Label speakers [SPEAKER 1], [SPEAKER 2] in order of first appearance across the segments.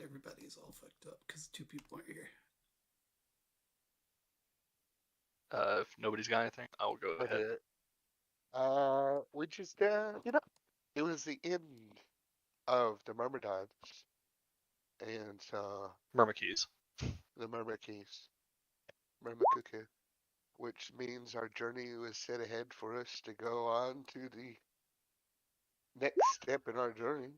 [SPEAKER 1] everybody's all fucked up because 2 people aren't here.
[SPEAKER 2] If nobody's got anything, I will go ahead.
[SPEAKER 3] We just, it was the end of the Myrmidons, and
[SPEAKER 2] Myrmidons.
[SPEAKER 3] the Myrmidons, Myrmidons, which means our journey was set ahead for us to go on to the next step in our journey.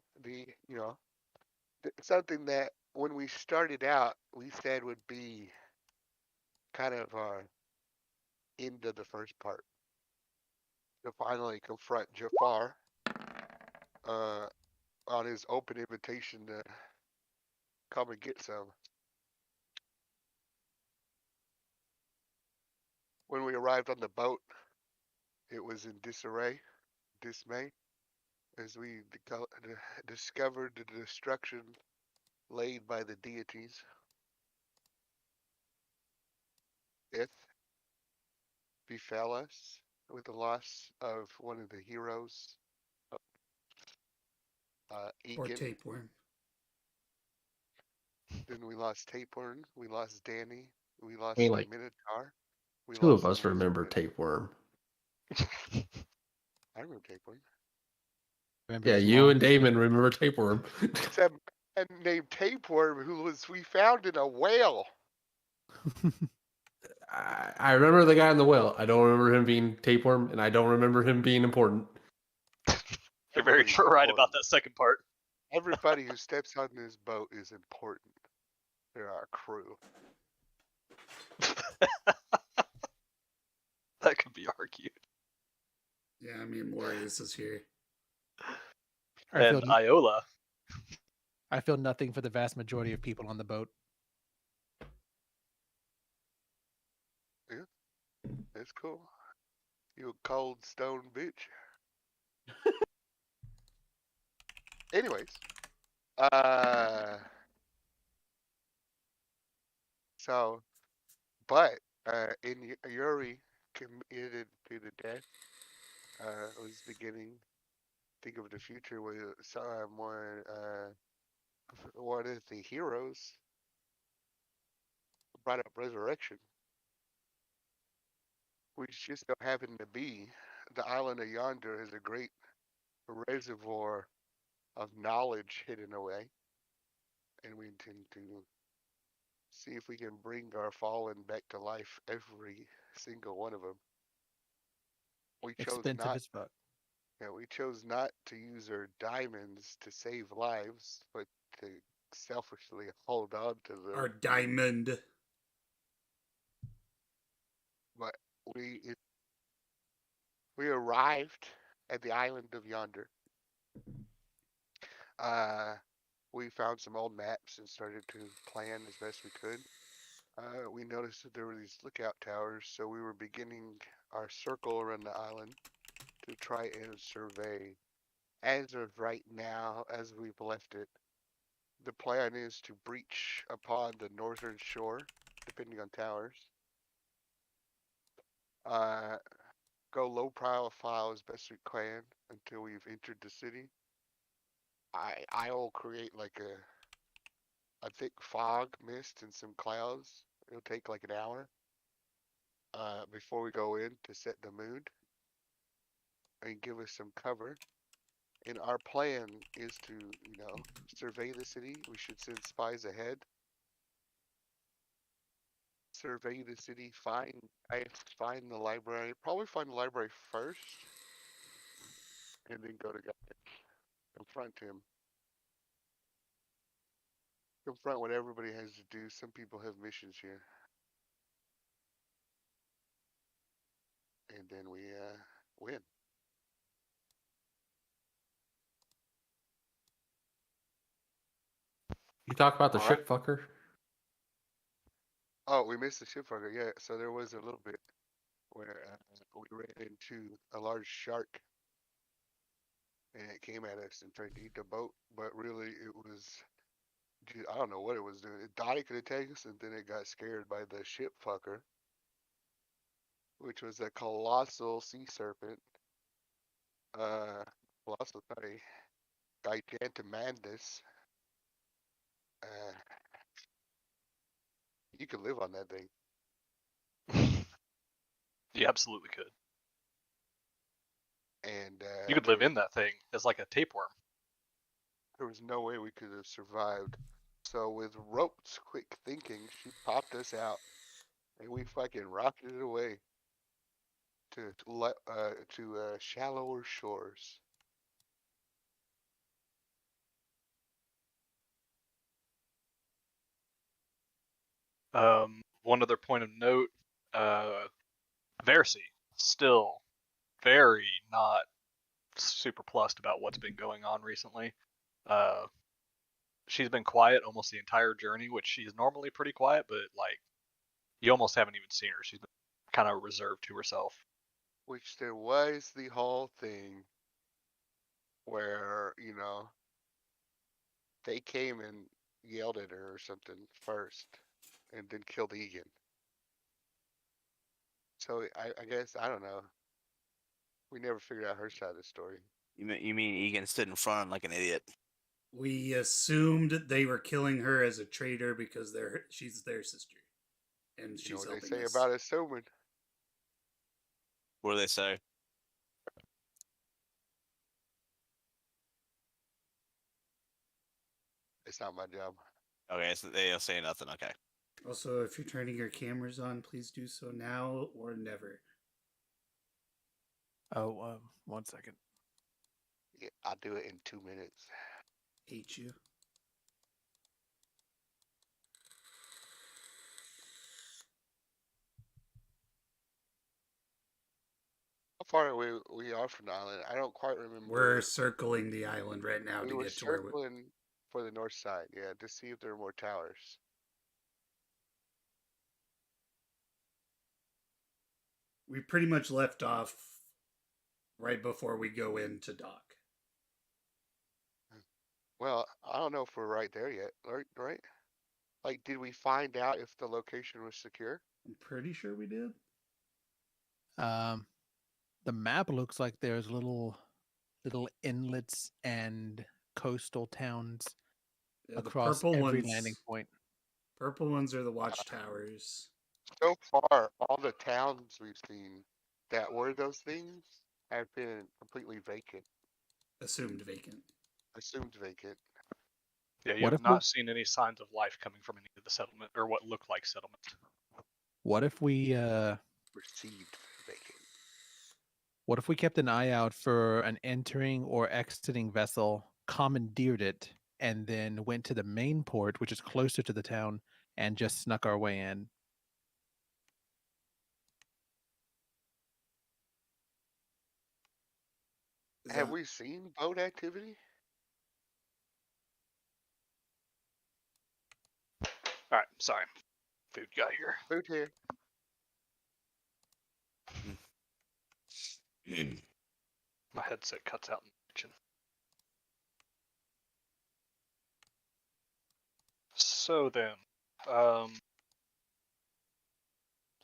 [SPEAKER 3] Something that when we started out, we said would be kind of our end of the first part. To finally confront Jafar on his open invitation to come and get some. When we arrived on the boat, it was in dismay, as we discovered the destruction laid by the deities. Death befell us with the loss of one of the heroes,
[SPEAKER 1] Or
[SPEAKER 3] Egan.
[SPEAKER 1] tapeworm.
[SPEAKER 3] Then we lost Tapeworm. We lost Danny. We lost
[SPEAKER 4] mean,
[SPEAKER 3] the
[SPEAKER 4] like,
[SPEAKER 3] Minotaur. We
[SPEAKER 4] 2 of
[SPEAKER 3] lost
[SPEAKER 4] us
[SPEAKER 3] the
[SPEAKER 4] remember
[SPEAKER 3] Wizard.
[SPEAKER 4] Tapeworm.
[SPEAKER 3] I remember Tapeworm.
[SPEAKER 5] Remember
[SPEAKER 4] Yeah,
[SPEAKER 5] his
[SPEAKER 4] you
[SPEAKER 5] long-
[SPEAKER 4] and Damon remember Tapeworm.
[SPEAKER 3] It's a man named Tapeworm who we found in a whale.
[SPEAKER 4] I remember the guy in the well. I don't remember him being Tapeworm, and I don't remember him being important.
[SPEAKER 2] You're very
[SPEAKER 3] Everybody's
[SPEAKER 2] right
[SPEAKER 3] important.
[SPEAKER 2] about that second part.
[SPEAKER 3] Everybody who steps on this boat is important. They're our crew.
[SPEAKER 2] That could be argued.
[SPEAKER 1] Yeah, I mean, Morius is here.
[SPEAKER 2] And Iola.
[SPEAKER 5] I feel nothing for the vast majority of people on the boat.
[SPEAKER 3] That's cool. You a cold stone bitch. Anyways, so, but in Yuri committed to the death, was beginning. Think of the future where someone, one of the heroes, brought up resurrection, which just so happened to be the island of Yonder is a great reservoir of knowledge hidden away, and we intend to see if we can bring our fallen back to life, every single one of them. We chose
[SPEAKER 5] Expensive
[SPEAKER 3] not.
[SPEAKER 5] as fuck.
[SPEAKER 3] Yeah, we chose not to use our diamonds to save lives, but to selfishly hold on to them.
[SPEAKER 1] Our diamond.
[SPEAKER 3] But we arrived at the island of Yonder. We found some old maps and started to plan as best we could. We noticed that there were these lookout towers, so we were beginning our circle around the island to try and survey. As of right now, as we've left it, the plan is to breach upon the northern shore, depending on towers. Go low profile as best we can until we've entered the city. I will create like a thick fog mist and some clouds. It'll take like an hour before we go in to set the mood and give us some cover. And our plan is to, survey the city. We should send spies ahead. Survey the city, find the library. Probably find the library first, and then go to confront him. Confront what everybody has to do. Some people have missions here, and then we win.
[SPEAKER 4] You talk about the
[SPEAKER 3] All
[SPEAKER 4] ship fucker?
[SPEAKER 3] Oh, we missed the ship fucker. Yeah, so there was a little bit where we ran into a large shark, and it came at us and tried to eat the boat. But really, it was, I don't know what it was doing. It thought it could attack us, and then it got scared by the ship fucker, which was a colossal sea serpent. Colossal, sorry, Gigantomandus. You could live on that thing.
[SPEAKER 2] You absolutely could.
[SPEAKER 3] And
[SPEAKER 2] You could live in that thing as like a tapeworm.
[SPEAKER 3] there was no way we could have survived. So with Rope's quick thinking, she popped us out, and we fucking rocketed away to shallower shores.
[SPEAKER 2] One other point of note, Versi still very not super plussed about what's been going on recently. She's been quiet almost the entire journey, which she's normally pretty quiet, but like you almost haven't even seen her. She's been kind of reserved to herself.
[SPEAKER 3] Which there was the whole thing where, they came and yelled at her or something first and then killed Egan. So I guess, I don't know. We never figured out her side of the story.
[SPEAKER 6] You mean Egan stood in front like an idiot?
[SPEAKER 1] We assumed they were killing her as a traitor because she's their sister, and
[SPEAKER 3] You know
[SPEAKER 1] she's
[SPEAKER 3] what they
[SPEAKER 1] helping
[SPEAKER 3] say
[SPEAKER 1] us.
[SPEAKER 3] about assuming.
[SPEAKER 6] What do they say?
[SPEAKER 3] It's not my job.
[SPEAKER 6] Okay, so they'll say nothing. Okay.
[SPEAKER 1] Also, if you're turning your cameras on, please do so now or never.
[SPEAKER 5] Oh, 1 second.
[SPEAKER 3] Yeah, I'll do it in 2 minutes.
[SPEAKER 1] Hate you.
[SPEAKER 3] How far away we are from the island? I don't quite remember.
[SPEAKER 1] We're circling the island right now
[SPEAKER 3] We
[SPEAKER 1] to
[SPEAKER 3] were
[SPEAKER 1] get to where we...
[SPEAKER 3] circling for the north side, yeah, to see if there are more towers.
[SPEAKER 1] We pretty much left off right before we go into dock.
[SPEAKER 3] Well, I don't know if we're right there yet, right? Like, did we find out if the location was secure?
[SPEAKER 1] I'm pretty sure we did.
[SPEAKER 5] The map looks like there's little inlets and coastal towns
[SPEAKER 1] Yeah, the
[SPEAKER 5] across
[SPEAKER 1] purple
[SPEAKER 5] every
[SPEAKER 1] ones,
[SPEAKER 5] landing point.
[SPEAKER 1] Purple ones are the watchtowers.
[SPEAKER 3] So far, all the towns we've seen that were those things have been completely vacant,
[SPEAKER 1] Assumed vacant.
[SPEAKER 3] assumed vacant.
[SPEAKER 2] Yeah, you
[SPEAKER 5] What
[SPEAKER 2] have
[SPEAKER 5] if we-
[SPEAKER 2] not seen any signs of life coming from any of the settlement or what looked like settlements.
[SPEAKER 5] What if we
[SPEAKER 3] Received vacant.
[SPEAKER 5] What if we kept an eye out for an entering or exiting vessel, commandeered it, and then went to the main port, which is closer to the town, and just snuck our way in?
[SPEAKER 3] Have we seen boat activity?
[SPEAKER 2] All right, sorry. Food got here.
[SPEAKER 3] Food here.
[SPEAKER 2] My headset cuts out in the kitchen. So then,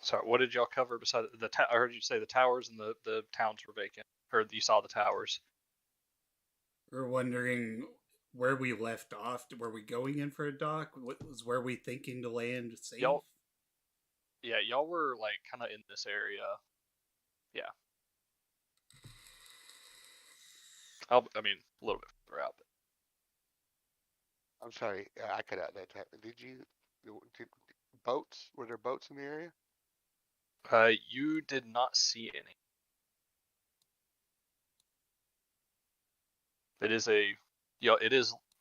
[SPEAKER 2] sorry, what did y'all cover beside I heard you say the towers and the towns were vacant. Heard you saw the towers.
[SPEAKER 1] We're wondering where we left off. Were we going in for a dock? What was where we thinking to land safe?
[SPEAKER 2] Y'all were like kind of in this area. Yeah. I mean, a little bit further out.
[SPEAKER 3] I'm sorry, I cut out that time. Did boats? Were there boats in the area?
[SPEAKER 2] You did not see any. It is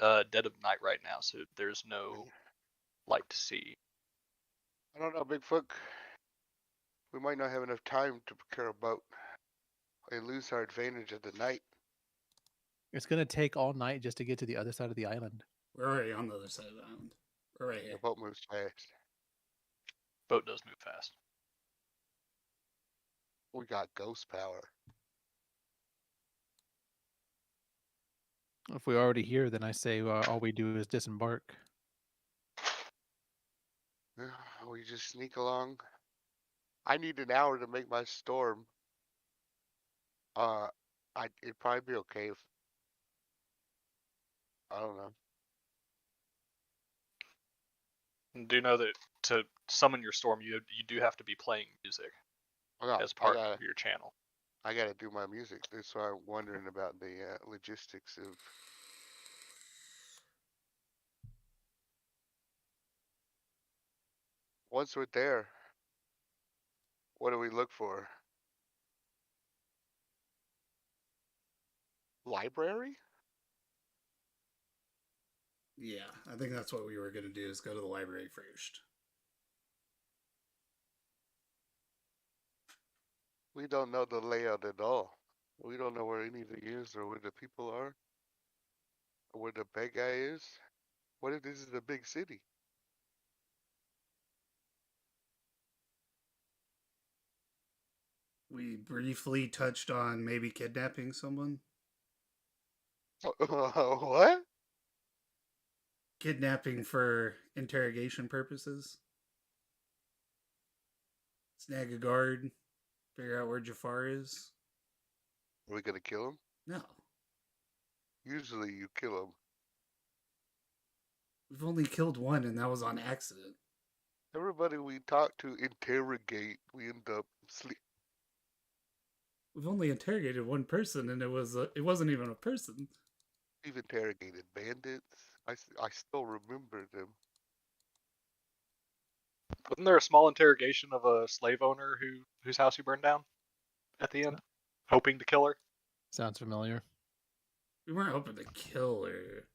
[SPEAKER 2] dead of night right now, so there's no light to see.
[SPEAKER 3] I don't know, Bigfoot. We might not have enough time to procure a boat and lose our advantage of the night.
[SPEAKER 5] It's gonna take all night just to get to the other side of the island.
[SPEAKER 1] We're already on the other side of the island. We're right
[SPEAKER 3] The
[SPEAKER 1] here.
[SPEAKER 3] boat moves fast.
[SPEAKER 2] Boat does move fast.
[SPEAKER 3] We got ghost power.
[SPEAKER 5] If we're already here, then I say all we do is disembark.
[SPEAKER 3] We just sneak along. I need an hour to make my storm. It'd probably be okay if I don't know.
[SPEAKER 2] Do you know that to summon your storm, you do have to be playing music as part of your channel.
[SPEAKER 3] I gotta do my music. That's why I'm wondering about the logistics of. Once we're there, what do we look for? Library?
[SPEAKER 1] Yeah, I think that's what we were going to do, is go to the library first.
[SPEAKER 3] We don't know the layout at all. We don't know where anything is or where the people are. Or where the bad guy is. What if this is a big city?
[SPEAKER 1] We briefly touched on maybe kidnapping someone.
[SPEAKER 3] What?
[SPEAKER 1] Kidnapping for interrogation purposes. Snag a guard. Figure out where Jafar is.
[SPEAKER 3] Are we gonna kill him?
[SPEAKER 1] No.
[SPEAKER 3] Usually you kill him.
[SPEAKER 1] We've only killed one, and that was on accident.
[SPEAKER 3] Everybody we talk to interrogate, we end up sleep.
[SPEAKER 1] We've only interrogated one person, and it wasn't even a person.
[SPEAKER 3] We've interrogated bandits. I still remember them.
[SPEAKER 2] Wasn't there a small interrogation of a slave owner whose house you burned down at the end, hoping to kill her?
[SPEAKER 5] Sounds familiar.
[SPEAKER 1] We weren't hoping to kill her.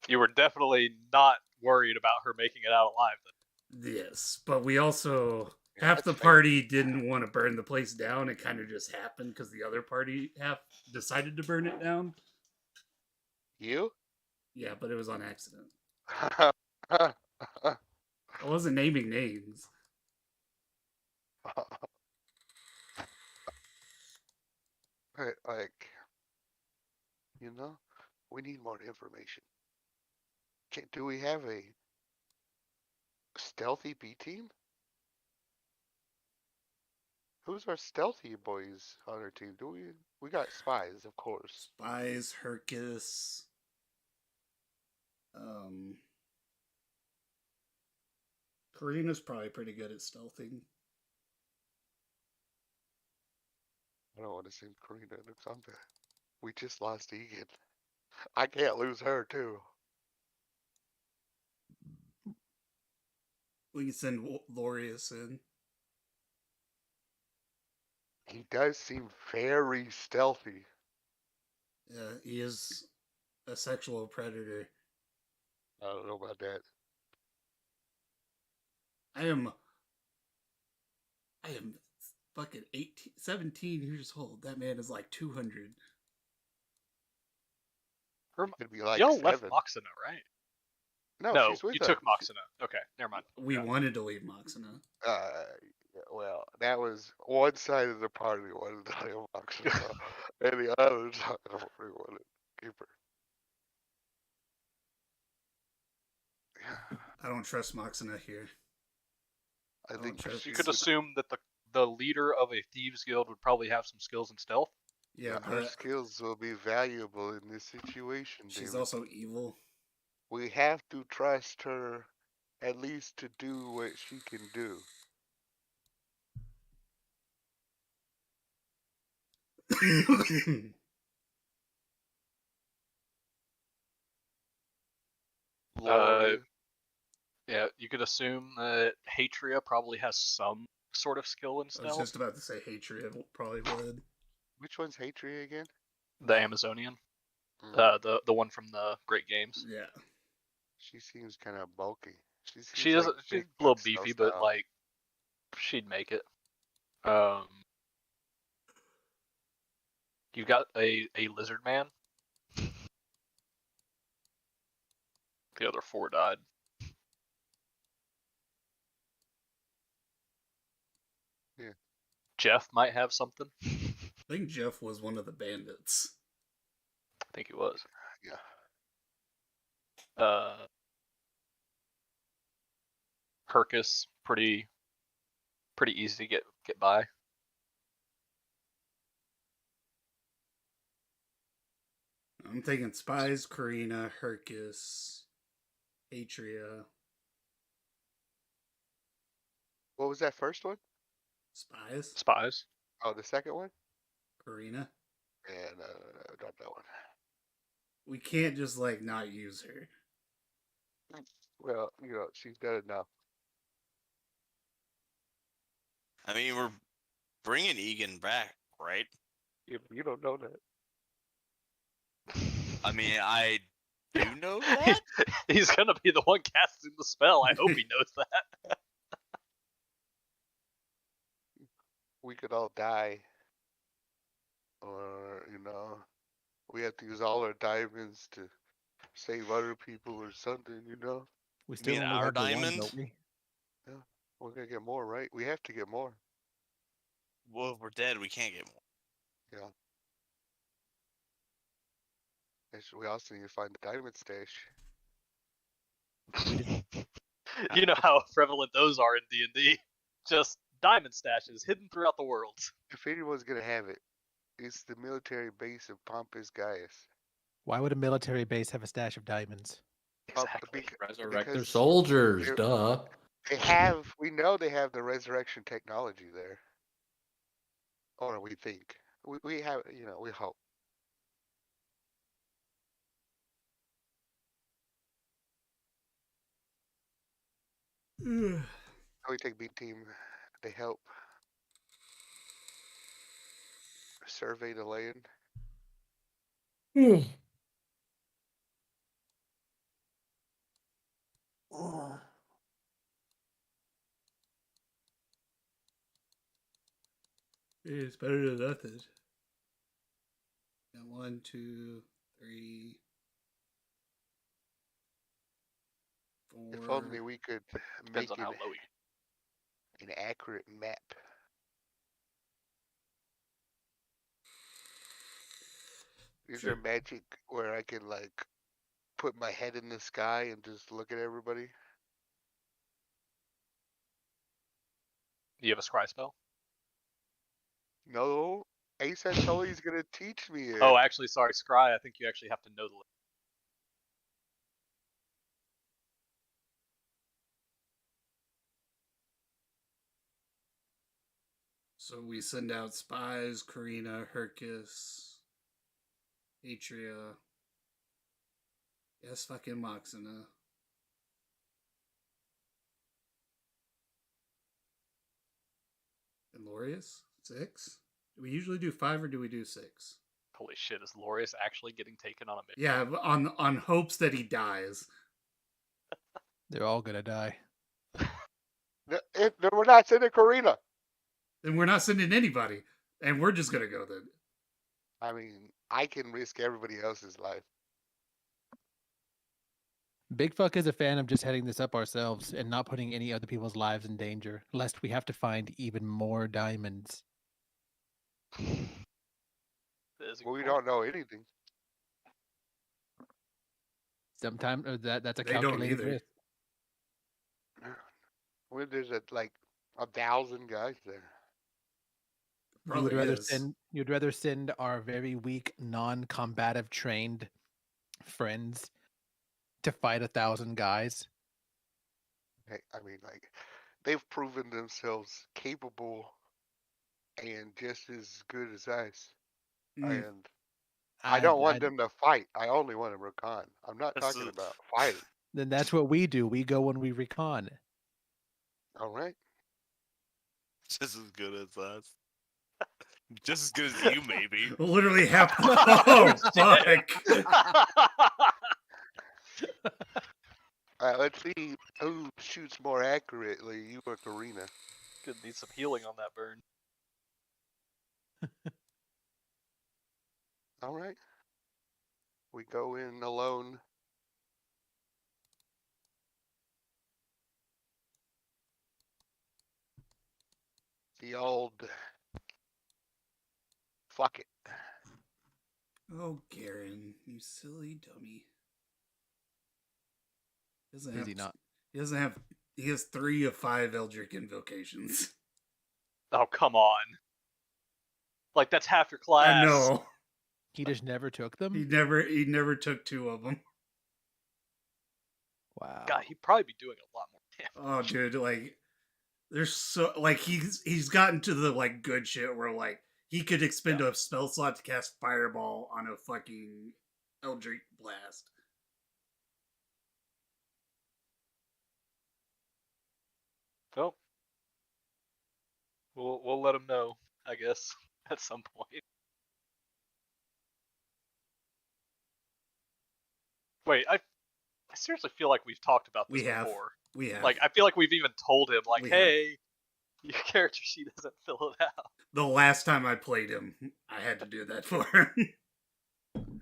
[SPEAKER 2] You were definitely not worried about her making it out alive then.
[SPEAKER 1] Yes, but we also... half the
[SPEAKER 3] That's fair.
[SPEAKER 1] party didn't want to burn the place down. It kind of just happened because the other party half decided to burn it down.
[SPEAKER 3] You?
[SPEAKER 1] Yeah, but it was on accident.
[SPEAKER 3] Like,
[SPEAKER 1] I wasn't naming names. We need more information. Do we have a stealthy B team? Who's our stealthy boys on our team? We got spies, of course. Spies, Hercus. Karina's probably pretty good at stealthing.
[SPEAKER 3] I don't want to send Karina into combat. We just lost Egan. I can't lose her too.
[SPEAKER 1] We can send Lorius in.
[SPEAKER 3] He does seem very stealthy.
[SPEAKER 1] Yeah, he is a sexual predator.
[SPEAKER 3] I don't know about that.
[SPEAKER 1] I am fucking 17 years old. That man is like 200.
[SPEAKER 3] Could be like
[SPEAKER 2] Y'all
[SPEAKER 3] 7.
[SPEAKER 2] left Moxina, right?
[SPEAKER 3] No, she's with
[SPEAKER 2] you
[SPEAKER 3] us.
[SPEAKER 2] took Moxina. Okay, never mind.
[SPEAKER 1] We wanted to leave Moxina.
[SPEAKER 3] Well, that was one side of the party wanted to leave Moxina, and the other side of the party wanted to keep her.
[SPEAKER 1] I don't trust Moxina here.
[SPEAKER 3] I think
[SPEAKER 1] trust
[SPEAKER 2] You
[SPEAKER 3] she's
[SPEAKER 2] could
[SPEAKER 3] with-
[SPEAKER 2] assume that the leader of a thieves guild would probably have some skills in stealth.
[SPEAKER 1] Yeah,
[SPEAKER 3] her
[SPEAKER 1] but
[SPEAKER 3] skills will be valuable in this situation.
[SPEAKER 1] she's
[SPEAKER 3] David.
[SPEAKER 1] also evil.
[SPEAKER 3] We have to trust her at least to do what she can do. Lori,
[SPEAKER 2] Yeah, you could assume that Hatria probably has some sort of skill in
[SPEAKER 1] I was
[SPEAKER 2] stealth.
[SPEAKER 1] just about to say Hatred probably would.
[SPEAKER 3] which one's Hatria again?
[SPEAKER 2] The Amazonian,
[SPEAKER 3] Mm,
[SPEAKER 2] the one from the Great Games.
[SPEAKER 1] Yeah.
[SPEAKER 3] she seems kind of bulky.
[SPEAKER 2] She is she's a little beefy, but
[SPEAKER 3] like.
[SPEAKER 2] like she'd make it. You got a lizard man. The other 4 died.
[SPEAKER 3] Yeah.
[SPEAKER 2] Jeff might have something.
[SPEAKER 1] I think Jeff was one of the bandits.
[SPEAKER 2] I think he was.
[SPEAKER 3] Yeah.
[SPEAKER 2] Hercus, pretty easy to get by.
[SPEAKER 1] I'm thinking spies, Karina, Hercus, Atria.
[SPEAKER 3] What was that first one?
[SPEAKER 1] Spies.
[SPEAKER 2] Spies.
[SPEAKER 3] Oh, the second one?
[SPEAKER 1] Karina.
[SPEAKER 3] Yeah, no, not that one.
[SPEAKER 1] We can't just like not use her.
[SPEAKER 3] Well, she's got enough.
[SPEAKER 6] I mean, we're bringing Egan back, right?
[SPEAKER 3] You don't know that.
[SPEAKER 6] I mean, I do know that.
[SPEAKER 2] He's gonna be the one casting the spell. I hope he knows that.
[SPEAKER 3] We could all die. Or, we have to use all our diamonds to save other people or something,
[SPEAKER 5] We still
[SPEAKER 6] mean
[SPEAKER 5] only
[SPEAKER 6] our
[SPEAKER 5] have the one,
[SPEAKER 6] diamond?
[SPEAKER 5] don't we?
[SPEAKER 3] Yeah. We're gonna get more, right? We have to get more.
[SPEAKER 6] Well, if we're dead, we can't get more.
[SPEAKER 3] Yeah. We also need to find the diamond stash.
[SPEAKER 2] You know how prevalent those are in D&D. Just diamond stashes hidden throughout the world.
[SPEAKER 3] If anyone's gonna have it, it's the military base of Pompous Gaius.
[SPEAKER 5] Why would a military base have a stash of diamonds?
[SPEAKER 2] Exactly.
[SPEAKER 4] Resurrect their
[SPEAKER 3] because
[SPEAKER 4] soldiers,
[SPEAKER 3] they're-
[SPEAKER 4] duh.
[SPEAKER 3] we know they have the resurrection technology there. Or we think. We have, we hope. We take B team. They help survey the land.
[SPEAKER 1] It's better than nothing. Got 1, 2, 3, 4.
[SPEAKER 3] If only we could
[SPEAKER 2] Depends
[SPEAKER 3] make
[SPEAKER 2] on how low you.
[SPEAKER 3] an accurate map. Is
[SPEAKER 1] Sure.
[SPEAKER 3] there magic where I can put my head in the sky and just look at everybody?
[SPEAKER 2] Do you have a scry spell?
[SPEAKER 3] No. Ace told he's gonna teach me it.
[SPEAKER 2] Oh, actually, sorry, scry. I think you actually have to know the list.
[SPEAKER 1] So we send out spies, Karina, Hercus, Atria. Yes, fucking Moxina. And Lorius? 6? Do we usually do 5 or do we do 6?
[SPEAKER 2] Holy shit, is Lorius actually getting taken on a mission?
[SPEAKER 1] Yeah, on hopes that he dies.
[SPEAKER 5] They're all gonna die.
[SPEAKER 3] We're not sending Karina.
[SPEAKER 1] Then we're not sending anybody. And we're just gonna go then.
[SPEAKER 3] I mean, I can risk everybody else's life.
[SPEAKER 5] Big Fuck is a fan of just heading this up ourselves and not putting any other people's lives in danger, lest we have to find even more diamonds.
[SPEAKER 3] Well, we don't know anything.
[SPEAKER 5] Sometimes that's a
[SPEAKER 1] They don't
[SPEAKER 5] calculated
[SPEAKER 1] either.
[SPEAKER 5] risk.
[SPEAKER 3] Well, there's 1,000 guys there.
[SPEAKER 1] Probably is.
[SPEAKER 5] You'd rather send our very weak, non-combative trained friends to fight 1,000 guys.
[SPEAKER 3] Hey, I mean, they've proven themselves capable and just as good as us.
[SPEAKER 1] Mm.
[SPEAKER 3] And I don't want them to fight. I only want to recon. I'm not
[SPEAKER 6] That's
[SPEAKER 3] talking
[SPEAKER 6] it.
[SPEAKER 3] about fighting.
[SPEAKER 5] Then that's what we do. We go when we recon.
[SPEAKER 3] All right.
[SPEAKER 6] Just as good as us. Just as good as you, maybe.
[SPEAKER 1] Literally half. Oh, fuck.
[SPEAKER 3] All right, let's see who shoots more accurately, you or Karina.
[SPEAKER 2] Could need some healing on that burn.
[SPEAKER 3] All right. We go in alone. The old fuck it.
[SPEAKER 1] Oh, Garen, you silly dummy. Doesn't
[SPEAKER 5] Is
[SPEAKER 1] have,
[SPEAKER 5] he not?
[SPEAKER 1] He doesn't have. He has 3 of 5 Eldritch invocations.
[SPEAKER 2] Oh, come on. Like, that's half your class.
[SPEAKER 1] I know.
[SPEAKER 5] He just never took them?
[SPEAKER 1] He never took 2 of them.
[SPEAKER 5] Wow.
[SPEAKER 2] God, he'd probably be doing a lot more damage.
[SPEAKER 1] Oh, dude, There's so like he's gotten to the like good shit where like he could expend a spell slot to cast Fireball on a fucking Eldritch Blast.
[SPEAKER 2] Well, we'll let him know, I guess, at some point. Wait, I seriously feel like we've talked about this before.
[SPEAKER 1] We have.
[SPEAKER 2] Like, I feel like we've even told him, like,
[SPEAKER 1] We
[SPEAKER 2] hey, your character sheet doesn't fill it out.
[SPEAKER 1] The last time I played him, I had to do that for him.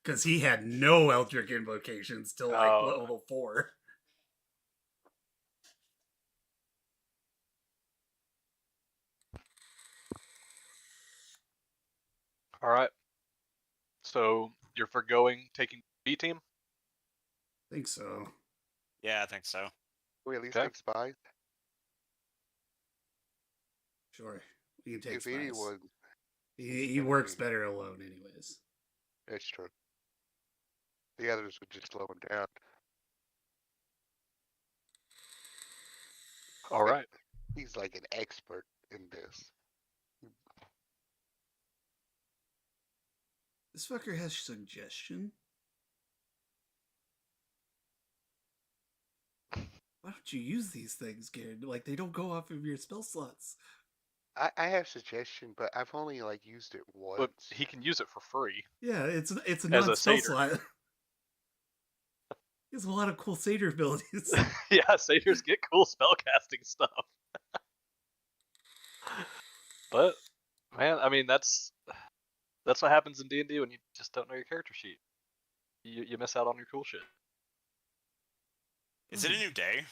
[SPEAKER 1] Because he had no Eldritch invocations till like level 4.
[SPEAKER 2] All right. So you're forgoing taking B team?
[SPEAKER 1] I think so.
[SPEAKER 6] Yeah, I think so.
[SPEAKER 3] We at least
[SPEAKER 2] Okay.
[SPEAKER 3] take spies.
[SPEAKER 1] Sure. We can take
[SPEAKER 3] If
[SPEAKER 1] spies.
[SPEAKER 3] anyone,
[SPEAKER 1] He works better alone anyways.
[SPEAKER 3] that's true. The others would just slow him down.
[SPEAKER 2] All right.
[SPEAKER 3] He's like an expert in this.
[SPEAKER 1] This fucker has suggestion. Why don't you use these things, Garrett? Like they don't go off of your spell slots.
[SPEAKER 3] I have suggestion, but I've only like used it once.
[SPEAKER 2] But he can use it for free.
[SPEAKER 1] Yeah, it's a
[SPEAKER 2] As a
[SPEAKER 1] non-spell
[SPEAKER 2] satyr.
[SPEAKER 1] slot. He has a lot of cool satyr abilities.
[SPEAKER 2] Yeah, satyrs get cool spellcasting stuff. But man, I mean that's what happens in D&D when you just don't know your character sheet. You miss out on your cool shit.
[SPEAKER 6] Is it a new day?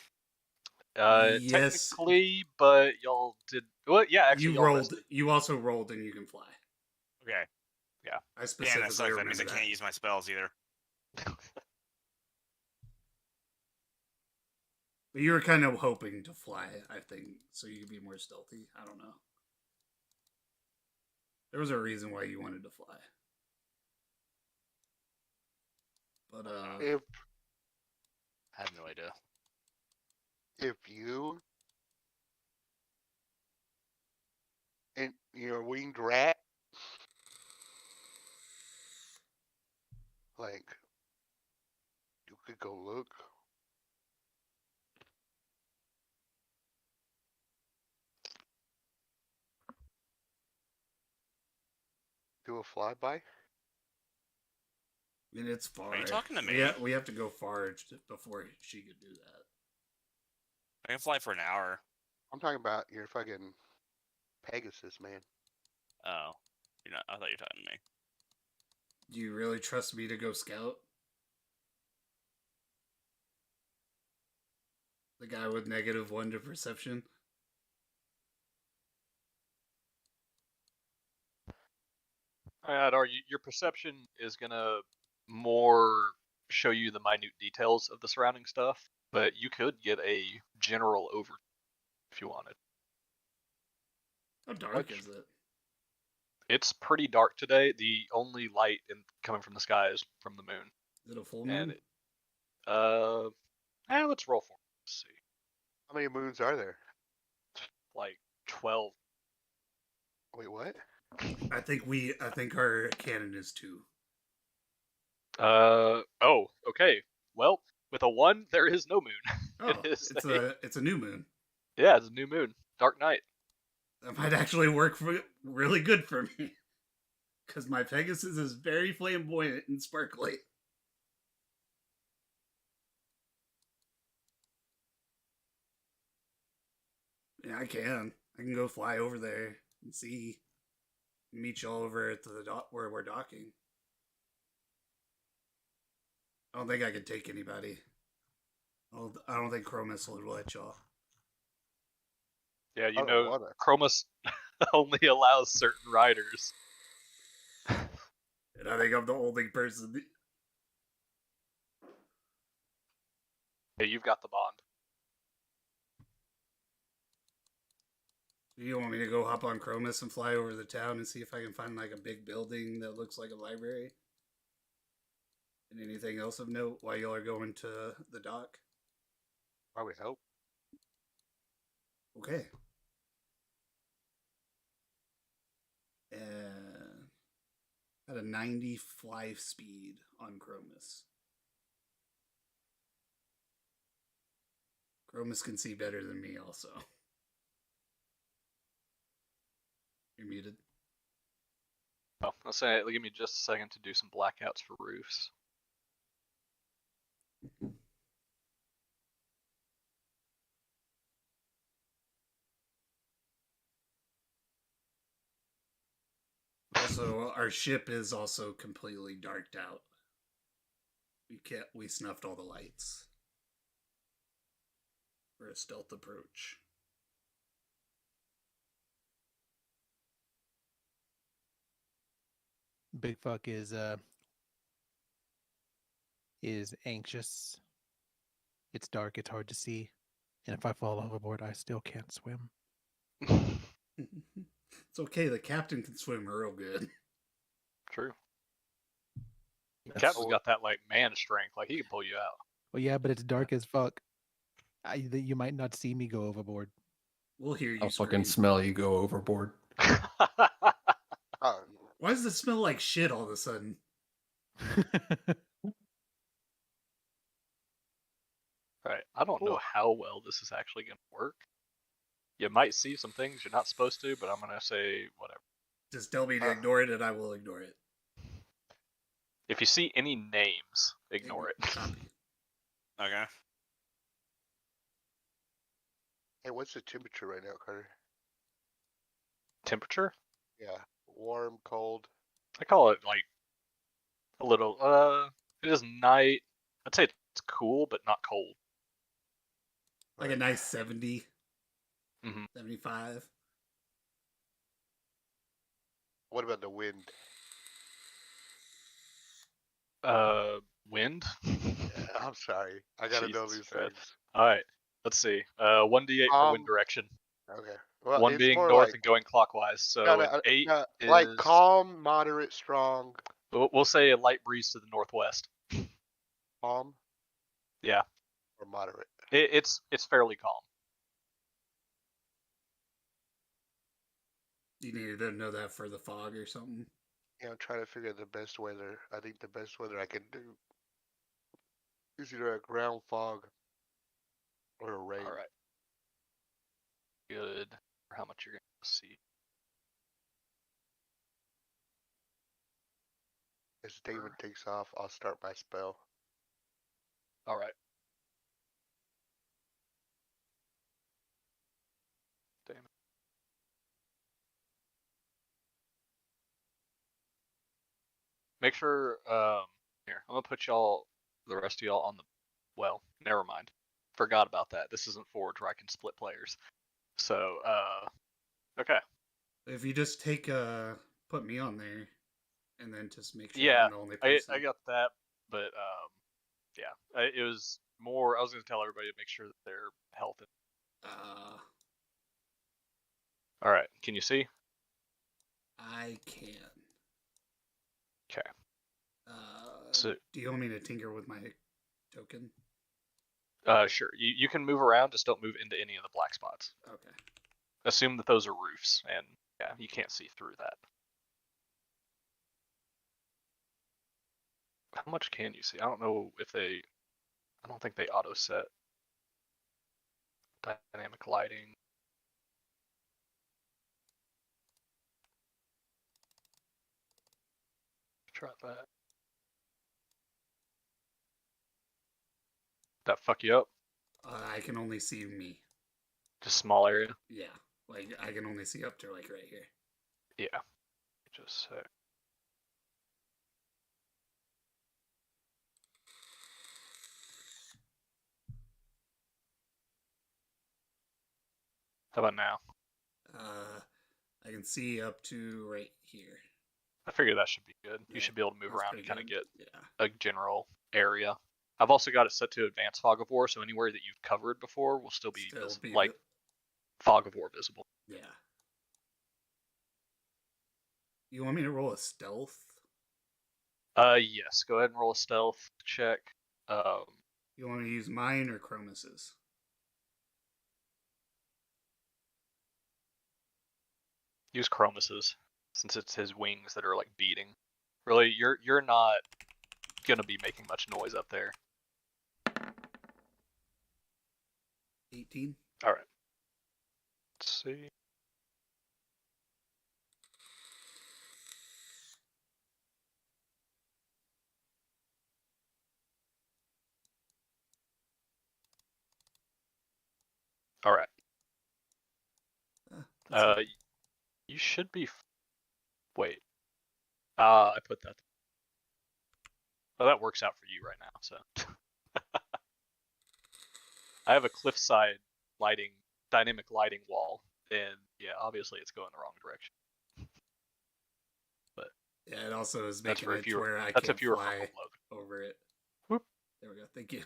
[SPEAKER 1] Yes.
[SPEAKER 2] Technically, but y'all did well. Yeah, actually,
[SPEAKER 1] You
[SPEAKER 2] y'all
[SPEAKER 1] rolled.
[SPEAKER 2] rested.
[SPEAKER 1] You also rolled, and you can fly.
[SPEAKER 6] Okay.
[SPEAKER 2] Yeah.
[SPEAKER 1] I
[SPEAKER 6] Damn,
[SPEAKER 1] specifically
[SPEAKER 6] that sucks. That
[SPEAKER 1] remember
[SPEAKER 6] means I can't use my spells either.
[SPEAKER 1] But you were kind of hoping to fly, I think, so you could be more stealthy. I don't know. There was a reason why you wanted to fly. But
[SPEAKER 3] If
[SPEAKER 6] I have no idea.
[SPEAKER 3] if you and you're a winged rat, like you could go look. Do a flyby.
[SPEAKER 1] I mean, it's far.
[SPEAKER 6] Are you talking to me?
[SPEAKER 1] Yeah, we have to go far before she could do that.
[SPEAKER 6] I can fly for an hour.
[SPEAKER 3] I'm talking about your fucking Pegasus, man.
[SPEAKER 6] Oh, you're not. I thought you were talking to me.
[SPEAKER 1] Do you really trust me to go scout? The guy with -1 to perception?
[SPEAKER 2] Your perception is gonna more show you the minute details of the surrounding stuff, but you could get a general overview if you wanted.
[SPEAKER 1] How dark is it?
[SPEAKER 2] It's pretty dark today. The only light coming from the sky is from the moon.
[SPEAKER 1] Is it a full
[SPEAKER 2] And
[SPEAKER 1] moon?
[SPEAKER 2] let's roll for it. Let's see.
[SPEAKER 3] How many moons are there?
[SPEAKER 2] Like 12.
[SPEAKER 3] Wait, what?
[SPEAKER 1] I think our cannon is 2.
[SPEAKER 2] Oh, okay. Well, with a 1, there is no moon.
[SPEAKER 1] Oh, it's a new moon.
[SPEAKER 2] Yeah, it's a new moon. Dark night.
[SPEAKER 1] That might actually work really good for me. Because my Pegasus is very flamboyant and sparkly. Yeah, I can. I can go fly over there and see. Meet y'all over at the dock where we're docking. I don't think I could take anybody. I don't think Chromus will let y'all.
[SPEAKER 2] Yeah, you
[SPEAKER 3] I don't
[SPEAKER 2] know,
[SPEAKER 3] wanna.
[SPEAKER 2] Chromus only allows certain riders.
[SPEAKER 1] And I think I'm the only person.
[SPEAKER 2] Hey, you've got the bond.
[SPEAKER 1] You want me to go hop on Chromus and fly over the town and see if I can find like a big building that looks like a library? And anything else of note while y'all are going to the dock?
[SPEAKER 3] I would hope.
[SPEAKER 1] Okay. And at a 90 fly speed on Chromus. Chromus can see better than me also. You're muted.
[SPEAKER 2] Oh, I'll say, give me just a second to do some blackouts for roofs.
[SPEAKER 1] Also, our ship is also completely darked out. We snuffed all the lights for a stealth approach.
[SPEAKER 5] Big Fuck is anxious. It's dark, it's hard to see. And if I fall overboard, I still can't swim.
[SPEAKER 1] It's okay, the captain can swim real good.
[SPEAKER 2] True. The
[SPEAKER 4] That's-
[SPEAKER 2] captain's got that like man strength, like he can pull you out.
[SPEAKER 5] Well, yeah, but it's dark as fuck. You might not see me go overboard.
[SPEAKER 1] We'll hear you
[SPEAKER 4] I'll
[SPEAKER 1] scream.
[SPEAKER 4] fucking smell you go overboard.
[SPEAKER 3] Oh,
[SPEAKER 1] Why does it smell like shit all of a sudden?
[SPEAKER 2] Right. I don't know how well this is actually going to work. You might see some things you're not supposed to, but I'm going to say whatever.
[SPEAKER 1] Just tell me to ignore it and I will ignore it.
[SPEAKER 2] If you see any names, ignore it.
[SPEAKER 1] Copy.
[SPEAKER 6] Okay.
[SPEAKER 3] hey, what's the temperature right now, Carter?
[SPEAKER 2] Temperature?
[SPEAKER 3] Yeah, warm, cold.
[SPEAKER 2] I call it like a little, it is night. I'd say it's cool, but not cold.
[SPEAKER 1] Like a nice 70,
[SPEAKER 2] Mhm.
[SPEAKER 1] 75.
[SPEAKER 3] What about the wind?
[SPEAKER 2] Wind?
[SPEAKER 3] Yeah, I'm sorry. I gotta know
[SPEAKER 2] Jesus
[SPEAKER 3] these
[SPEAKER 2] Christ.
[SPEAKER 3] things.
[SPEAKER 2] Alright, let's see. 1d8 for wind direction.
[SPEAKER 3] Okay. Well,
[SPEAKER 2] One
[SPEAKER 3] it's
[SPEAKER 2] being
[SPEAKER 3] more
[SPEAKER 2] north
[SPEAKER 3] like
[SPEAKER 2] and going clockwise. So an 8 is...
[SPEAKER 3] like calm, moderate, strong.
[SPEAKER 2] We'll say a light breeze to the northwest.
[SPEAKER 3] Calm.
[SPEAKER 2] Yeah.
[SPEAKER 3] Or moderate.
[SPEAKER 2] It's fairly calm.
[SPEAKER 1] You needed to know that for the fog or something.
[SPEAKER 3] Yeah, I'm trying to figure out the best weather. I think the best weather I can do is either a ground fog or a rain.
[SPEAKER 2] Alright. Good. For how much you're going to see.
[SPEAKER 3] As David takes off, I'll start my spell.
[SPEAKER 2] Alright. Damn it. Make sure, here, I'm gonna put y'all, the rest of y'all on the, well, never mind. Forgot about that. This isn't Forge where I can split players. So, okay.
[SPEAKER 1] If you just take put me on there, and then just make sure
[SPEAKER 2] Yeah,
[SPEAKER 1] I'm the only person.
[SPEAKER 2] I got that, but, yeah, it was more, I was gonna tell everybody to make sure that their health is... Alright, can you see?
[SPEAKER 1] I can.
[SPEAKER 2] Okay.
[SPEAKER 1] So, do you want me to tinker with my token?
[SPEAKER 2] Sure. You can move around, just don't move into any of the black spots.
[SPEAKER 1] Okay.
[SPEAKER 2] Assume that those are roofs, and yeah, you can't see through that. How much can you see? I don't know if they... I don't think they auto set. Dynamic lighting. Try that. That fuck you up?
[SPEAKER 1] I can only see me.
[SPEAKER 2] Just small area?
[SPEAKER 1] Yeah. Like, I can only see up to, like, right here.
[SPEAKER 2] Yeah. Just a sec. How about now?
[SPEAKER 1] I can see up to right here.
[SPEAKER 2] I figure that should be good. You
[SPEAKER 1] Yeah,
[SPEAKER 2] should be able to move
[SPEAKER 1] that's
[SPEAKER 2] around and
[SPEAKER 1] pretty
[SPEAKER 2] kind of
[SPEAKER 1] good.
[SPEAKER 2] get
[SPEAKER 1] Yeah.
[SPEAKER 2] a general area. I've also got it set to advanced fog of war, so anywhere that you've covered before will still be, like fog of war visible.
[SPEAKER 1] Yeah. You want me to roll a stealth?
[SPEAKER 2] Yes. Go ahead and roll a stealth check.
[SPEAKER 1] You want me to use mine or Chromus's?
[SPEAKER 2] Use Chromus's, since it's his wings that are like beating. Really, you're not gonna be making much noise up there.
[SPEAKER 1] 18.
[SPEAKER 2] All right. Let's see. All right. You should be. Wait. I put that. Oh, that works out for you right now. So. I have a cliffside lighting, dynamic lighting wall, and yeah, obviously it's going the wrong direction. But
[SPEAKER 1] yeah, it also is
[SPEAKER 2] that's
[SPEAKER 1] making
[SPEAKER 2] for
[SPEAKER 1] it
[SPEAKER 2] if you
[SPEAKER 1] to
[SPEAKER 2] were.
[SPEAKER 1] where I
[SPEAKER 2] That's
[SPEAKER 1] can't
[SPEAKER 2] if you were
[SPEAKER 1] fly
[SPEAKER 2] from
[SPEAKER 1] over it.
[SPEAKER 2] Whoop.
[SPEAKER 1] There we go. Thank you.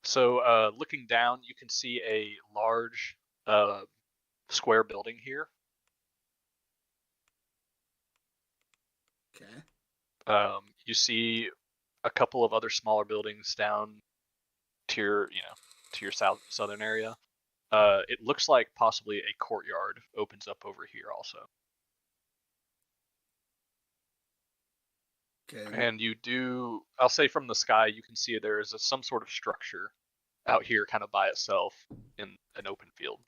[SPEAKER 2] So, looking down, you can see a large square building here.
[SPEAKER 1] Okay.
[SPEAKER 2] You see a couple of other smaller buildings down to your southern area. It looks like possibly a courtyard opens up over here also.
[SPEAKER 1] Okay.
[SPEAKER 2] And I'll say from the sky, you can see there is some sort of structure out here kind of by itself in an open field.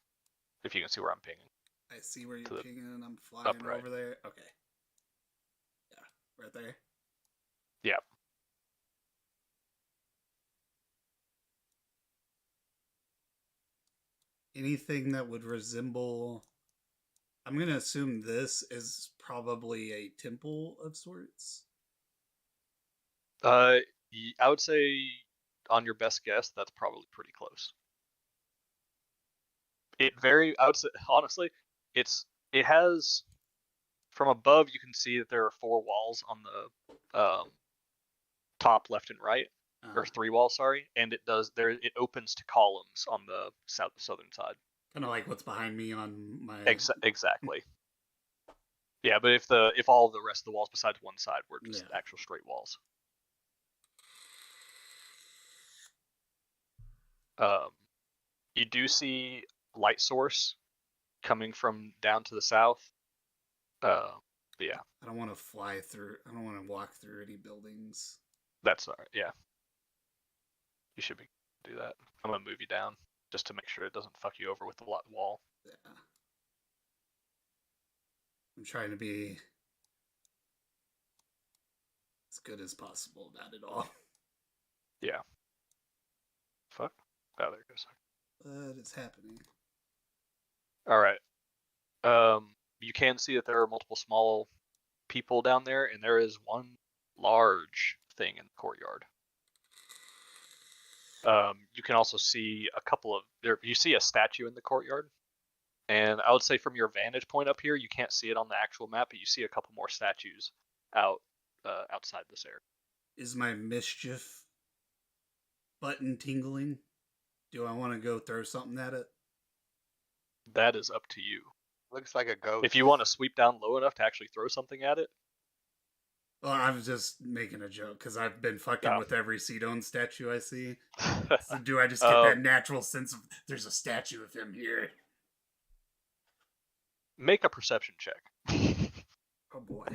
[SPEAKER 2] If you can see where I'm pinging.
[SPEAKER 1] I see where you're
[SPEAKER 2] To the
[SPEAKER 1] pinging and I'm flying
[SPEAKER 2] upright.
[SPEAKER 1] over there. Okay. Yeah, right there.
[SPEAKER 2] Yeah.
[SPEAKER 1] Anything that would resemble. I'm going to assume this is probably a temple of sorts.
[SPEAKER 2] I would say on your best guess, that's probably pretty close. I would say, honestly, it has, from above, you can see that there are 4 walls on the top, left, and right, or 3 walls, sorry, and it opens to columns on the southern side.
[SPEAKER 1] Kind of like what's behind me on my.
[SPEAKER 2] Exactly. Yeah, but if all of the rest of the walls besides one side were just actual straight walls. You do see light source coming from down to the south. But yeah.
[SPEAKER 1] I don't want to fly through. I don't want to walk through any buildings.
[SPEAKER 2] That's alright. Yeah. You should do that. I'm gonna move you down just to make sure it doesn't fuck you over with the wall.
[SPEAKER 1] Yeah. I'm trying to be as good as possible about it all.
[SPEAKER 2] Yeah. Fuck. Oh, there it goes.
[SPEAKER 1] What is happening?
[SPEAKER 2] All right. You can see that there are multiple small people down there, and there is one large thing in the courtyard. You can also see a couple of you see a statue in the courtyard, and I would say from your vantage point up here, you can't see it on the actual map, but you see a couple more statues outside this area.
[SPEAKER 1] Is my mischief button tingling? Do I want to go throw something at it?
[SPEAKER 2] That is up to you.
[SPEAKER 3] Looks like a ghost.
[SPEAKER 2] If you want to sweep down low enough to actually throw something at it.
[SPEAKER 1] Well, I was just making a joke because I've been fucking with every Sidon statue I see. So do I just get that natural sense of there's a statue of him here?
[SPEAKER 2] Make a perception check.
[SPEAKER 1] Oh boy.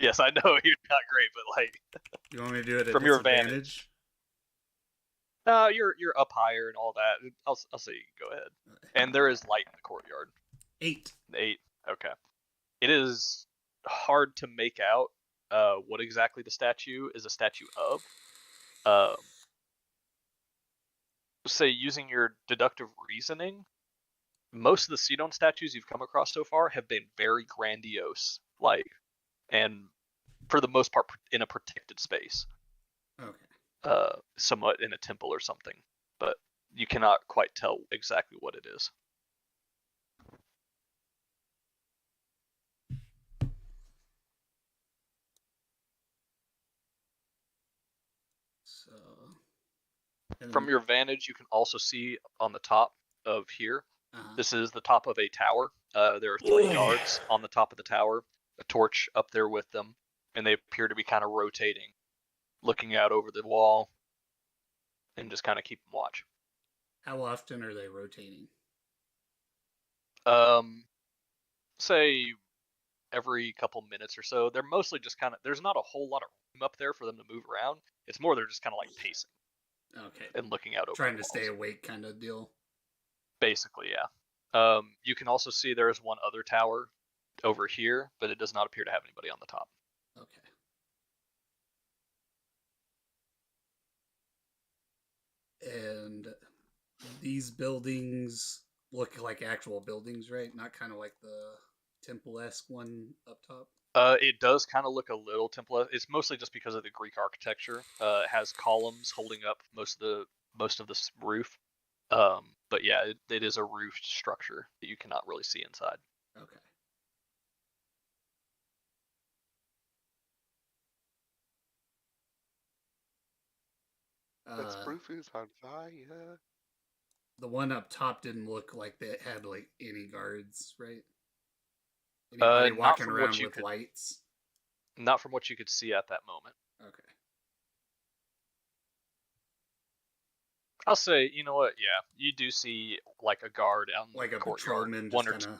[SPEAKER 2] Yes, I know you're not great, but like.
[SPEAKER 1] You want me to do it at
[SPEAKER 2] from your
[SPEAKER 1] vantage?
[SPEAKER 2] You're up higher and all that. I'll say you can go ahead. And there is light in the courtyard.
[SPEAKER 1] 8.
[SPEAKER 2] 8. Okay. It is hard to make out what exactly the statue is a statue of. Say using your deductive reasoning, most of the Sidon statues you've come across so far have been very grandiose, and for the most part in a protected space.
[SPEAKER 1] Okay.
[SPEAKER 2] Somewhat in a temple or something, but you cannot quite tell exactly what it is.
[SPEAKER 1] So,
[SPEAKER 2] from your vantage, you can also see on the top of here. This is the top of a tower. There are 3 guards on the top of the tower, a torch up there with them, and they appear to be kind of rotating, looking out over the wall, and just kind of keeping watch.
[SPEAKER 1] How often are they rotating?
[SPEAKER 2] Say every couple minutes or so. They're mostly just kind of. There's not a whole lot of room up there for them to move around. It's more they're just kind of like pacing
[SPEAKER 1] Okay.
[SPEAKER 2] and looking out over
[SPEAKER 1] Trying
[SPEAKER 2] the
[SPEAKER 1] to stay
[SPEAKER 2] walls.
[SPEAKER 1] awake kind of deal.
[SPEAKER 2] Basically, yeah. You can also see there is one other tower over here, but it does not appear to have anybody on the top.
[SPEAKER 1] Okay. And these buildings look like actual buildings, right? Not kind of like the temple-esque one up top.
[SPEAKER 2] It does kind of look a little temple. It's mostly just because of the Greek architecture. It has columns holding up most of the roof. But yeah, it is a roofed structure that you cannot really see inside.
[SPEAKER 1] Okay.
[SPEAKER 3] That roof is on fire.
[SPEAKER 1] The one up top didn't look like they had like any guards, right?
[SPEAKER 2] Not
[SPEAKER 1] Anybody walking
[SPEAKER 2] from
[SPEAKER 1] around
[SPEAKER 2] what you
[SPEAKER 1] with
[SPEAKER 2] could,
[SPEAKER 1] lights?
[SPEAKER 2] not from what you could see at that moment.
[SPEAKER 1] Okay.
[SPEAKER 2] I'll say, you know what? Yeah, you do see like a guard out in
[SPEAKER 1] Like
[SPEAKER 2] the
[SPEAKER 1] a
[SPEAKER 2] courtyard,
[SPEAKER 1] patrolman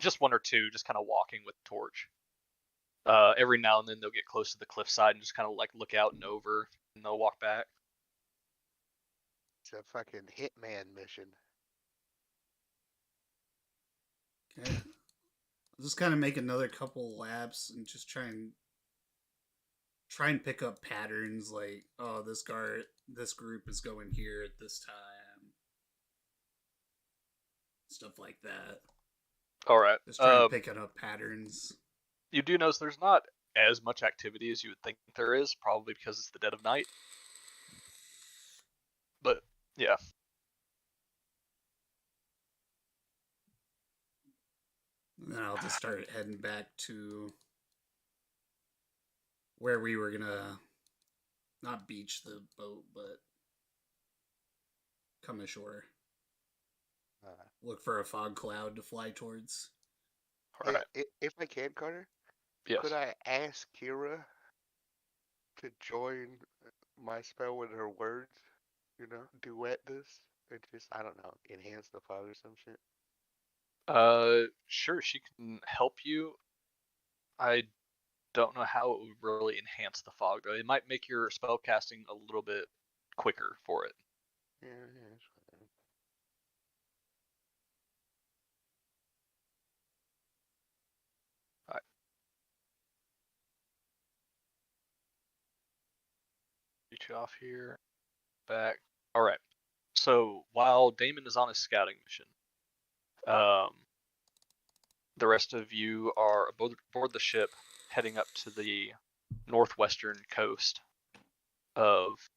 [SPEAKER 2] just one or two, just kind of walking with a torch. Every now and then they'll get close to the cliffside and just kind of like look out and over, and they'll walk back.
[SPEAKER 3] It's a fucking hitman mission.
[SPEAKER 1] Okay. I'll just kind of make another couple laps and just try and pick up patterns like, oh, this group is going here at this time. Stuff like that.
[SPEAKER 2] All right.
[SPEAKER 1] Just trying to pick up patterns.
[SPEAKER 2] You do notice there's not as much activity as you would think there is, probably because it's the dead of night. But yeah.
[SPEAKER 1] And then I'll just start heading back to where we were gonna not beach the boat, but come ashore. Look for a fog cloud to fly towards.
[SPEAKER 2] All right.
[SPEAKER 3] If I can, Carter,
[SPEAKER 2] Yes.
[SPEAKER 3] could I ask Kira to join my spell with her words? You know, duet this and just, I don't know, enhance the fog or some shit.
[SPEAKER 2] Sure, she can help you. I don't know how it would really enhance the fog though. It might make your spell casting a little bit quicker for it.
[SPEAKER 3] Yeah, that's fine.
[SPEAKER 2] All right. Get you off here. Back. All right. So while Damon is on his scouting mission, the rest of you are aboard the ship, heading up to the northwestern coast of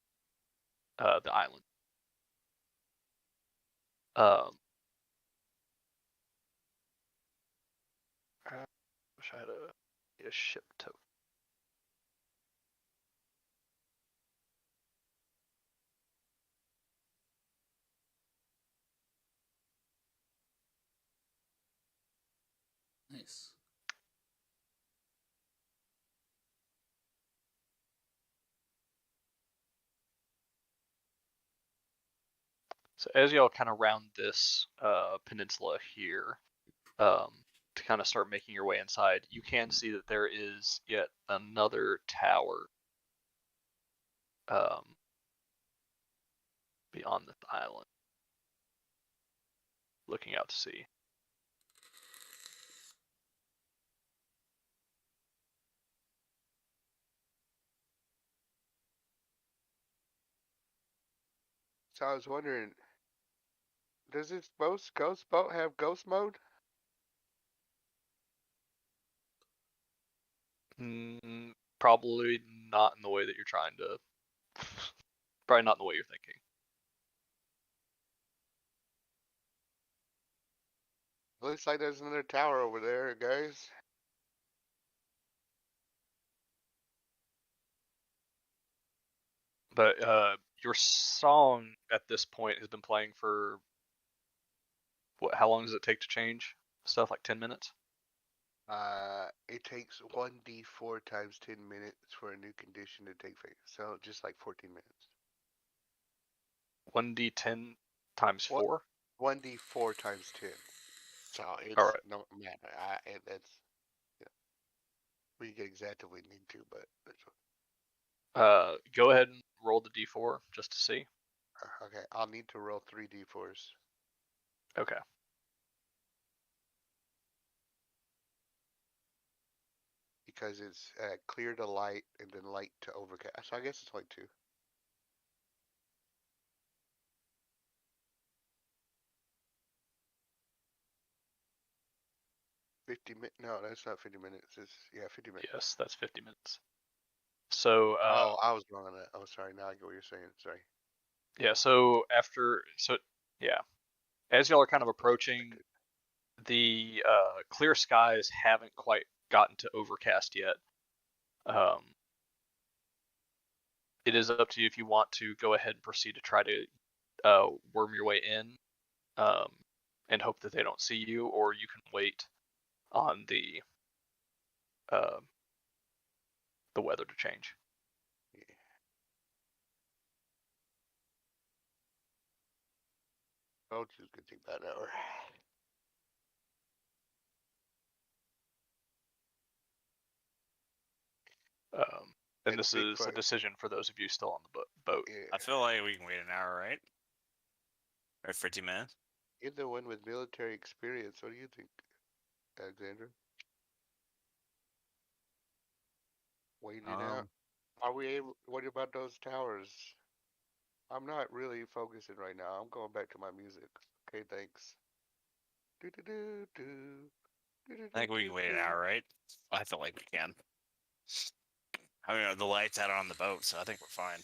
[SPEAKER 2] the island. I wish I had a ship token.
[SPEAKER 1] Nice.
[SPEAKER 2] So as y'all kind of round this peninsula here, to kind of start making your way inside, you can see that there is yet another tower beyond this island, looking out to sea.
[SPEAKER 3] So I was wondering, does this ghost boat have ghost mode?
[SPEAKER 2] Probably not in the way that you're trying to. Probably not in the way you're thinking.
[SPEAKER 3] Looks like there's another tower over there, guys.
[SPEAKER 2] But your song at this point has been playing for what? How long does it take to change stuff? Like 10 minutes?
[SPEAKER 3] It takes 1d4 times 10 minutes for a new condition to take effect. So just like 14 minutes.
[SPEAKER 2] 1d10 times
[SPEAKER 3] What?
[SPEAKER 2] 4?
[SPEAKER 3] 1d4 times 10. So it's
[SPEAKER 2] All right.
[SPEAKER 3] no man. That's we can exactly what we need to, but
[SPEAKER 2] Go ahead and roll the d4 just to see.
[SPEAKER 3] okay. I'll need to roll 3d4s.
[SPEAKER 2] Okay.
[SPEAKER 3] Because it's clear to light and then light to overcast. So I guess it's like 2. 50 minutes. No, that's not 50 minutes. It's 50 minutes.
[SPEAKER 2] Yes, that's 50 minutes. So
[SPEAKER 3] Oh, I was wrong on that. Oh, sorry. Now I get what you're saying. Sorry.
[SPEAKER 2] yeah, as y'all are kind of approaching, the clear skies haven't quite gotten to overcast yet. It is up to you if you want to go ahead and proceed to try to worm your way in, and hope that they don't see you, or you can wait on the weather to change.
[SPEAKER 3] Yeah. I'll just gonna take that hour.
[SPEAKER 2] And
[SPEAKER 3] And
[SPEAKER 2] this is a
[SPEAKER 3] Bigfoot.
[SPEAKER 2] decision for those of you still on the boat.
[SPEAKER 3] Yeah.
[SPEAKER 6] I feel like we can wait an hour, right? Or 50 minutes.
[SPEAKER 3] You're the one with military experience. What do you think, Alexander? Waiting it out. Are we able? What about those towers? I'm not really focusing right now. I'm going back to my music. Okay, thanks.
[SPEAKER 6] I think we can wait an hour, right? I feel like we can. I mean, the lights out on the boat, so I think we're fine.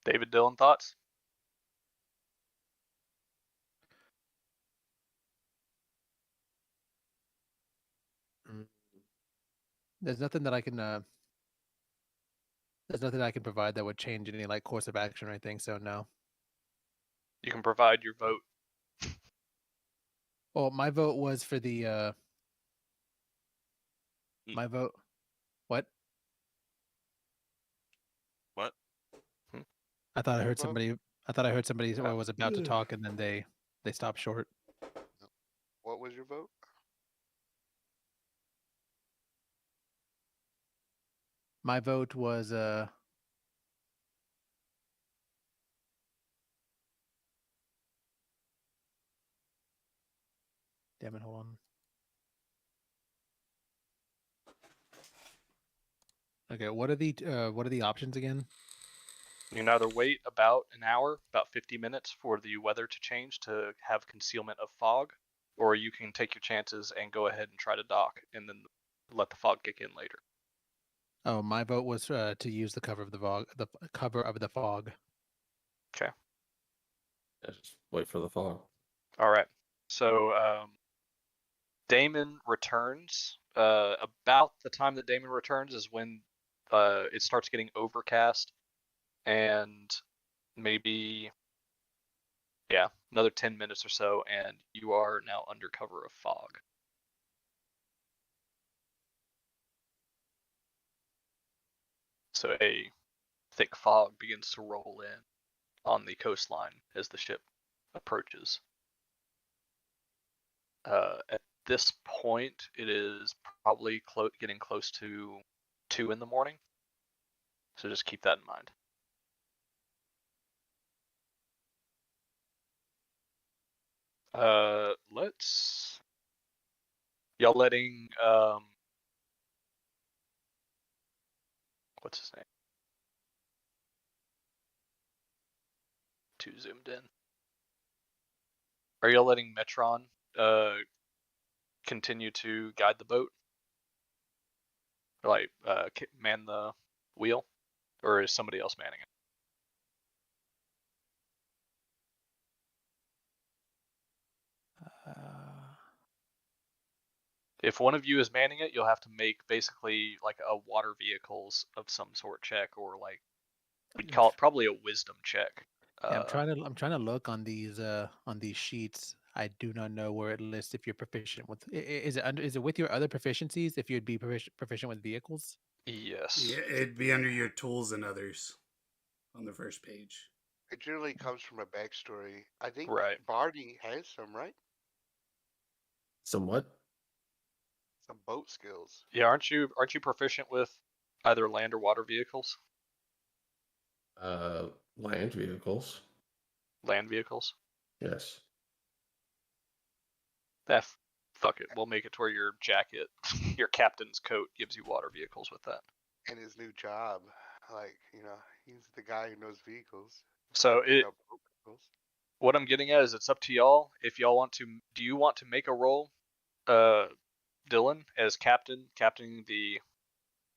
[SPEAKER 2] David, Dylan, thoughts?
[SPEAKER 5] There's nothing that I can. There's nothing I can provide that would change any like course of action or anything. So no.
[SPEAKER 2] You can provide your vote.
[SPEAKER 5] Well, my vote was for the. My vote. What?
[SPEAKER 6] What?
[SPEAKER 5] I thought I
[SPEAKER 3] Your
[SPEAKER 5] heard
[SPEAKER 3] vote?
[SPEAKER 5] somebody. I thought I heard somebody was about to talk, and then they stopped short.
[SPEAKER 3] What was your vote?
[SPEAKER 5] My vote was Damn it! Hold on. Okay, what are the options again?
[SPEAKER 2] You can either wait about an hour, about 50 minutes, for the weather to change to have concealment of fog, or you can take your chances and go ahead and try to dock, and then let the fog kick in later.
[SPEAKER 5] Oh, my vote was to use the cover of the fog. The cover of the fog.
[SPEAKER 2] Okay.
[SPEAKER 4] Just wait for the fog.
[SPEAKER 2] All right. So Damon returns. About the time that Damon returns is when it starts getting overcast, and maybe another 10 minutes or so, and you are now under cover of fog. So a thick fog begins to roll in on the coastline as the ship approaches. At this point, it is probably getting close to 2 in the morning. So just keep that in mind. Y'all letting what's his name? Too zoomed in. Are y'all letting Metron continue to guide the boat? Or like man the wheel? Or is somebody else manning it? If one of you is manning it, you'll have to make basically like a water vehicles of some sort check, or like we'd call it probably a wisdom check.
[SPEAKER 5] Yeah, I'm trying to look on these sheets. I do not know where it lists if you're proficient with. Is it with your other proficiencies? If you'd be proficient with vehicles?
[SPEAKER 2] Yes.
[SPEAKER 1] Yeah, it'd be under your tools and others. on the first page.
[SPEAKER 3] It generally comes from a backstory. I think
[SPEAKER 2] Right.
[SPEAKER 3] Barney has some, right?
[SPEAKER 4] Somewhat.
[SPEAKER 3] Some boat skills.
[SPEAKER 2] Yeah, aren't you proficient with either land or water vehicles?
[SPEAKER 4] Land vehicles.
[SPEAKER 2] Land vehicles?
[SPEAKER 4] Yes.
[SPEAKER 2] Fuck it. We'll make it to where your jacket, your captain's coat gives you water vehicles with that.
[SPEAKER 3] And his new job. Like, he's the guy who knows vehicles.
[SPEAKER 2] So
[SPEAKER 3] You know, boat vehicles.
[SPEAKER 2] what I'm getting at is it's up to y'all. If y'all want to, do you want to make a role, Dylan, as captaining the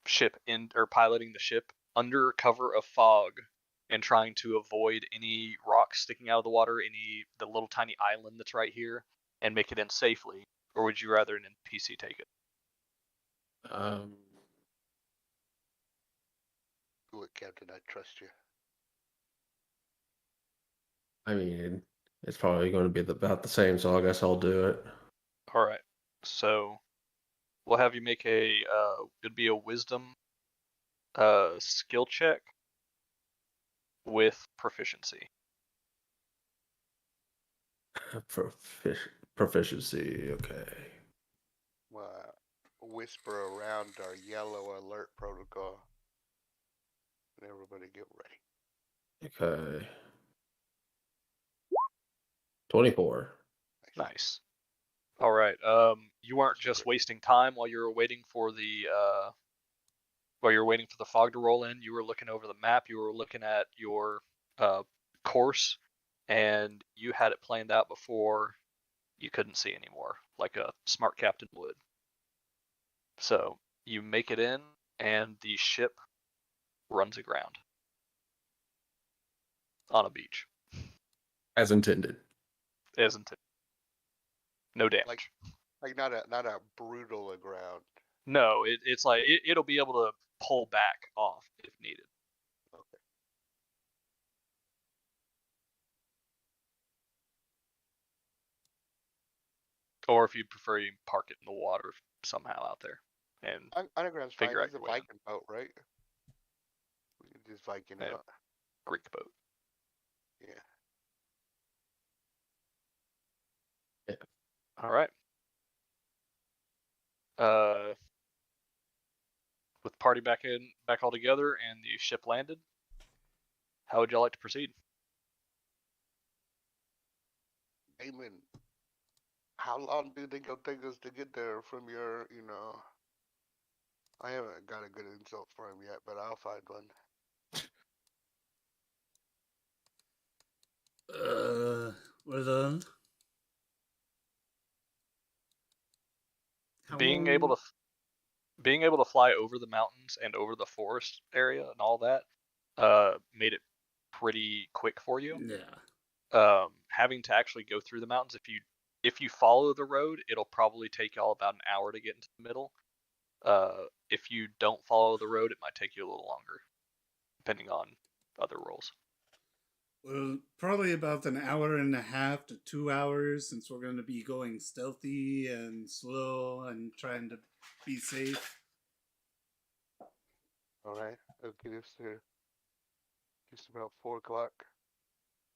[SPEAKER 2] ship or piloting the ship under cover of fog and trying to avoid any rocks sticking out of the water, the little tiny island that's right here, and make it in safely? Or would you rather an NPC take it?
[SPEAKER 3] Do it, Captain. I trust you.
[SPEAKER 4] I mean, it's probably going to be about the same, so I guess I'll do it.
[SPEAKER 2] All right. So we'll have you make it'd be a wisdom skill check with proficiency.
[SPEAKER 4] Proficiency, okay.
[SPEAKER 3] Whisper around our yellow alert protocol. And everybody get ready.
[SPEAKER 4] Okay. 24.
[SPEAKER 2] Nice. All right. You weren't just wasting time while you were waiting for the fog to roll in. You were looking over the map. You were looking at your course, and you had it planned out before you couldn't see anymore, like a smart captain would. So you make it in, and the ship runs aground on a beach.
[SPEAKER 4] As intended.
[SPEAKER 2] Isn't it? No damage.
[SPEAKER 3] Like not a brutal aground.
[SPEAKER 2] No, it's like it'll be able to pull back off if needed.
[SPEAKER 3] Okay.
[SPEAKER 2] Or if you prefer, you park it in the water somehow out there and
[SPEAKER 3] Underground's fine.
[SPEAKER 2] figure out
[SPEAKER 3] It's a
[SPEAKER 2] your way in.
[SPEAKER 3] Viking boat, right? We can just Viking
[SPEAKER 2] Yeah.
[SPEAKER 3] out.
[SPEAKER 2] Greek boat.
[SPEAKER 3] Yeah.
[SPEAKER 2] All right. With party back all together and the ship landed, how would y'all like to proceed?
[SPEAKER 3] Damon, how long do you think it'll take us to get there from your, I haven't got a good insult for him yet, but I'll find one.
[SPEAKER 1] What are the?
[SPEAKER 2] Being able to fly over the mountains and over the forest area and all that made it pretty quick for you.
[SPEAKER 1] Yeah.
[SPEAKER 2] Having to actually go through the mountains, if you follow the road, it'll probably take y'all about an hour to get into the middle. If you don't follow the road, it might take you a little longer, depending on other rolls.
[SPEAKER 1] Well, probably about an hour and a half to 2 hours, since we're going to be going stealthy and slow and trying to be safe.
[SPEAKER 3] All right. Okay, this here. Just about 4 o'clock.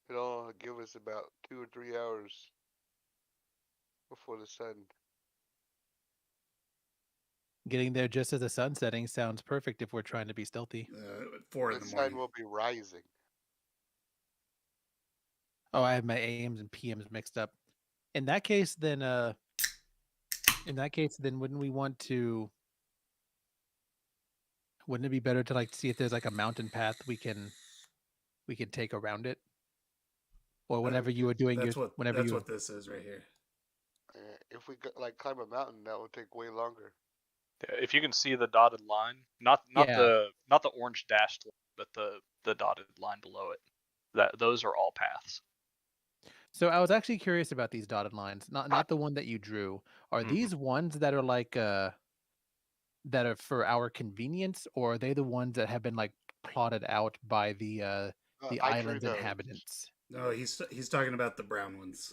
[SPEAKER 3] It'll give us about 2 or 3 hours before the sun.
[SPEAKER 5] Getting there just as the sun's setting sounds perfect if we're trying to be stealthy.
[SPEAKER 1] 4 in
[SPEAKER 3] The
[SPEAKER 1] the
[SPEAKER 3] sun
[SPEAKER 1] morning.
[SPEAKER 3] will be rising.
[SPEAKER 5] Oh, I have my AMs and PMs mixed up. In that case, then wouldn't it be better to see if there's a mountain path we can take around it? Or whenever you were doing
[SPEAKER 1] That's what this is right here.
[SPEAKER 3] If we climb a mountain, that would take way longer.
[SPEAKER 2] Yeah, if you can see the dotted line, not
[SPEAKER 5] Yeah.
[SPEAKER 2] the orange dashed line, but the dotted line below it, those are all paths.
[SPEAKER 5] So I was actually curious about these dotted lines, not the one that you drew. Are these ones that are that are for our convenience, or are they the ones that have been plotted out by the
[SPEAKER 3] I drew
[SPEAKER 5] island's
[SPEAKER 3] those.
[SPEAKER 5] inhabitants?
[SPEAKER 1] No, he's talking about the brown ones.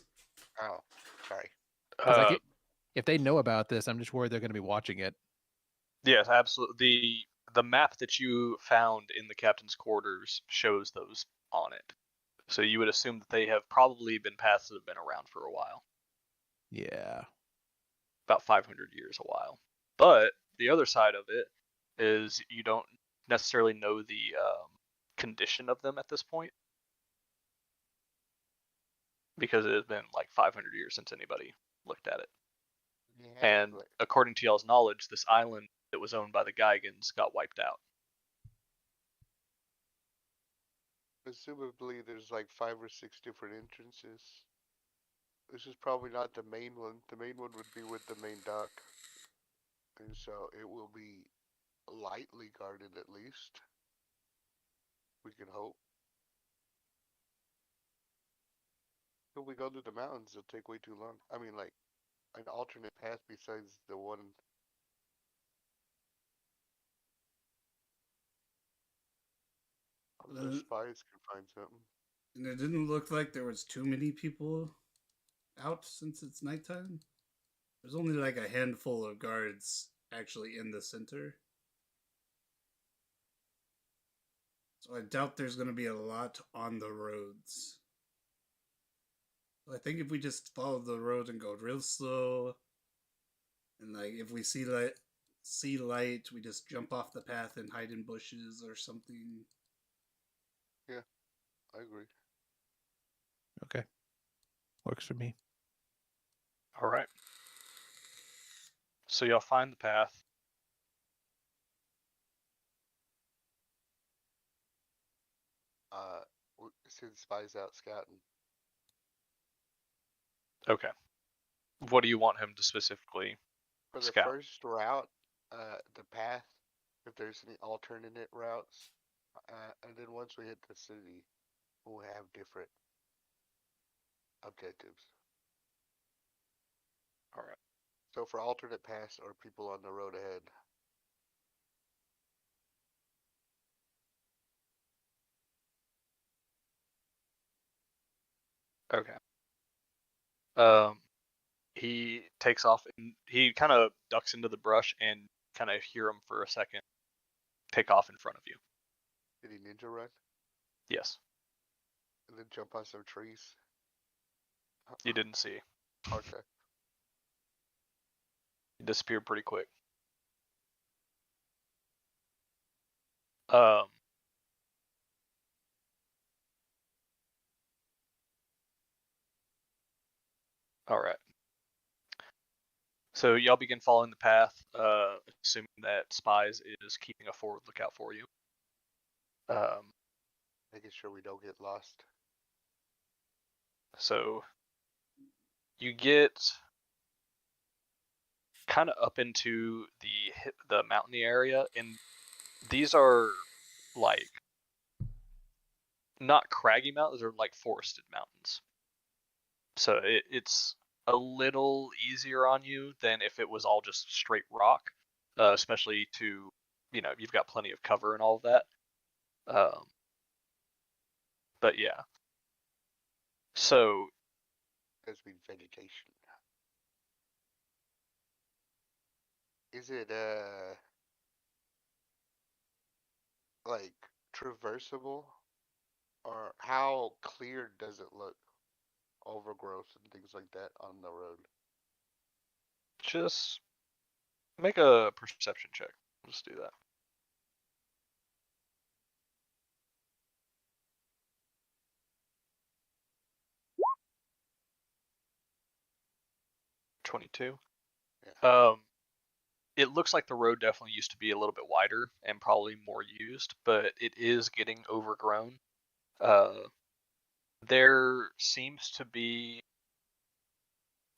[SPEAKER 3] Oh, sorry.
[SPEAKER 5] 'Cause, if they know about this, I'm just worried they're going to be watching it.
[SPEAKER 2] Yes, absolutely. the map that you found in the captain's quarters shows those on it. So you would assume that they have probably been paths that have been around for a while.
[SPEAKER 5] Yeah.
[SPEAKER 2] About 500 years, a while. But the other side of it is you don't necessarily know the condition of them at this point, because it has been like 500 years since anybody looked at it.
[SPEAKER 3] Yeah,
[SPEAKER 2] And
[SPEAKER 3] but
[SPEAKER 2] according to y'all's knowledge, this island that was owned by the Geigans got wiped out.
[SPEAKER 3] presumably there's like 5 or 6 different entrances. This is probably not the main one. The main one would be with the main dock. And so it will be lightly guarded at least. We can hope. If we go to the mountains, it'll take way too long. I mean, like, an alternate path besides the one. The spies can find something.
[SPEAKER 1] And it didn't look like there was too many people out since it's nighttime. There's only like a handful of guards actually in the center. So I doubt there's going to be a lot on the roads. I think if we just follow the road and go real slow, and like if we see light, we just jump off the path and hide in bushes or something.
[SPEAKER 3] Yeah, I agree.
[SPEAKER 5] Okay. Works for me.
[SPEAKER 2] All right. So y'all find the path.
[SPEAKER 3] Send spies out scouting.
[SPEAKER 2] Okay. What do you want him to specifically
[SPEAKER 3] For the
[SPEAKER 2] scout?
[SPEAKER 3] first route, the path, if there's any alternate routes, and then once we hit the city, we'll have different objectives.
[SPEAKER 2] All right.
[SPEAKER 3] So for alternate paths or people on the road ahead.
[SPEAKER 2] Okay. He takes off and he kind of ducks into the brush and kind of hear him for a second take off in front of you.
[SPEAKER 3] Did he ninja run?
[SPEAKER 2] Yes.
[SPEAKER 3] And then jump on some trees?
[SPEAKER 2] You didn't see.
[SPEAKER 3] Okay.
[SPEAKER 2] He disappeared pretty quick. All right. So y'all begin following the path, assuming that Spies is keeping a forward lookout for you.
[SPEAKER 3] Making sure we don't get lost.
[SPEAKER 2] So you get kind of up into the mountainy area, and these are like not craggy mountains, they're like forested mountains. So it's a little easier on you than if it was all just straight rock, especially to, you've got plenty of cover and all of that. But yeah. So
[SPEAKER 3] Has been vegetation. Is it like traversable, or how clear does it look? Overgrowth and things like that on the road.
[SPEAKER 2] just make a perception check. Let's do that. $22.
[SPEAKER 3] Yeah.
[SPEAKER 2] It looks like the road definitely used to be a little bit wider and probably more used, but it is getting overgrown. There seems to be,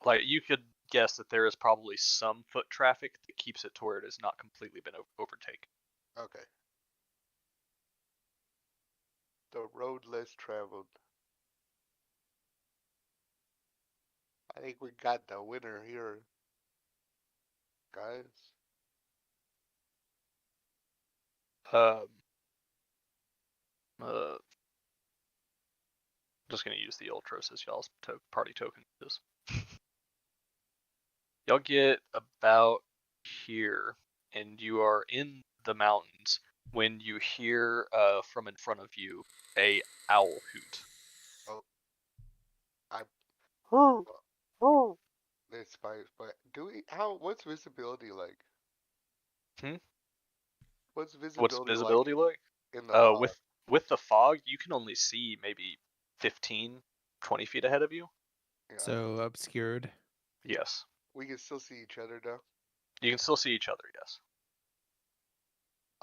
[SPEAKER 2] like, you could guess that there is probably some foot traffic that keeps it to where it has not completely been overtaken.
[SPEAKER 3] Okay. The road less traveled. I think we got the winner here, guys.
[SPEAKER 2] Just gonna use the Ultros as y'all's party token. Y'all get about here, and you are in the mountains when you hear from in front of you a owl hoot.
[SPEAKER 3] There's spiders, but what's visibility like? What's
[SPEAKER 2] What's
[SPEAKER 3] visibility
[SPEAKER 2] visibility like?
[SPEAKER 3] in the fog?
[SPEAKER 2] With the fog, you can only see maybe 15, 20 feet ahead of you.
[SPEAKER 3] Yeah,
[SPEAKER 5] So obscured.
[SPEAKER 2] Yes.
[SPEAKER 3] we can still see each other though.
[SPEAKER 2] You can still see each other, yes.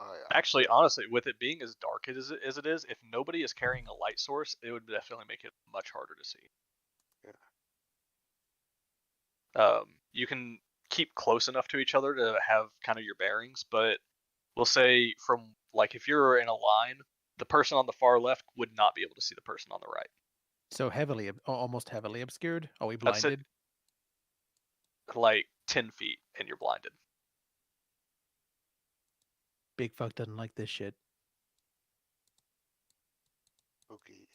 [SPEAKER 3] Oh, yeah.
[SPEAKER 2] Actually, honestly, with it being as dark as it is, if nobody is carrying a light source, it would definitely make it much harder to see.
[SPEAKER 3] Yeah.
[SPEAKER 2] You can keep close enough to each other to have kind of your bearings, but we'll say from, like, if you're in a line, the person on the far left would not be able to see the person on the right.
[SPEAKER 5] So almost heavily obscured. Are we
[SPEAKER 2] That's it.
[SPEAKER 5] blinded?
[SPEAKER 2] Like 10 feet and you're blinded.
[SPEAKER 5] Big fuck doesn't like this shit.
[SPEAKER 3] Okay.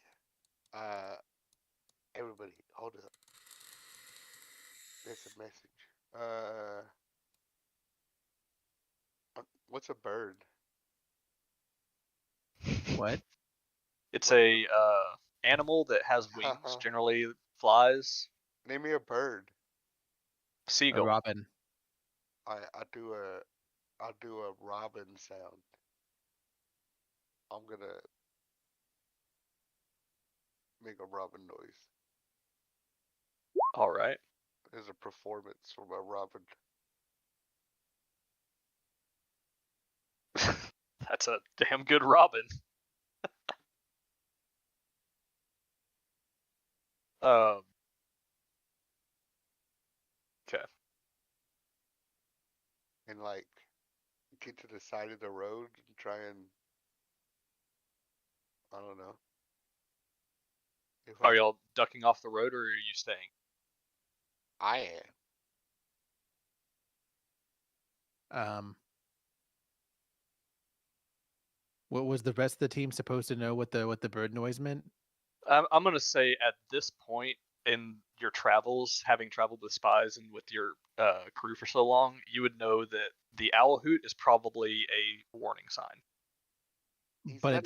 [SPEAKER 3] Everybody, hold up. There's a message. What's a bird?
[SPEAKER 5] What?
[SPEAKER 2] It's a animal that has wings, generally flies.
[SPEAKER 3] Name me a bird.
[SPEAKER 5] A
[SPEAKER 2] Seagull.
[SPEAKER 5] robin.
[SPEAKER 3] I'll do a robin sound. I'm gonna make a robin noise.
[SPEAKER 2] All right.
[SPEAKER 3] There's a performance from a robin.
[SPEAKER 2] That's a damn good robin. Okay.
[SPEAKER 3] And like get to the side of the road and try and I don't know.
[SPEAKER 2] Are y'all ducking off the road or are you staying?
[SPEAKER 3] I am.
[SPEAKER 5] What was the rest of the team supposed to know what the bird noise meant?
[SPEAKER 2] I'm gonna say at this point in your travels, having traveled with spies and with your crew for so long, you would know that the owl hoot is probably a warning sign.
[SPEAKER 3] He's
[SPEAKER 5] But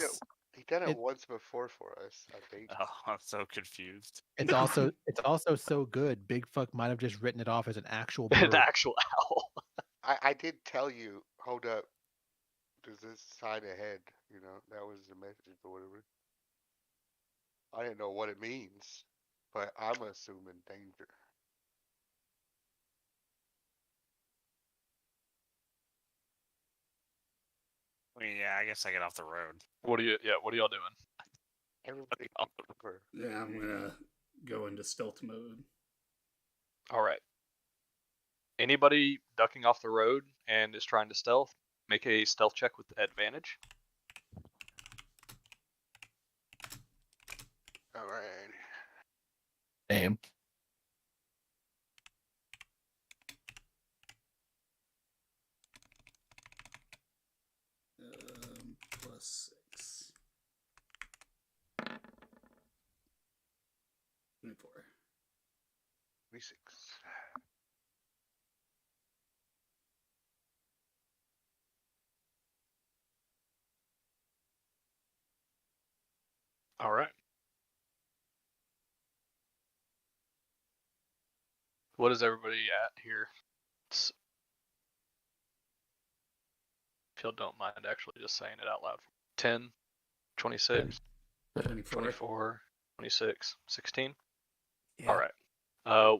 [SPEAKER 3] done it once before for us, I think.
[SPEAKER 6] Oh, I'm so confused.
[SPEAKER 5] it's also so good. Big fuck might have just written it off as an actual bird.
[SPEAKER 2] The actual owl.
[SPEAKER 3] I did tell you, hold up. There's this sign ahead, you know, that was the message or whatever. I didn't know what it means, but I'm assuming danger.
[SPEAKER 6] I mean, yeah, I guess I get off the road.
[SPEAKER 2] What are y'all doing?
[SPEAKER 3] Everybody over.
[SPEAKER 1] Yeah, I'm gonna go into stealth mode.
[SPEAKER 2] All right. Anybody ducking off the road and is trying to stealth, make a stealth check with advantage.
[SPEAKER 3] All right.
[SPEAKER 4] Damn.
[SPEAKER 1] +6. 24.
[SPEAKER 3] 36.
[SPEAKER 2] All right. What is everybody at here? If you don't mind actually just saying it out loud. 10, 26, 24, 26, 16.
[SPEAKER 5] Yeah.
[SPEAKER 2] All right.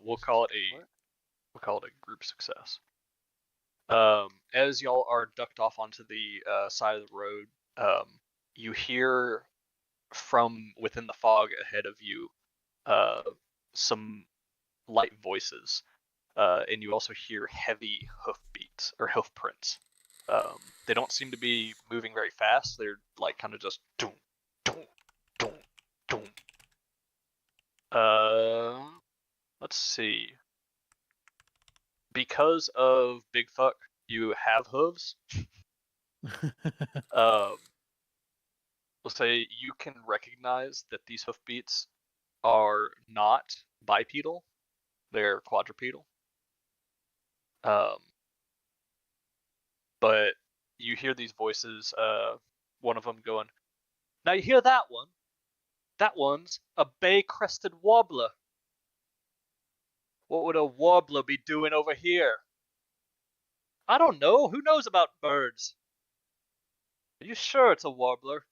[SPEAKER 2] We'll call it a group success. As y'all are ducked off onto the side of the road, you hear from within the fog ahead of you some light voices, and you also hear heavy hoof beats or hoof prints. They don't seem to be moving very fast. They're like kind of just doom, doom, doom, doom. Let's see. Because of Big Fuck, you have hooves. Let's say you can recognize that these hoof beats are not bipedal; they're quadrupedal. But you hear these voices. One of them going, "Now you hear that one? That one's a bay-crested warbler. What would a warbler be doing over here? I don't know. Who knows about birds? Are you sure it's a warbler?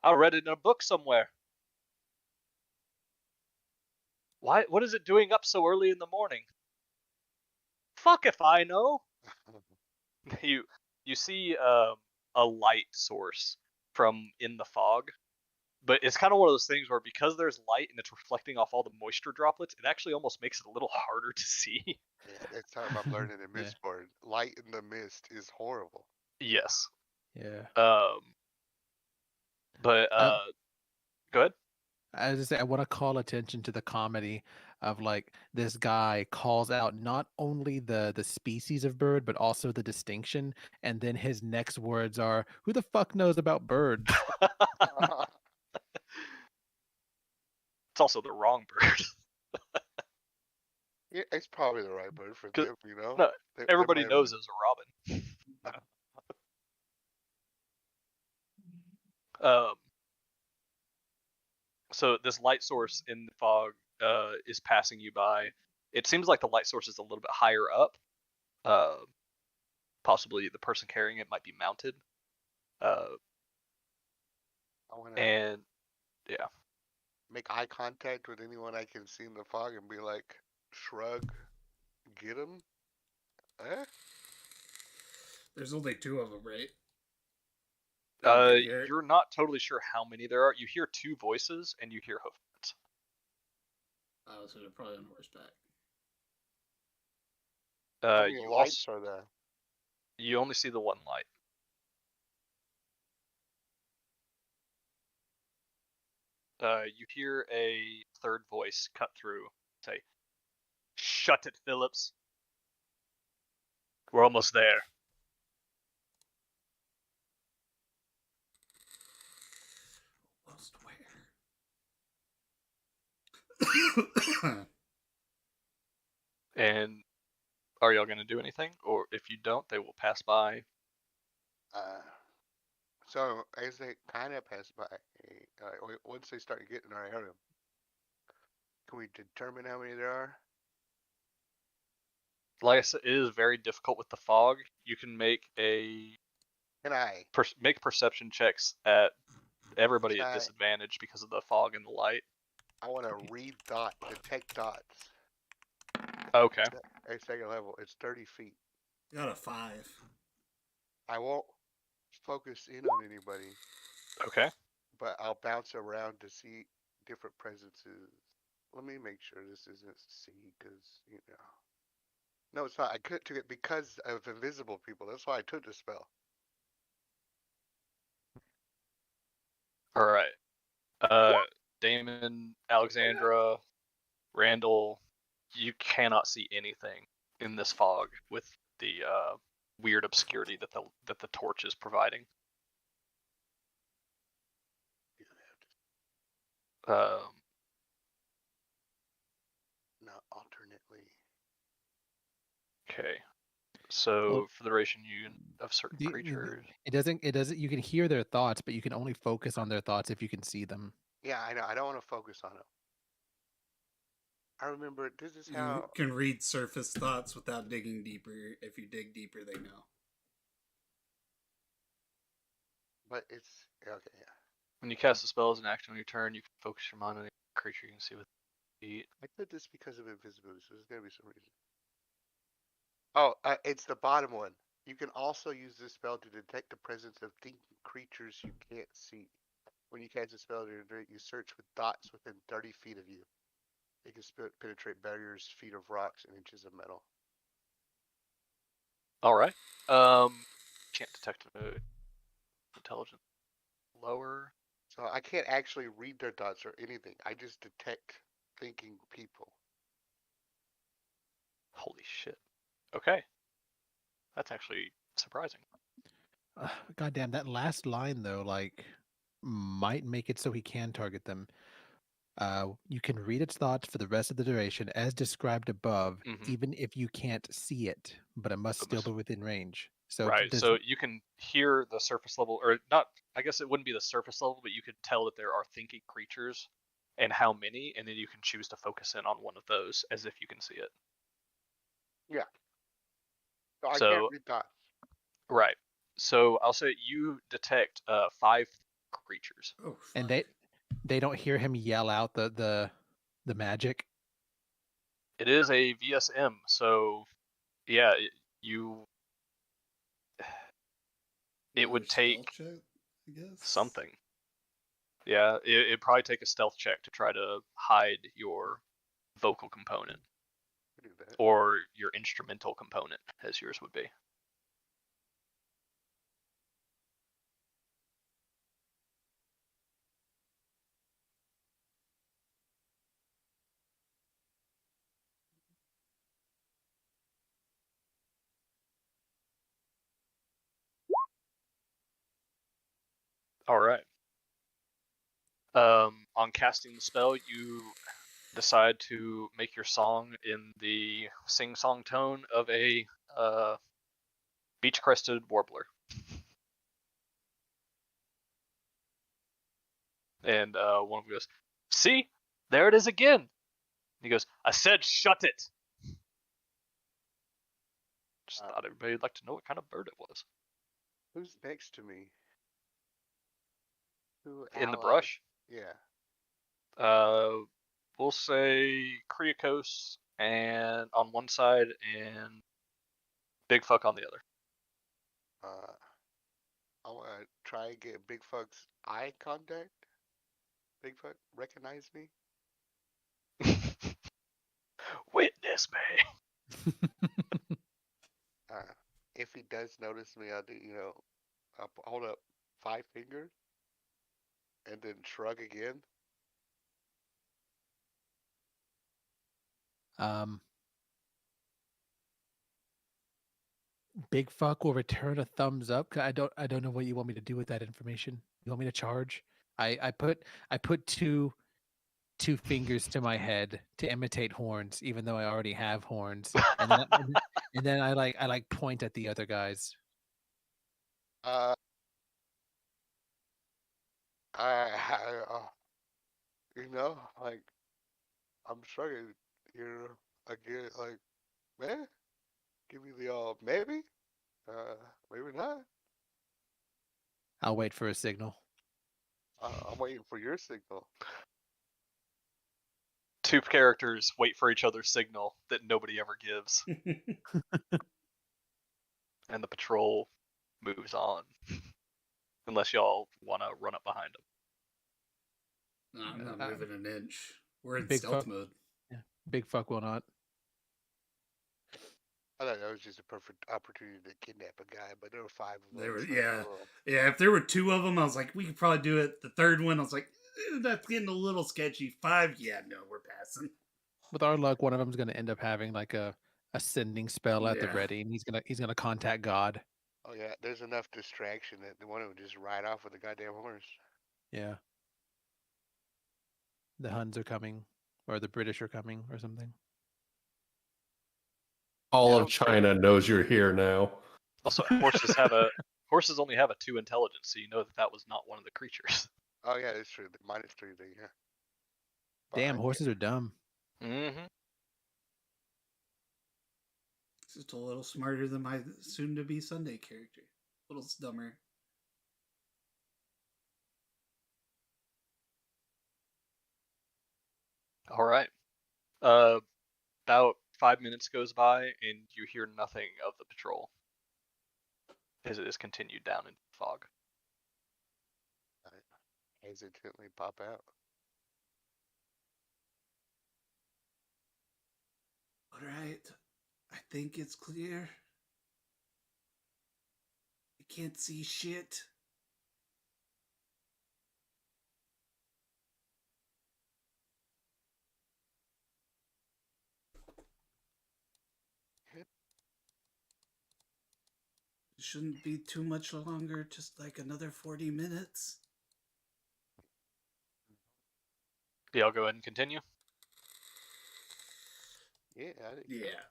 [SPEAKER 2] I read it in a book somewhere. Why? What is it doing up so early in the morning? Fuck if I know." You see a light source from in the fog, but it's kind of one of those things where because there's light and it's reflecting off all the moisture droplets, it actually almost makes it a little harder to see.
[SPEAKER 3] Yeah, next time I'm learning in
[SPEAKER 5] Yeah.
[SPEAKER 3] Mistborn, light in the mist is horrible.
[SPEAKER 2] Yes.
[SPEAKER 5] Yeah.
[SPEAKER 2] But go ahead.
[SPEAKER 5] I was just say I want to call attention to the comedy of like this guy calls out not only the species of bird but also the distinction, and then his next words are, "Who the fuck knows about birds?"
[SPEAKER 2] It's also the wrong bird.
[SPEAKER 3] Yeah, it's probably the right bird for
[SPEAKER 2] 'Cause-
[SPEAKER 3] them, you know?
[SPEAKER 2] No,
[SPEAKER 3] They
[SPEAKER 2] everybody
[SPEAKER 3] might-
[SPEAKER 2] knows it was a robin. So this light source in the fog is passing you by. It seems like the light source is a little bit higher up. Possibly the person carrying it might be mounted.
[SPEAKER 3] I want to
[SPEAKER 2] And yeah,
[SPEAKER 3] make eye contact with anyone I can see in the fog and be like, shrug, get him? Eh?
[SPEAKER 1] There's only 2 of them, right? Okay, here-
[SPEAKER 2] you're not totally sure how many there are. You hear 2 voices and you hear hoofprints.
[SPEAKER 1] Oh, so they're probably on horseback.
[SPEAKER 3] How many
[SPEAKER 2] You
[SPEAKER 3] lights are there?
[SPEAKER 2] you only see the one light. You hear a third voice cut through, say, "Shut it, Phillips. We're almost there."
[SPEAKER 1] Almost where?
[SPEAKER 2] And are y'all gonna do anything? Or if you don't, they will pass by.
[SPEAKER 3] So as they kind of pass by, once they start getting our area, can we determine how many there are?
[SPEAKER 2] Like I said, it is very difficult with the fog. You can make
[SPEAKER 3] Can I?
[SPEAKER 2] make perception checks at everybody at
[SPEAKER 3] Okay.
[SPEAKER 2] disadvantage because of the fog and the light.
[SPEAKER 3] I want to read detect dots.
[SPEAKER 2] Okay.
[SPEAKER 3] At second level, it's 30 feet.
[SPEAKER 1] Got a 5.
[SPEAKER 3] I won't focus in on anybody,
[SPEAKER 2] Okay.
[SPEAKER 3] but I'll bounce around to see different presences. Let me make sure this isn't C, because, you know. No, it's not. I took it because of invisible people. That's why I took the spell.
[SPEAKER 2] All right. Damon, Alexandra, Randall, you cannot see anything in this fog with the weird obscurity that the torch is providing.
[SPEAKER 3] Not alternately.
[SPEAKER 2] Okay. So
[SPEAKER 5] Well,
[SPEAKER 2] for the duration of certain creatures.
[SPEAKER 5] It doesn't. You can hear their thoughts, but you can only focus on their thoughts if you can see them.
[SPEAKER 3] Yeah, I know. I don't want to focus on them. I remember this is
[SPEAKER 1] You
[SPEAKER 3] how.
[SPEAKER 1] can read surface thoughts without digging deeper. If you dig deeper, they know.
[SPEAKER 3] But it's okay. Yeah.
[SPEAKER 2] When you cast a spell as an action on your turn, you can focus your mind on any creature you can see with feet.
[SPEAKER 3] I did this because of invisibility, so there's gonna be some reason. Oh, it's the bottom one. You can also use this spell to detect the presence of thinking creatures you can't see. When you cast a spell, you search with dots within 30 feet of you. It can penetrate barriers, feet of rocks, and inches of metal.
[SPEAKER 2] All right. Can't detect intelligence lower.
[SPEAKER 3] So I can't actually read their thoughts or anything. I just detect thinking people.
[SPEAKER 2] Holy shit. Okay. That's actually surprising.
[SPEAKER 5] Goddamn, that last line though, like, might make it so he can target them. You can read its thoughts for the rest of the duration, as described above,
[SPEAKER 2] Mhm.
[SPEAKER 5] even if you can't see it, but it must
[SPEAKER 2] But
[SPEAKER 5] still
[SPEAKER 2] must-
[SPEAKER 5] be within range. So
[SPEAKER 2] Right.
[SPEAKER 5] does,
[SPEAKER 2] So you can hear the surface level, or not. I guess it wouldn't be the surface level, but you could tell that there are thinking creatures, and how many, and then you can choose to focus in on one of those as if you can see it.
[SPEAKER 3] Yeah. So I can't
[SPEAKER 2] So
[SPEAKER 3] read thoughts.
[SPEAKER 2] right. So I'll say you detect 5 creatures.
[SPEAKER 1] Oh,
[SPEAKER 5] and
[SPEAKER 1] fuck.
[SPEAKER 5] they don't hear him yell out the magic.
[SPEAKER 2] It is a VSM, so yeah, you. It
[SPEAKER 1] Another
[SPEAKER 2] would take
[SPEAKER 1] stealth check, I guess.
[SPEAKER 2] something. Yeah, it'd probably take a stealth check to try to hide your vocal component,
[SPEAKER 3] Do that.
[SPEAKER 2] or your instrumental component, as yours would be. All right. On casting the spell, you decide to make your song in the sing-song tone of a beach-crested warbler. And one of them goes, "See, there it is again." And he goes, "I said shut it." Just thought everybody would like to know what kind of bird it was.
[SPEAKER 3] Who's next to me? Who
[SPEAKER 2] In the
[SPEAKER 3] ally?
[SPEAKER 2] brush,
[SPEAKER 3] Yeah.
[SPEAKER 2] we'll say Kriakos and on one side and Big Fuck on the other.
[SPEAKER 3] I want to try and get Big Fuck's eye contact. Big Fuck recognize me.
[SPEAKER 2] Witness me.
[SPEAKER 3] If he does notice me, I'll do, I'll hold up 5 fingers and then shrug again.
[SPEAKER 5] Big Fuck will return a thumbs up. 'Cause I don't know what you want me to do with that information. You want me to charge? I put two fingers to my head to imitate horns, even though I already have horns, and then and then I like point at the other guys.
[SPEAKER 3] I like I'm shrugging, again, like, man, give me the maybe, maybe not.
[SPEAKER 5] I'll wait for a signal.
[SPEAKER 3] I'm waiting for your signal.
[SPEAKER 2] 2 characters wait for each other's signal that nobody ever gives, and the patrol moves on. Unless y'all want to run up behind them.
[SPEAKER 1] No, I'm not moving an inch. We're in
[SPEAKER 5] Big
[SPEAKER 1] stealth
[SPEAKER 5] Fuck.
[SPEAKER 1] mode.
[SPEAKER 5] Yeah, Big Fuck will not.
[SPEAKER 3] I thought that was just a perfect opportunity to kidnap a guy, but there were 5 of them.
[SPEAKER 1] There was,
[SPEAKER 3] so
[SPEAKER 1] yeah,
[SPEAKER 3] well,
[SPEAKER 1] yeah. If there were 2 of them, I was like, we could probably do it. The third one, I was like, that's getting a little sketchy. 5, yeah, no, we're passing.
[SPEAKER 5] With our luck, one of them's going to end up having like a sending spell at the
[SPEAKER 1] Yeah.
[SPEAKER 5] ready, and he's gonna contact God.
[SPEAKER 3] Oh yeah, there's enough distraction that the one would just ride off with a goddamn horse.
[SPEAKER 5] Yeah. The Huns are coming, or the British are coming, or something.
[SPEAKER 4] All
[SPEAKER 3] Yeah,
[SPEAKER 4] of China knows you're here now.
[SPEAKER 2] Also, horses only have a 2 intelligence, so you know that was not one of the creatures.
[SPEAKER 3] Oh yeah, that's true. The -3 thing, yeah. But
[SPEAKER 5] Damn, horses are dumb.
[SPEAKER 2] Mm-hmm.
[SPEAKER 1] Just a little smarter than my soon-to-be Sunday character. A little dumber.
[SPEAKER 2] All right. About 5 minutes goes by, and you hear nothing of the patrol as it is continued down into the fog.
[SPEAKER 3] I hesitantly pop out.
[SPEAKER 1] All right, I think it's clear. I can't see shit. It shouldn't be too much longer, just like another 40 minutes.
[SPEAKER 2] Yeah, I'll go ahead and continue.
[SPEAKER 3] Yeah, I think so.
[SPEAKER 1] Yeah.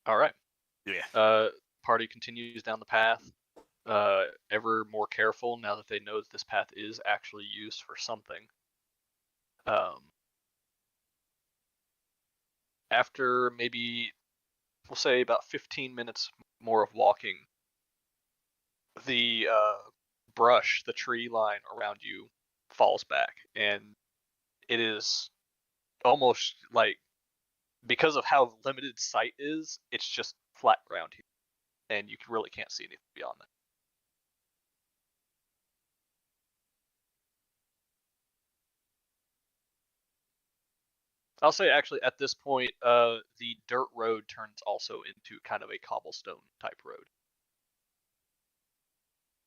[SPEAKER 2] All right.
[SPEAKER 6] Yeah.
[SPEAKER 2] party continues down the path, ever more careful now that they know that this path is actually used for something. After maybe, we'll say about 15 minutes more of walking, the brush, the tree line around you falls back, and it is almost like, because of how limited sight is, it's just flat ground here, and you really can't see anything beyond that. I'll say actually at this point, the dirt road turns also into kind of a cobblestone type road.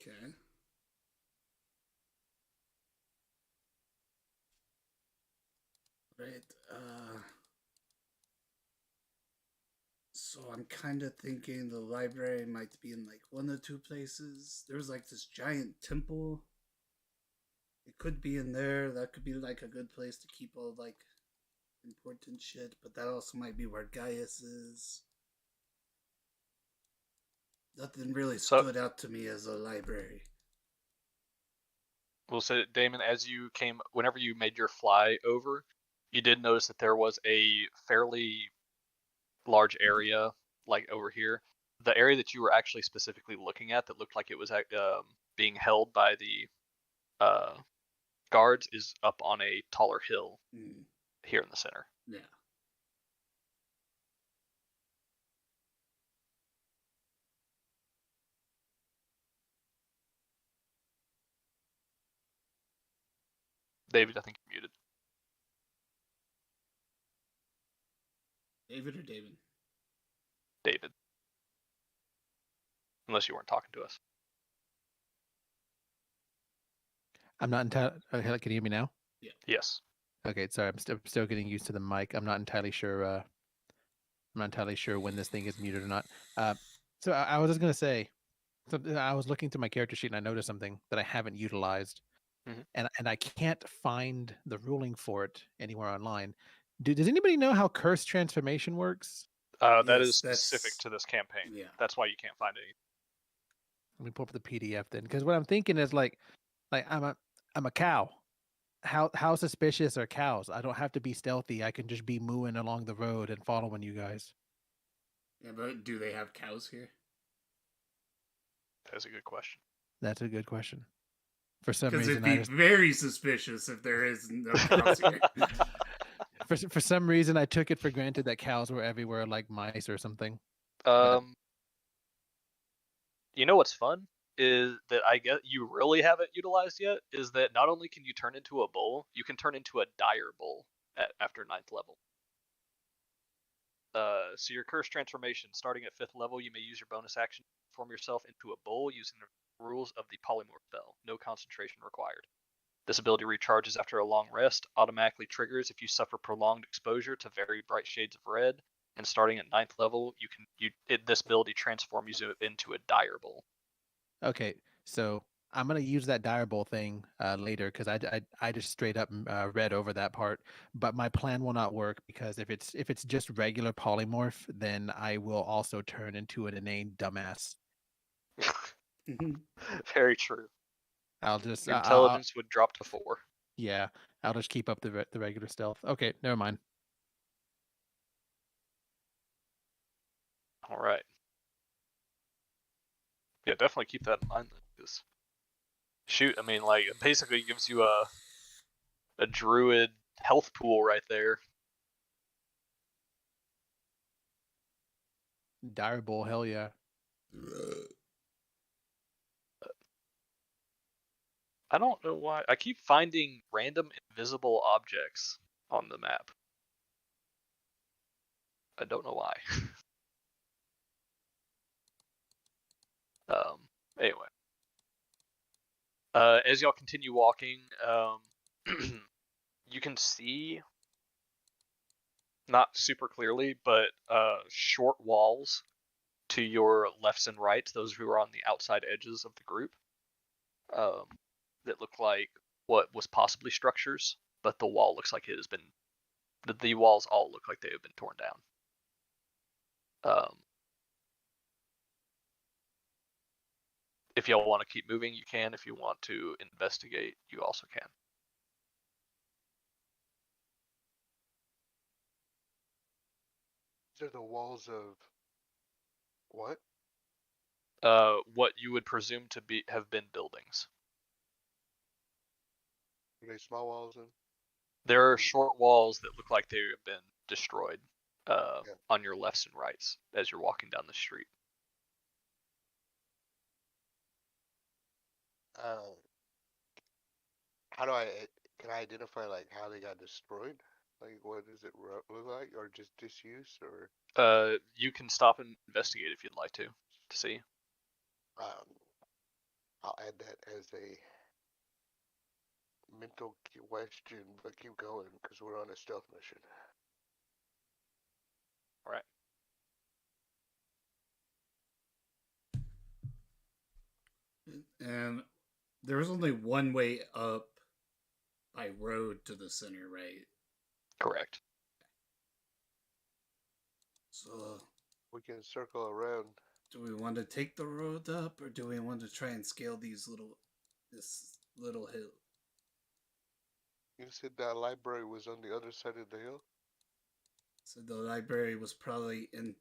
[SPEAKER 1] Okay. Right. So I'm kind of thinking the library might be in like one or two places. There's like this giant temple. It could be in there. That could be like a good place to keep all like important shit. But that also might be where Gaius is. Nothing really stood out to me as a library.
[SPEAKER 2] We'll say, Damon, whenever you made your fly over, you did notice that there was a fairly large area, like over here. The area that you were actually specifically looking at that looked like it was being held by the guards is up on a taller hill here in the center.
[SPEAKER 1] Yeah.
[SPEAKER 2] David, I think you're muted.
[SPEAKER 1] David or David?
[SPEAKER 2] David. Unless you weren't talking to us.
[SPEAKER 5] I'm not entirely. Okay, can you hear me now?
[SPEAKER 1] Yeah.
[SPEAKER 2] Yes.
[SPEAKER 5] Okay, sorry. I'm still getting used to the mic. I'm not entirely sure. I'm not entirely sure when this thing is muted or not. So I was just gonna say, I was looking through my character sheet and I noticed something that I haven't utilized, and I can't find the ruling for it anywhere online. Does anybody know how curse transformation works?
[SPEAKER 2] That
[SPEAKER 1] Yes,
[SPEAKER 2] is specific to this campaign.
[SPEAKER 1] Yeah.
[SPEAKER 2] That's why you can't find anything.
[SPEAKER 5] Let me pull up the PDF then, because what I'm thinking is like I'm a cow. How suspicious are cows? I don't have to be stealthy. I can just be mooing along the road and following you guys.
[SPEAKER 1] Yeah, but do they have cows here?
[SPEAKER 2] That's a good question.
[SPEAKER 5] That's a good question. For some
[SPEAKER 1] Because
[SPEAKER 5] reason,
[SPEAKER 1] it'd be very suspicious if there is no cows here.
[SPEAKER 5] For some reason, I took it for granted that cows were everywhere, like mice or something.
[SPEAKER 2] You know what's fun is that I guess you really haven't utilized yet is that not only can you turn into a bull, you can turn into a dire bull after 9th level. So your curse transformation, starting at 5th level, you may use your bonus action to transform yourself into a bull using the rules of the polymorph spell. No concentration required. This ability recharges after a long rest, automatically triggers if you suffer prolonged exposure to very bright shades of red, and starting at 9th level, this ability transforms you into a dire bull.
[SPEAKER 5] Okay, so I'm gonna use that dire bull thing later because I just straight up read over that part, but my plan will not work because if it's just regular polymorph, then I will also turn into an inane dumbass.
[SPEAKER 2] Very true.
[SPEAKER 5] I'll just
[SPEAKER 2] Your intelligence would drop to 4.
[SPEAKER 5] Yeah, I'll just keep up the regular stealth. Okay, never mind.
[SPEAKER 2] All right. Yeah, definitely keep that in mind. Because shoot, I mean, like, it basically gives you a druid health pool right there.
[SPEAKER 5] Dire bull, hell yeah.
[SPEAKER 2] I don't know why. I keep finding random invisible objects on the map. I don't know why. Anyway. As y'all continue walking, you can see, not super clearly, but short walls to your lefts and rights, those who are on the outside edges of the group, that look like what was possibly structures, but the wall looks like it has been, the walls all look like they have been torn down. If y'all want to keep moving, you can. If you want to investigate, you also can.
[SPEAKER 3] These are the walls of what?
[SPEAKER 2] What you would presume to have been buildings.
[SPEAKER 3] Are they small walls then?
[SPEAKER 2] There are short walls that look like they have been destroyed
[SPEAKER 3] Yeah.
[SPEAKER 2] on your lefts and rights as you're walking down the street.
[SPEAKER 3] How can I identify like how they got destroyed? Like what does it look like, or just disuse, or?
[SPEAKER 2] You can stop and investigate if you'd like to see.
[SPEAKER 3] I'll add that as a mental question, but keep going because we're on a stealth mission.
[SPEAKER 2] All right.
[SPEAKER 1] And there's only one way up by road to the center, right?
[SPEAKER 2] Correct.
[SPEAKER 1] So,
[SPEAKER 3] We can circle around.
[SPEAKER 1] do we want to take the road up, or do we want to try and scale this little hill?
[SPEAKER 3] You said that library was on the other side of the hill?
[SPEAKER 1] So the library was probably in.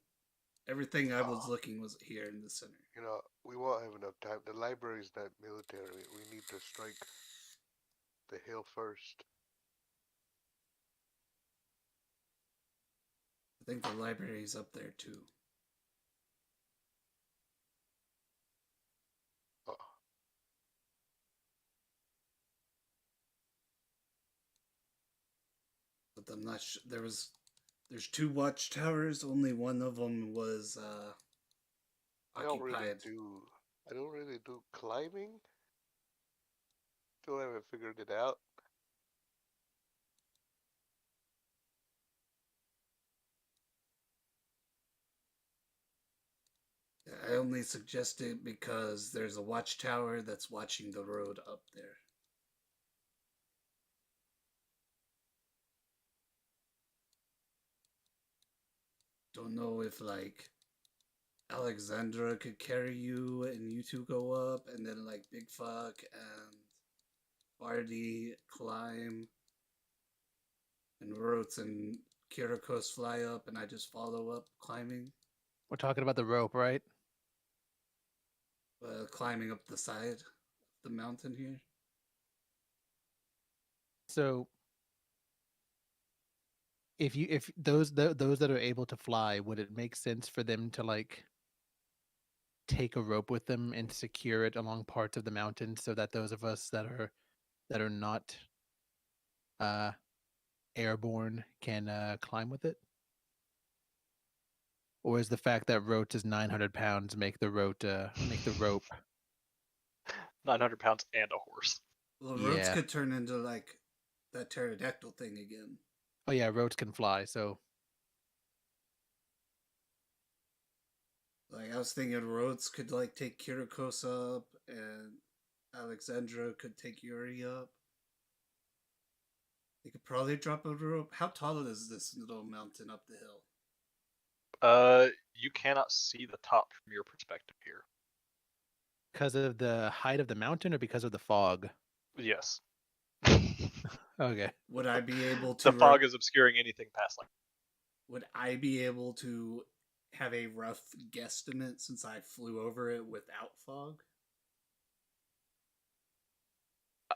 [SPEAKER 1] Everything I was looking was here in the center.
[SPEAKER 3] You know, we won't have enough time. The library's not military. We need to strike the hill first.
[SPEAKER 1] I think the library's up there too.
[SPEAKER 3] Oh.
[SPEAKER 1] But I'm not sure. There's 2 watchtowers. Only one of them was
[SPEAKER 3] I don't
[SPEAKER 1] occupied.
[SPEAKER 3] really do climbing. Still haven't figured it out.
[SPEAKER 1] I only suggest it because there's a watchtower that's watching the road up there. Don't know if like Alexandra could carry you and you 2 go up, and then like Big Fuck and Barty climb, and Roots and Kirikos fly up, and I just follow up climbing.
[SPEAKER 5] We're talking about the rope, right?
[SPEAKER 1] Climbing up the side of the mountain here.
[SPEAKER 5] So if those that are able to fly, would it make sense for them to like take a rope with them and secure it along parts of the mountain so that those of us that are not airborne can climb with it? Or is the fact that rote is 900 pounds make the rope
[SPEAKER 2] 900 pounds and a horse.
[SPEAKER 1] Well, Roots
[SPEAKER 5] Yeah.
[SPEAKER 1] could turn into like that pterodactyl thing again.
[SPEAKER 5] Oh yeah, rotes can fly, so
[SPEAKER 1] Like I was thinking Rhodes could like take Kirikos up, and Alexandra could take Yuri up. They could probably drop a rope. How tall is this little mountain up the hill?
[SPEAKER 2] You cannot see the top from your perspective here.
[SPEAKER 5] because of the height of the mountain or because of the fog?
[SPEAKER 2] Yes.
[SPEAKER 5] Okay.
[SPEAKER 1] Would I be able to?
[SPEAKER 2] The fog is obscuring anything past like.
[SPEAKER 1] Would I be able to have a rough guesstimate since I flew over it without fog?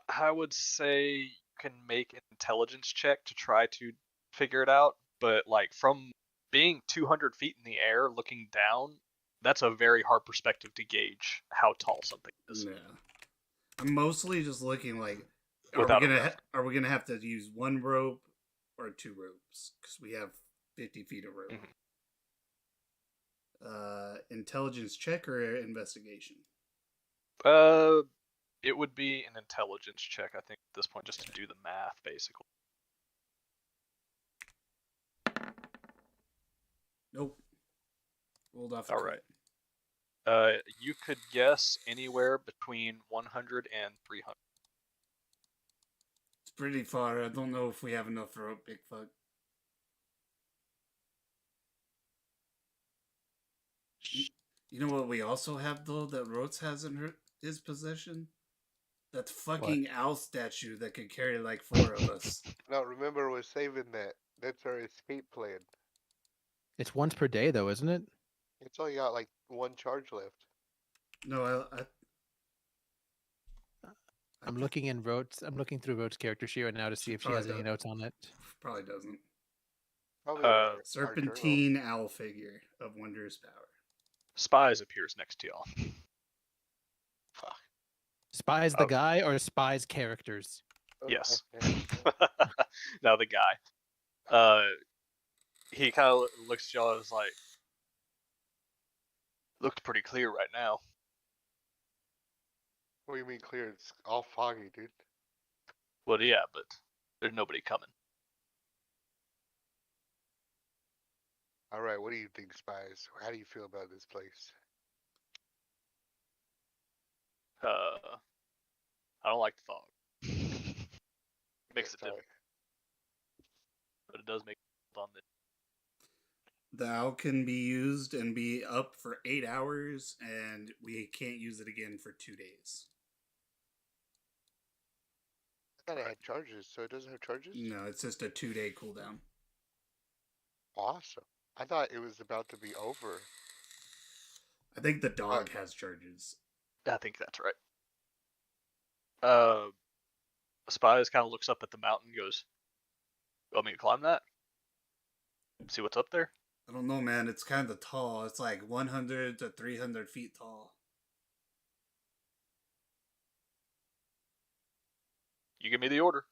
[SPEAKER 2] I would say you can make an intelligence check to try to figure it out, but like from being 200 feet in the air looking down, that's a very hard perspective to gauge how tall something is.
[SPEAKER 1] Yeah. I'm mostly just looking like,
[SPEAKER 2] Without
[SPEAKER 1] are we gonna have to use 1 rope or 2 ropes? Because we have 50 feet of rope.
[SPEAKER 2] Mm-hmm.
[SPEAKER 1] Intelligence check or investigation?
[SPEAKER 2] It would be an intelligence check, I think, at this point, just to do the math, basically.
[SPEAKER 1] Nope. Rolled off.
[SPEAKER 2] All right. You could guess anywhere between 100 and 300.
[SPEAKER 1] It's pretty far. I don't know if we have enough rope, Big Fuck. You know what we also have though that Rhodes has in his possession? That fucking owl statue that could carry like 4 of us.
[SPEAKER 3] No, remember we're saving that. That's our escape plan.
[SPEAKER 5] It's once per day, though, isn't it?
[SPEAKER 3] It's only got like 1 charge left.
[SPEAKER 1] No,
[SPEAKER 5] I'm looking in Rote's. I'm looking through Rote's character sheet right now to see if she has any notes on it.
[SPEAKER 1] Probably doesn't.
[SPEAKER 3] Probably
[SPEAKER 1] Serpentine owl figure of wondrous power.
[SPEAKER 2] Spies appears next to y'all.
[SPEAKER 3] Fuck.
[SPEAKER 5] Spies the guy or Spies characters?
[SPEAKER 2] Yes. No, the guy. He kind of looks at y'all and is like, looks pretty clear right now.
[SPEAKER 3] What do you mean clear? It's all foggy, dude.
[SPEAKER 2] Well, yeah, but there's nobody coming.
[SPEAKER 3] Alright, what do you think, Spies? How do you feel about this place?
[SPEAKER 2] I don't like the fog. Makes it
[SPEAKER 3] Sorry.
[SPEAKER 2] different, but it does make it on this.
[SPEAKER 1] The owl can be used and be up for 8 hours, and we can't use it again for 2 days.
[SPEAKER 3] I thought it had charges, so it doesn't have charges?
[SPEAKER 1] No, it's just a 2-day cooldown.
[SPEAKER 3] Awesome. I thought it was about to be over.
[SPEAKER 1] I think the dog has charges.
[SPEAKER 2] I think that's right. Spies kind of looks up at the mountain and goes, "You want me to climb that? See what's up there?"
[SPEAKER 1] I don't know, man. It's kind of tall. It's like 100 to 300 feet tall.
[SPEAKER 2] You give me the order.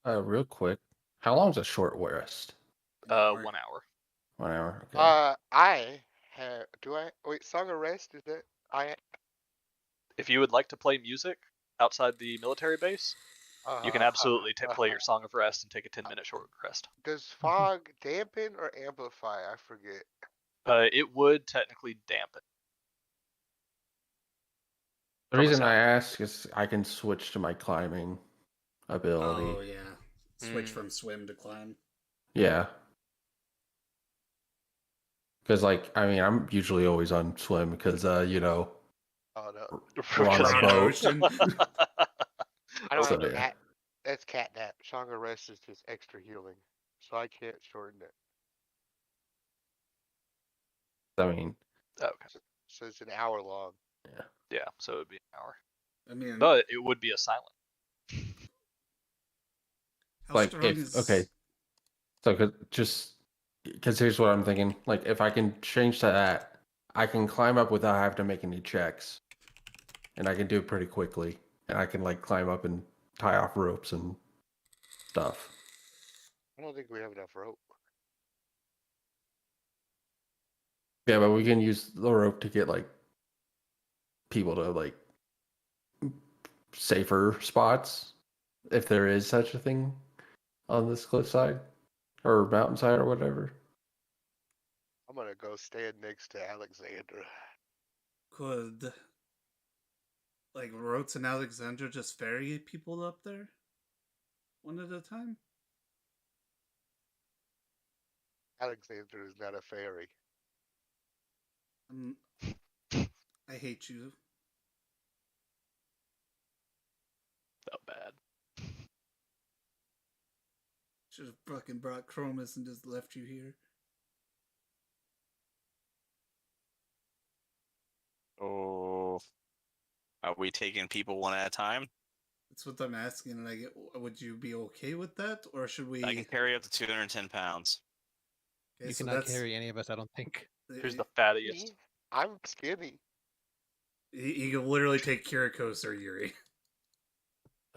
[SPEAKER 4] Real quick, how long's a short rest?
[SPEAKER 2] 1 hour.
[SPEAKER 4] 1 hour. Okay.
[SPEAKER 3] I have. Wait, Song of Rest? Is that.
[SPEAKER 2] If you would like to play music outside the military base, you can absolutely play your Song of Rest and take a 10-minute short rest.
[SPEAKER 3] Does fog dampen or amplify? I forget.
[SPEAKER 2] It would technically dampen.
[SPEAKER 4] The reason I ask is I can switch to my climbing ability.
[SPEAKER 1] Oh, yeah. Switch from swim to climb.
[SPEAKER 4] Yeah. Because, I'm usually always on swim because,
[SPEAKER 3] Oh, no.
[SPEAKER 4] we're on a boat.
[SPEAKER 1] Ocean.
[SPEAKER 3] I don't
[SPEAKER 4] So,
[SPEAKER 3] have
[SPEAKER 4] yeah.
[SPEAKER 3] cat. That's catnap. Song of Rest is just extra healing. So I can't shorten it.
[SPEAKER 2] Okay.
[SPEAKER 3] So it's an hour long.
[SPEAKER 2] Yeah, so it would be an hour.
[SPEAKER 1] I mean,
[SPEAKER 2] But it would be a silent.
[SPEAKER 1] how strong is...
[SPEAKER 4] Okay. So, because here's what I'm thinking. Like, if I can change to that, I can climb up without having to make any checks. And I can do it pretty quickly. And I can, climb up and tie off ropes and stuff.
[SPEAKER 3] I don't think we have enough rope.
[SPEAKER 4] Yeah, but we can use the rope to get, people to, safer spots. If there is such a thing on this cliffside. Or mountainside or whatever.
[SPEAKER 3] I'm gonna go stand next to Alexander.
[SPEAKER 1] Could, Rhodes and Alexandra just ferry people up there? One at a time?
[SPEAKER 3] Alexander is not a fairy.
[SPEAKER 1] I hate you.
[SPEAKER 2] Not bad.
[SPEAKER 1] Should have fucking brought Chromus and just left you here.
[SPEAKER 6] Oh, are we taking people one at a time?
[SPEAKER 1] That's what I'm asking. Would you be okay with that, or should we?
[SPEAKER 6] I can carry up to 210 pounds.
[SPEAKER 1] Okay,
[SPEAKER 5] You
[SPEAKER 1] so
[SPEAKER 5] cannot carry any of us, I don't think.
[SPEAKER 2] Who's the fattiest?
[SPEAKER 3] I'm skinny.
[SPEAKER 1] You can literally take Kirikos or Yuri.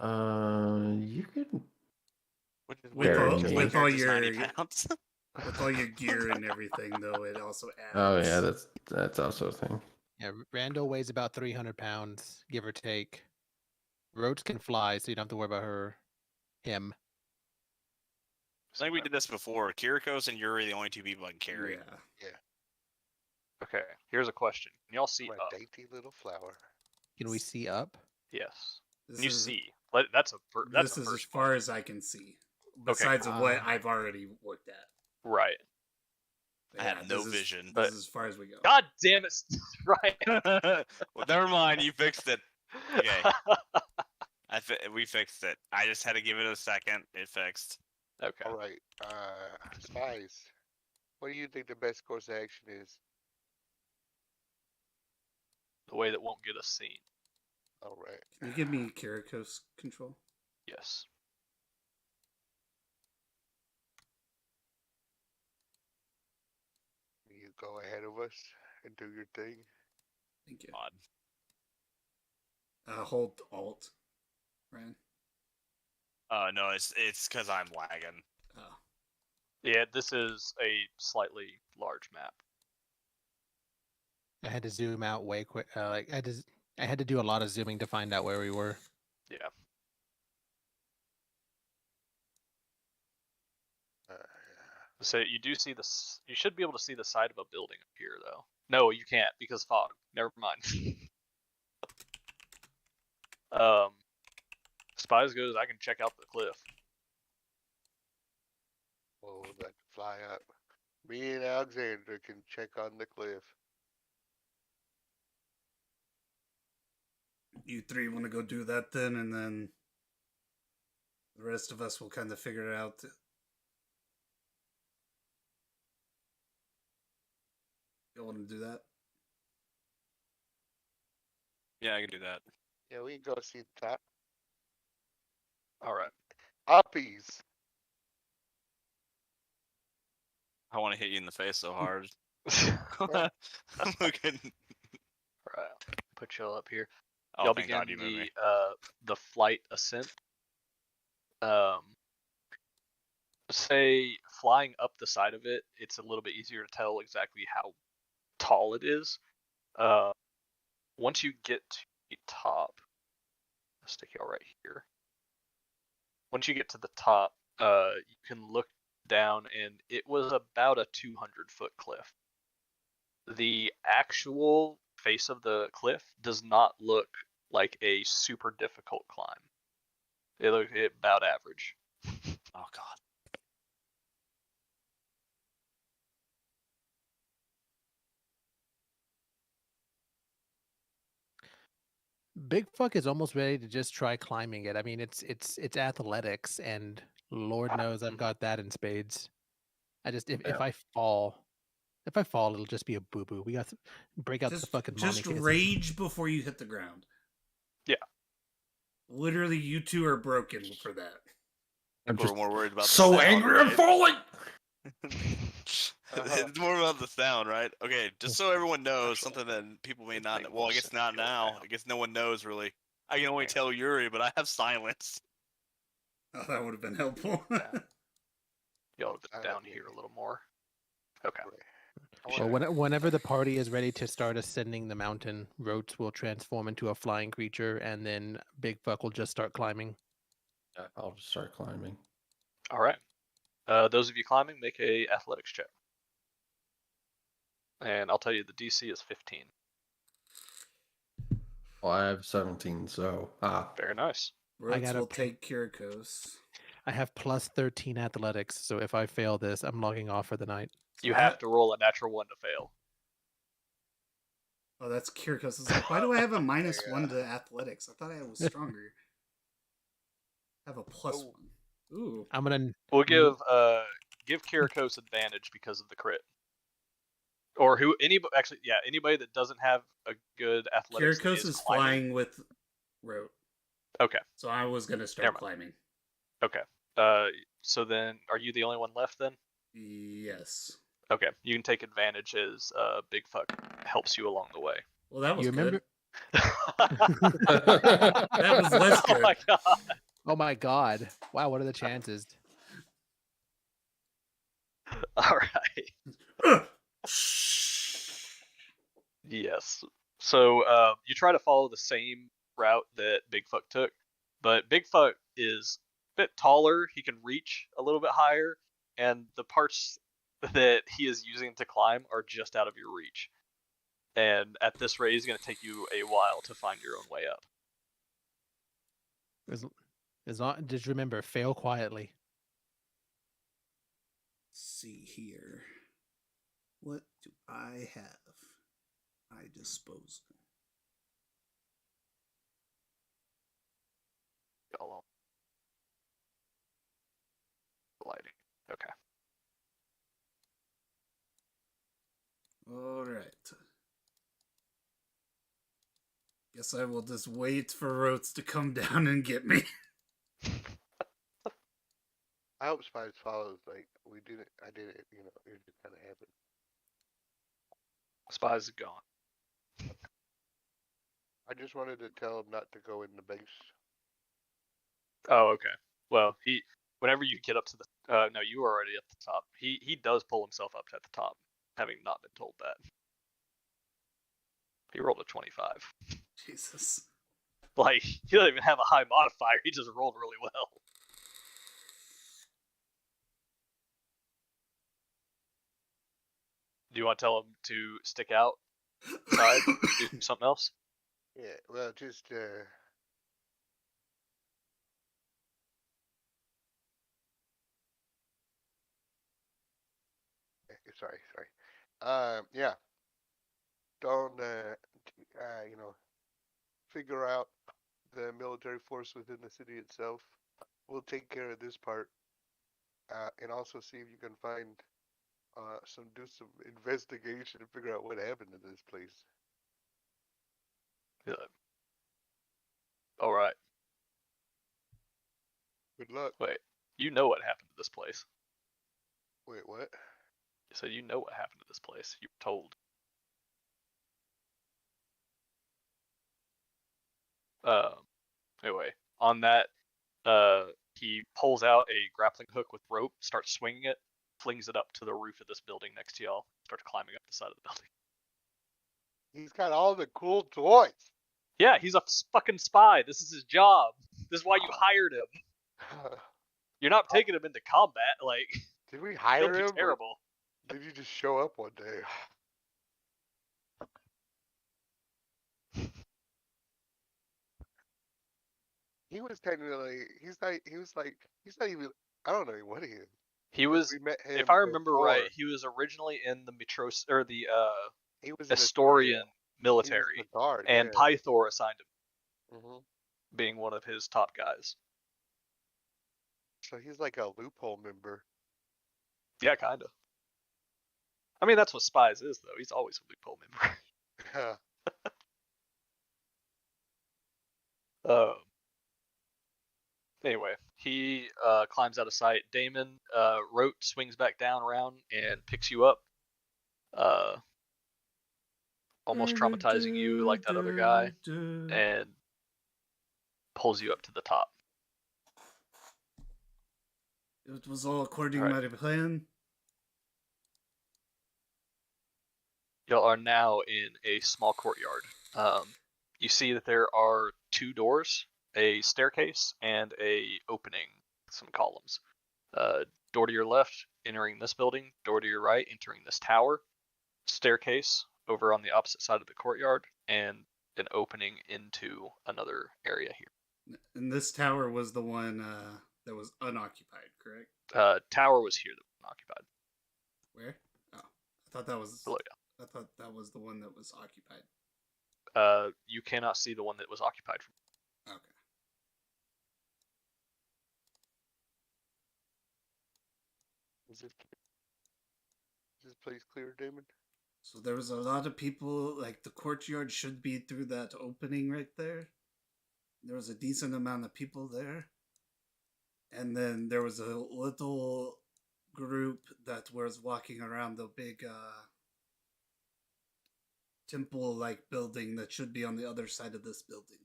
[SPEAKER 4] You could.
[SPEAKER 1] With all your
[SPEAKER 6] 90 pounds.
[SPEAKER 1] with all your gear and everything, though, it also adds.
[SPEAKER 4] Oh yeah, that's also a thing.
[SPEAKER 5] Yeah, Randall weighs about 300 pounds, give or take. Roach can fly, so you don't have to worry about him.
[SPEAKER 6] I think we did this before. Kirikos and Yuri are the only 2 people I can carry.
[SPEAKER 1] Yeah.
[SPEAKER 2] Okay, here's a question. Can y'all see
[SPEAKER 3] I'm
[SPEAKER 2] up?
[SPEAKER 3] a dainty little flower.
[SPEAKER 5] Can we see up?
[SPEAKER 2] Yes.
[SPEAKER 1] This
[SPEAKER 2] Can you
[SPEAKER 1] is,
[SPEAKER 2] see? That's
[SPEAKER 1] This
[SPEAKER 2] a
[SPEAKER 1] is
[SPEAKER 2] first
[SPEAKER 1] as far
[SPEAKER 2] question.
[SPEAKER 1] as I can see. Besides what I've already looked at.
[SPEAKER 2] Right.
[SPEAKER 6] I have no vision.
[SPEAKER 1] This
[SPEAKER 2] But-
[SPEAKER 1] is as far as we go.
[SPEAKER 2] God damn it, right.
[SPEAKER 6] Well, never mind. You fixed it. Okay. We fixed it. I just had to give it a second. It fixed.
[SPEAKER 2] Okay.
[SPEAKER 3] All right. Spies. What do you think the best course of action is?
[SPEAKER 2] The way that won't get us seen.
[SPEAKER 3] All right.
[SPEAKER 1] Can you give me Kiriko's control?
[SPEAKER 2] Yes.
[SPEAKER 3] You go ahead of us and do your thing.
[SPEAKER 1] Thank you.
[SPEAKER 6] Odd.
[SPEAKER 1] Hold Alt, Ryan.
[SPEAKER 6] No, it's because I'm lagging.
[SPEAKER 1] Oh.
[SPEAKER 2] Yeah, this is a slightly large map.
[SPEAKER 5] I had to zoom out way quick. I had to do a lot of zooming to find out where we were.
[SPEAKER 2] Yeah. So you do see this. You should be able to see the side of a building up here, though. No, you can't because fog. Never mind. Spies goes. I can check out the cliff.
[SPEAKER 3] Well, we're about to fly up. Me and Alexander can check on the cliff.
[SPEAKER 1] You three want to go do that then, and then the rest of us will kind of figure it out. You want to do that?
[SPEAKER 6] Yeah, I can do that.
[SPEAKER 3] Yeah, we can go see the top.
[SPEAKER 2] All right.
[SPEAKER 3] Uppies.
[SPEAKER 6] I want to hit you in the face so hard.
[SPEAKER 2] All
[SPEAKER 6] I'm looking.
[SPEAKER 2] right. Put y'all up here.
[SPEAKER 6] Oh,
[SPEAKER 2] Y'all
[SPEAKER 6] thank
[SPEAKER 2] begin
[SPEAKER 6] God you moved me.
[SPEAKER 2] the flight ascent. Say flying up the side of it, it's a little bit easier to tell exactly how tall it is. Once you get to the top, I'll stick y'all right here. Once you get to the top, you can look down, and it was about a 200-foot cliff. The actual face of the cliff does not look like a super difficult climb. It looks about average.
[SPEAKER 6] Oh God.
[SPEAKER 5] Big Fuck is almost ready to just try climbing it. I mean, it's athletics, and Lord knows I've got that in spades. I just if I fall, it'll just be a boo boo. We got to break out the fucking mommy
[SPEAKER 1] just
[SPEAKER 5] kisses.
[SPEAKER 1] rage before you hit the ground.
[SPEAKER 2] Yeah.
[SPEAKER 1] Literally, you two are broken for that.
[SPEAKER 6] I think we're more worried about the
[SPEAKER 4] so
[SPEAKER 6] sound,
[SPEAKER 4] angry I'm
[SPEAKER 6] right?
[SPEAKER 4] falling.
[SPEAKER 6] It's more about the sound, right? Okay, just so everyone knows something that people may
[SPEAKER 2] Let's
[SPEAKER 6] not.
[SPEAKER 2] make
[SPEAKER 6] Well,
[SPEAKER 2] more
[SPEAKER 6] I guess
[SPEAKER 2] sense
[SPEAKER 6] not
[SPEAKER 2] going
[SPEAKER 6] now.
[SPEAKER 2] down.
[SPEAKER 6] I guess no one knows really. I can only
[SPEAKER 2] Yeah.
[SPEAKER 6] tell Yuri, but I have silence.
[SPEAKER 1] Oh, that would have been helpful.
[SPEAKER 2] Y'all have been down here a little more. Okay.
[SPEAKER 5] Well, whenever the party is ready to start ascending the mountain, Rotes will transform into a flying creature, and then Big Fuck will just start climbing.
[SPEAKER 4] I'll just start climbing.
[SPEAKER 2] All right. Those of you climbing, make a athletics check. And I'll tell you, the DC is 15.
[SPEAKER 4] Well, I have 17, so
[SPEAKER 2] Very nice.
[SPEAKER 1] Rhodes
[SPEAKER 5] gotta
[SPEAKER 1] will
[SPEAKER 5] pl-
[SPEAKER 1] take Kirikos.
[SPEAKER 5] I have plus 13 athletics, so if I fail this, I'm logging off for the night.
[SPEAKER 2] You have to roll a natural 1 to fail.
[SPEAKER 1] Oh, that's Kirikos. It's like, why do I have a -1 to athletics? I thought I was stronger. I have a +1. Ooh.
[SPEAKER 5] I'm gonna.
[SPEAKER 2] We'll give Kirikos advantage because of the crit. Or anybody that doesn't have a good athletics.
[SPEAKER 1] Kirikos is
[SPEAKER 2] climbing.
[SPEAKER 1] flying with Rote.
[SPEAKER 2] Okay.
[SPEAKER 1] So I was going to start
[SPEAKER 2] Never mind.
[SPEAKER 1] climbing.
[SPEAKER 2] Okay. So then, are you the only one left then?
[SPEAKER 1] Yes.
[SPEAKER 2] Okay. You can take advantage as Big Fuck helps you along the way.
[SPEAKER 1] Well, that was
[SPEAKER 5] You remember?
[SPEAKER 1] That was less
[SPEAKER 2] Oh
[SPEAKER 1] good.
[SPEAKER 2] my god.
[SPEAKER 5] Oh my god! Wow, what are the chances?
[SPEAKER 2] All right. Yes. So you try to follow the same route that Big Fuck took, but Big Fuck is a bit taller. He can reach a little bit higher, and the parts that he is using to climb are just out of your reach. And at this rate, it's going to take you a while to find your own way up.
[SPEAKER 5] As long, just remember, fail quietly.
[SPEAKER 1] See here. What do I have? I dispose.
[SPEAKER 2] Y'all on lighting. Okay.
[SPEAKER 1] All right. Guess I will just wait for Rotes to come down and get me.
[SPEAKER 3] I hope Spies follows. Like we didn't. I did it. You know, it just kind of happened.
[SPEAKER 2] Spies is gone.
[SPEAKER 3] I just wanted to tell him not to go in the base.
[SPEAKER 2] Oh, okay. Well, whenever you get up to the no, you were already at the top. He does pull himself up at the top, having not been told that. He rolled a 25.
[SPEAKER 1] Jesus.
[SPEAKER 2] Like, he doesn't even have a high modifier. He just rolled really well. Do you want to tell him to stick out? Side? Do something else?
[SPEAKER 3] Yeah. Well, just sorry. Yeah. Don't you know, figure out the military force within the city itself. We'll take care of this part, and also see if you can find do some investigation and figure out what happened to this place.
[SPEAKER 2] Good. All right.
[SPEAKER 3] Good luck.
[SPEAKER 2] Wait. You know what happened to this place.
[SPEAKER 3] Wait, what?
[SPEAKER 2] So you know what happened to this place. You were told. Anyway, on that, he pulls out a grappling hook with rope, starts swinging it, flings it up to the roof of this building next to y'all, starts climbing up the side of the building.
[SPEAKER 3] He's got all the cool toys.
[SPEAKER 2] Yeah, he's a fucking spy. This is his job. This is why you hired him. You're not taking him into combat. Like,
[SPEAKER 3] Did we
[SPEAKER 2] he'll
[SPEAKER 3] hire
[SPEAKER 2] be
[SPEAKER 3] him?
[SPEAKER 2] terrible.
[SPEAKER 3] Did you just show up one day? He was technically, he's not even, I don't know what he is.
[SPEAKER 2] He was,
[SPEAKER 3] We met him
[SPEAKER 2] if I remember
[SPEAKER 3] before.
[SPEAKER 2] right, he was originally in the Metros or the
[SPEAKER 3] He was in
[SPEAKER 2] Astorian
[SPEAKER 3] He
[SPEAKER 2] military,
[SPEAKER 3] was the guard,
[SPEAKER 2] and
[SPEAKER 3] yeah.
[SPEAKER 2] Pythor assigned him,
[SPEAKER 3] Hmm.
[SPEAKER 2] being one of his top guys.
[SPEAKER 3] So he's like a loophole member.
[SPEAKER 2] Yeah, kind of. I mean, that's what Spies is, though. He's always a loophole member. Anyway, he climbs out of sight. Damon, Rote swings back down around and picks you up, almost traumatizing you like that other guy, and pulls you up to the top.
[SPEAKER 1] It was all according
[SPEAKER 2] All right.
[SPEAKER 1] to my plan.
[SPEAKER 2] Y'all are now in a small courtyard. You see that there are two doors, a staircase, and a opening, some columns. Door to your left, entering this building. Door to your right, entering this tower. Staircase over on the opposite side of the courtyard, and an opening into another area here.
[SPEAKER 1] And this tower was the one that was unoccupied, correct?
[SPEAKER 2] Tower was here that was unoccupied.
[SPEAKER 1] Where? Oh, I thought that was.
[SPEAKER 2] Below you.
[SPEAKER 1] I thought that was the one that was occupied.
[SPEAKER 2] You cannot see the one that was occupied from.
[SPEAKER 1] Okay.
[SPEAKER 3] Is this place clear, Damon?
[SPEAKER 1] So there was a lot of people. Like the courtyard should be through that opening right there. There was a decent amount of people there, and then there was a little group that was walking around the big temple-like building that should be on the other side of this building.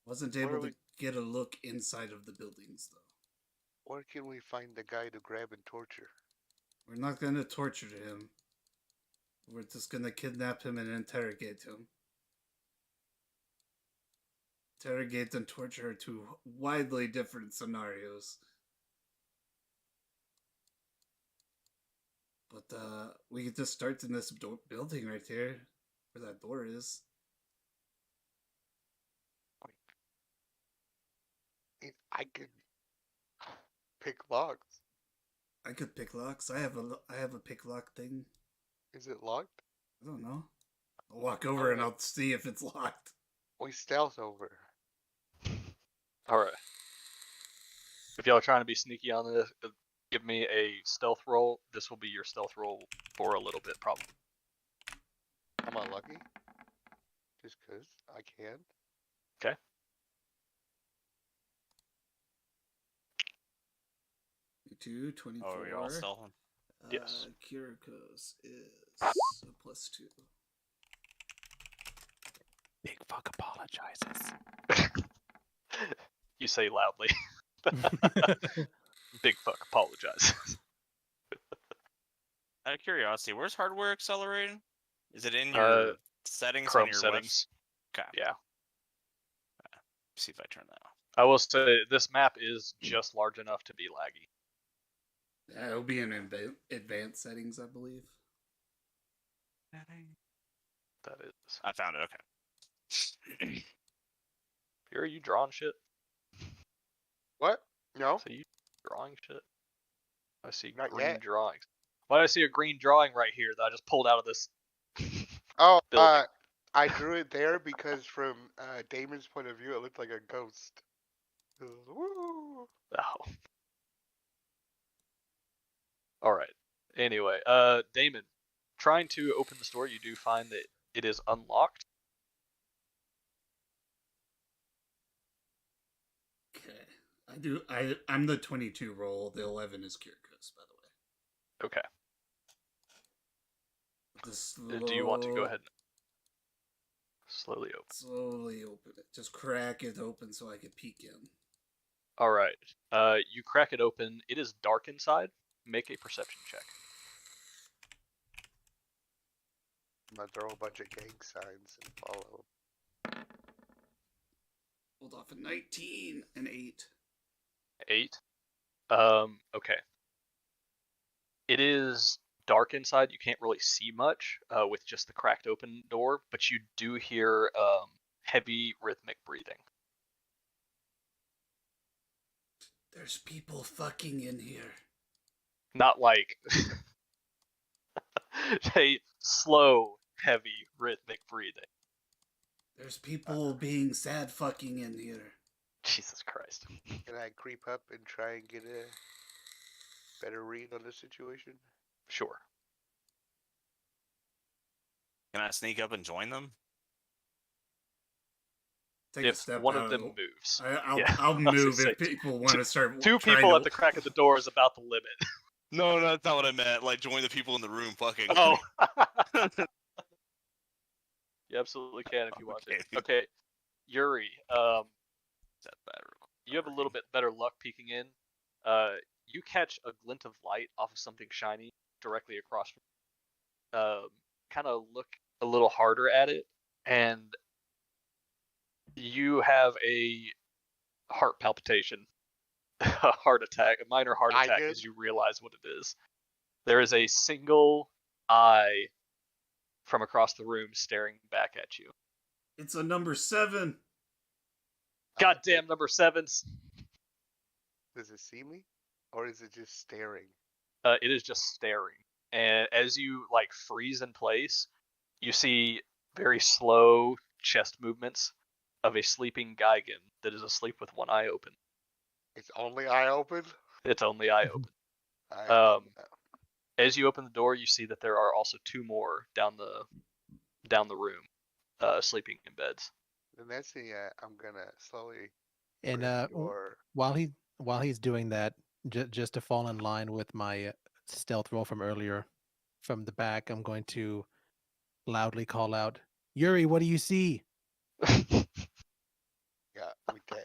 [SPEAKER 1] Wasn't able to get a look inside of the buildings, though.
[SPEAKER 3] Where can we find the guy to grab and torture?
[SPEAKER 1] We're not going to torture him. We're just going to kidnap him and interrogate him. Interrogate and torture are two widely different scenarios. But we could just start in this building right here, where that door is.
[SPEAKER 3] I could pick locks.
[SPEAKER 1] I could pick locks. I have a pick lock thing.
[SPEAKER 3] Is it locked?
[SPEAKER 1] I don't know. I'll walk over and
[SPEAKER 3] Alright.
[SPEAKER 1] I'll see if it's locked.
[SPEAKER 3] We stealth over.
[SPEAKER 2] All right. If y'all are trying to be sneaky on this, give me a stealth roll. This will be your stealth roll for a little bit, probably.
[SPEAKER 3] I'm unlucky. Just 'cause I can.
[SPEAKER 1] 22, 24.
[SPEAKER 6] Oh, you're all stealthing.
[SPEAKER 2] Yes.
[SPEAKER 1] Kirikos is a +2.
[SPEAKER 5] Big fuck apologizes.
[SPEAKER 2] You say loudly. Big fuck apologize.
[SPEAKER 6] Out of curiosity, where's hardware accelerating? Is it in
[SPEAKER 2] Uh,
[SPEAKER 6] your settings
[SPEAKER 2] Chrome
[SPEAKER 6] on your
[SPEAKER 2] settings.
[SPEAKER 6] Okay.
[SPEAKER 2] Yeah.
[SPEAKER 6] See if I turn that on.
[SPEAKER 2] I will say this map is just large enough to be laggy.
[SPEAKER 1] Yeah, it'll be in advanced settings, I believe.
[SPEAKER 2] That is.
[SPEAKER 6] I found it. Okay.
[SPEAKER 2] Fury, you drawing shit?
[SPEAKER 3] What? No?
[SPEAKER 2] So you drawing shit? I see
[SPEAKER 3] Not
[SPEAKER 2] green
[SPEAKER 3] yet.
[SPEAKER 2] drawings. Why do I see a green drawing right here that I just pulled out of this?
[SPEAKER 3] Oh,
[SPEAKER 2] Building.
[SPEAKER 3] I drew it there because from Damon's point of view, it looked like a ghost. It was, woo!
[SPEAKER 2] Oh. All right. Anyway, Damon, trying to open the store, you do find that it is unlocked.
[SPEAKER 1] Okay. I'm the 22 roll. The 11 is Kirikos, by the way.
[SPEAKER 2] Okay.
[SPEAKER 1] The
[SPEAKER 2] Do you want to go ahead and slowly open?
[SPEAKER 1] Slowly open it. Just crack it open so I can peek in.
[SPEAKER 2] All right. You crack it open. It is dark inside. Make a perception check.
[SPEAKER 3] I'm gonna throw a bunch of gang signs and follow.
[SPEAKER 1] Hold off a 19 and 8.
[SPEAKER 2] 8. Okay. It is dark inside. You can't really see much with just the cracked open door, but you do hear heavy rhythmic breathing.
[SPEAKER 1] There's people fucking in here.
[SPEAKER 2] Not like a slow, heavy rhythmic breathing.
[SPEAKER 1] There's people being sad fucking in here.
[SPEAKER 2] Jesus Christ.
[SPEAKER 3] Can I creep up and try and get a better read on the situation?
[SPEAKER 2] Sure.
[SPEAKER 6] Can I sneak up and join them?
[SPEAKER 1] Take a
[SPEAKER 2] If
[SPEAKER 1] step
[SPEAKER 2] one
[SPEAKER 1] out
[SPEAKER 2] of them
[SPEAKER 1] the-
[SPEAKER 2] moves.
[SPEAKER 1] I'll
[SPEAKER 2] Yeah,
[SPEAKER 1] I'll
[SPEAKER 2] I was gonna
[SPEAKER 1] move
[SPEAKER 2] say,
[SPEAKER 1] if people want to start.
[SPEAKER 2] Two
[SPEAKER 1] trying
[SPEAKER 2] people
[SPEAKER 1] to-
[SPEAKER 2] at the crack of the door is about the limit.
[SPEAKER 6] No, that's not what I meant. Like, join the people in the room fucking.
[SPEAKER 2] Oh. You absolutely can if you want
[SPEAKER 6] Okay.
[SPEAKER 2] to. Okay. Yuri,
[SPEAKER 6] That bad real quick.
[SPEAKER 2] you have a little bit better luck peeking in. You catch a glint of light off of something shiny directly across from kind of look a little harder at it, and you have a heart palpitation, a heart attack, a minor heart
[SPEAKER 3] I
[SPEAKER 2] attack
[SPEAKER 3] did?
[SPEAKER 2] as you realize what it is. There is a single eye from across the room staring back at you.
[SPEAKER 1] It's a number 7.
[SPEAKER 2] Goddamn number 7s.
[SPEAKER 3] Does it see me? Or is it just staring?
[SPEAKER 2] It is just staring. And as you like freeze in place, you see very slow chest movements of a sleeping Gigan that is asleep with one eye open.
[SPEAKER 3] It's only eye open?
[SPEAKER 2] Its only eye open.
[SPEAKER 3] I,
[SPEAKER 2] As you open the door, you see that there are also 2 more down the room, sleeping in beds.
[SPEAKER 3] then that's the, I'm gonna slowly
[SPEAKER 5] And
[SPEAKER 3] bring your...
[SPEAKER 5] while he's doing that, just to fall in line with my stealth roll from earlier, from the back, I'm going to loudly call out, "Yuri, what do you see?"
[SPEAKER 3] Yeah, we can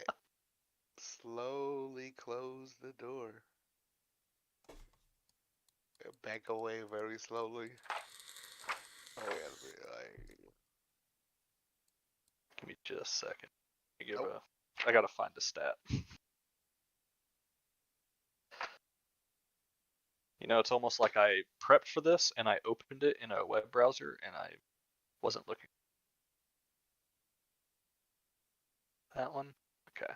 [SPEAKER 3] slowly close the door. Back away very slowly. Oh yeah,
[SPEAKER 2] Give me just a second.
[SPEAKER 3] Nope.
[SPEAKER 2] I gotta find a stat. You know, it's almost like I prepped for this and I opened it in a web browser and I wasn't looking. That one? Okay.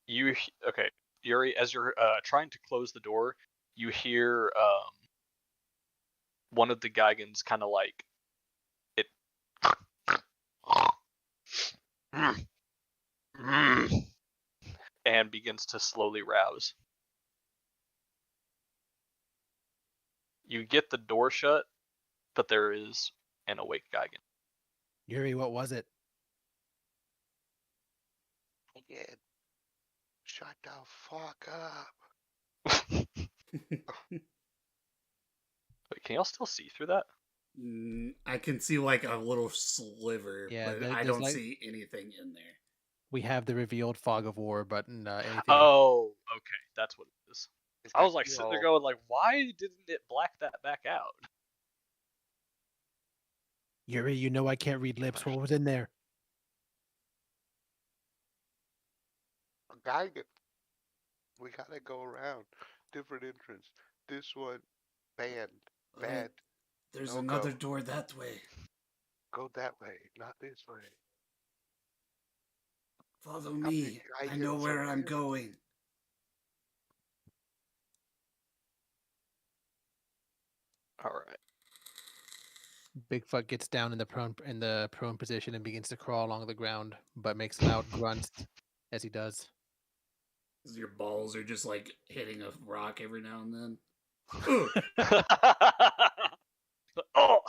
[SPEAKER 2] Okay, Yuri, as you're trying to close the door, you hear one of the Geigans kind of like it and begins to slowly rouse. You get the door shut, but there is an awake Geigen.
[SPEAKER 5] Yuri, what was it?
[SPEAKER 3] Again. Shut the fuck up.
[SPEAKER 2] Wait, can y'all still see through that?
[SPEAKER 1] I can see like a little sliver,
[SPEAKER 5] Yeah,
[SPEAKER 1] but
[SPEAKER 5] there-
[SPEAKER 1] I
[SPEAKER 5] there's
[SPEAKER 1] don't
[SPEAKER 5] like-
[SPEAKER 1] see anything in there.
[SPEAKER 5] We have the revealed fog of war, but anything.
[SPEAKER 2] Oh, okay, that's what it is.
[SPEAKER 3] It's
[SPEAKER 2] I was
[SPEAKER 3] got
[SPEAKER 2] like
[SPEAKER 3] you
[SPEAKER 2] sitting there
[SPEAKER 3] all-
[SPEAKER 2] going like, why didn't it black that back out?
[SPEAKER 5] Yuri, you know I can't read lips. What was in there?
[SPEAKER 3] Geigen. We gotta go around. Different entrance. This one, banned. Bad.
[SPEAKER 1] There's
[SPEAKER 3] No
[SPEAKER 1] another
[SPEAKER 3] go.
[SPEAKER 1] door that way.
[SPEAKER 3] Go that way, not this way.
[SPEAKER 1] Follow
[SPEAKER 3] How many
[SPEAKER 1] me. I know
[SPEAKER 3] Geigens
[SPEAKER 1] where
[SPEAKER 3] are
[SPEAKER 1] I'm
[SPEAKER 3] there?
[SPEAKER 1] going.
[SPEAKER 2] All right.
[SPEAKER 5] Bigfoot gets down in the prone position and begins to crawl along the ground, but makes loud grunts as he does.
[SPEAKER 1] 'Cause your balls are just like hitting a rock every now and then. Ugh.
[SPEAKER 2] Oh,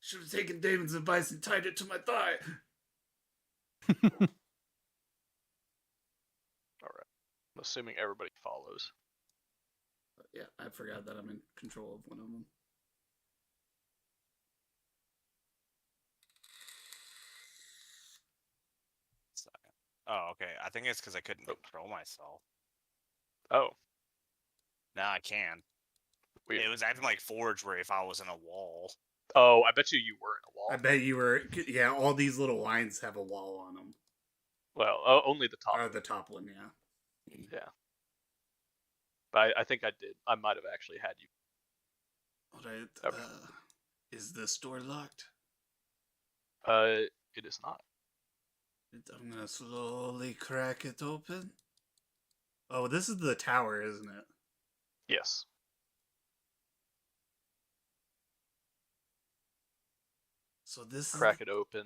[SPEAKER 1] Should have taken Damon's advice and tied it to my thigh.
[SPEAKER 2] all right. I'm assuming everybody follows.
[SPEAKER 1] Yeah, I forgot that I'm in control of one of them.
[SPEAKER 6] Oh, okay. I think it's because I couldn't control myself.
[SPEAKER 2] Oh,
[SPEAKER 6] Now I can.
[SPEAKER 2] weird.
[SPEAKER 6] It was acting like Forge, where if I was in a wall.
[SPEAKER 2] Oh, I bet you were in a wall.
[SPEAKER 1] I bet you were. Yeah, all these little lines have a wall on them.
[SPEAKER 2] Well, only the top.
[SPEAKER 1] Or the top one, yeah.
[SPEAKER 2] Yeah. But I think I did. I might have actually had you.
[SPEAKER 1] Alright,
[SPEAKER 2] Okay.
[SPEAKER 1] is this door locked?
[SPEAKER 2] It is not.
[SPEAKER 1] I'm gonna slowly crack it open. Oh, this is the tower, isn't it?
[SPEAKER 2] Yes.
[SPEAKER 1] So this
[SPEAKER 2] Crack it open.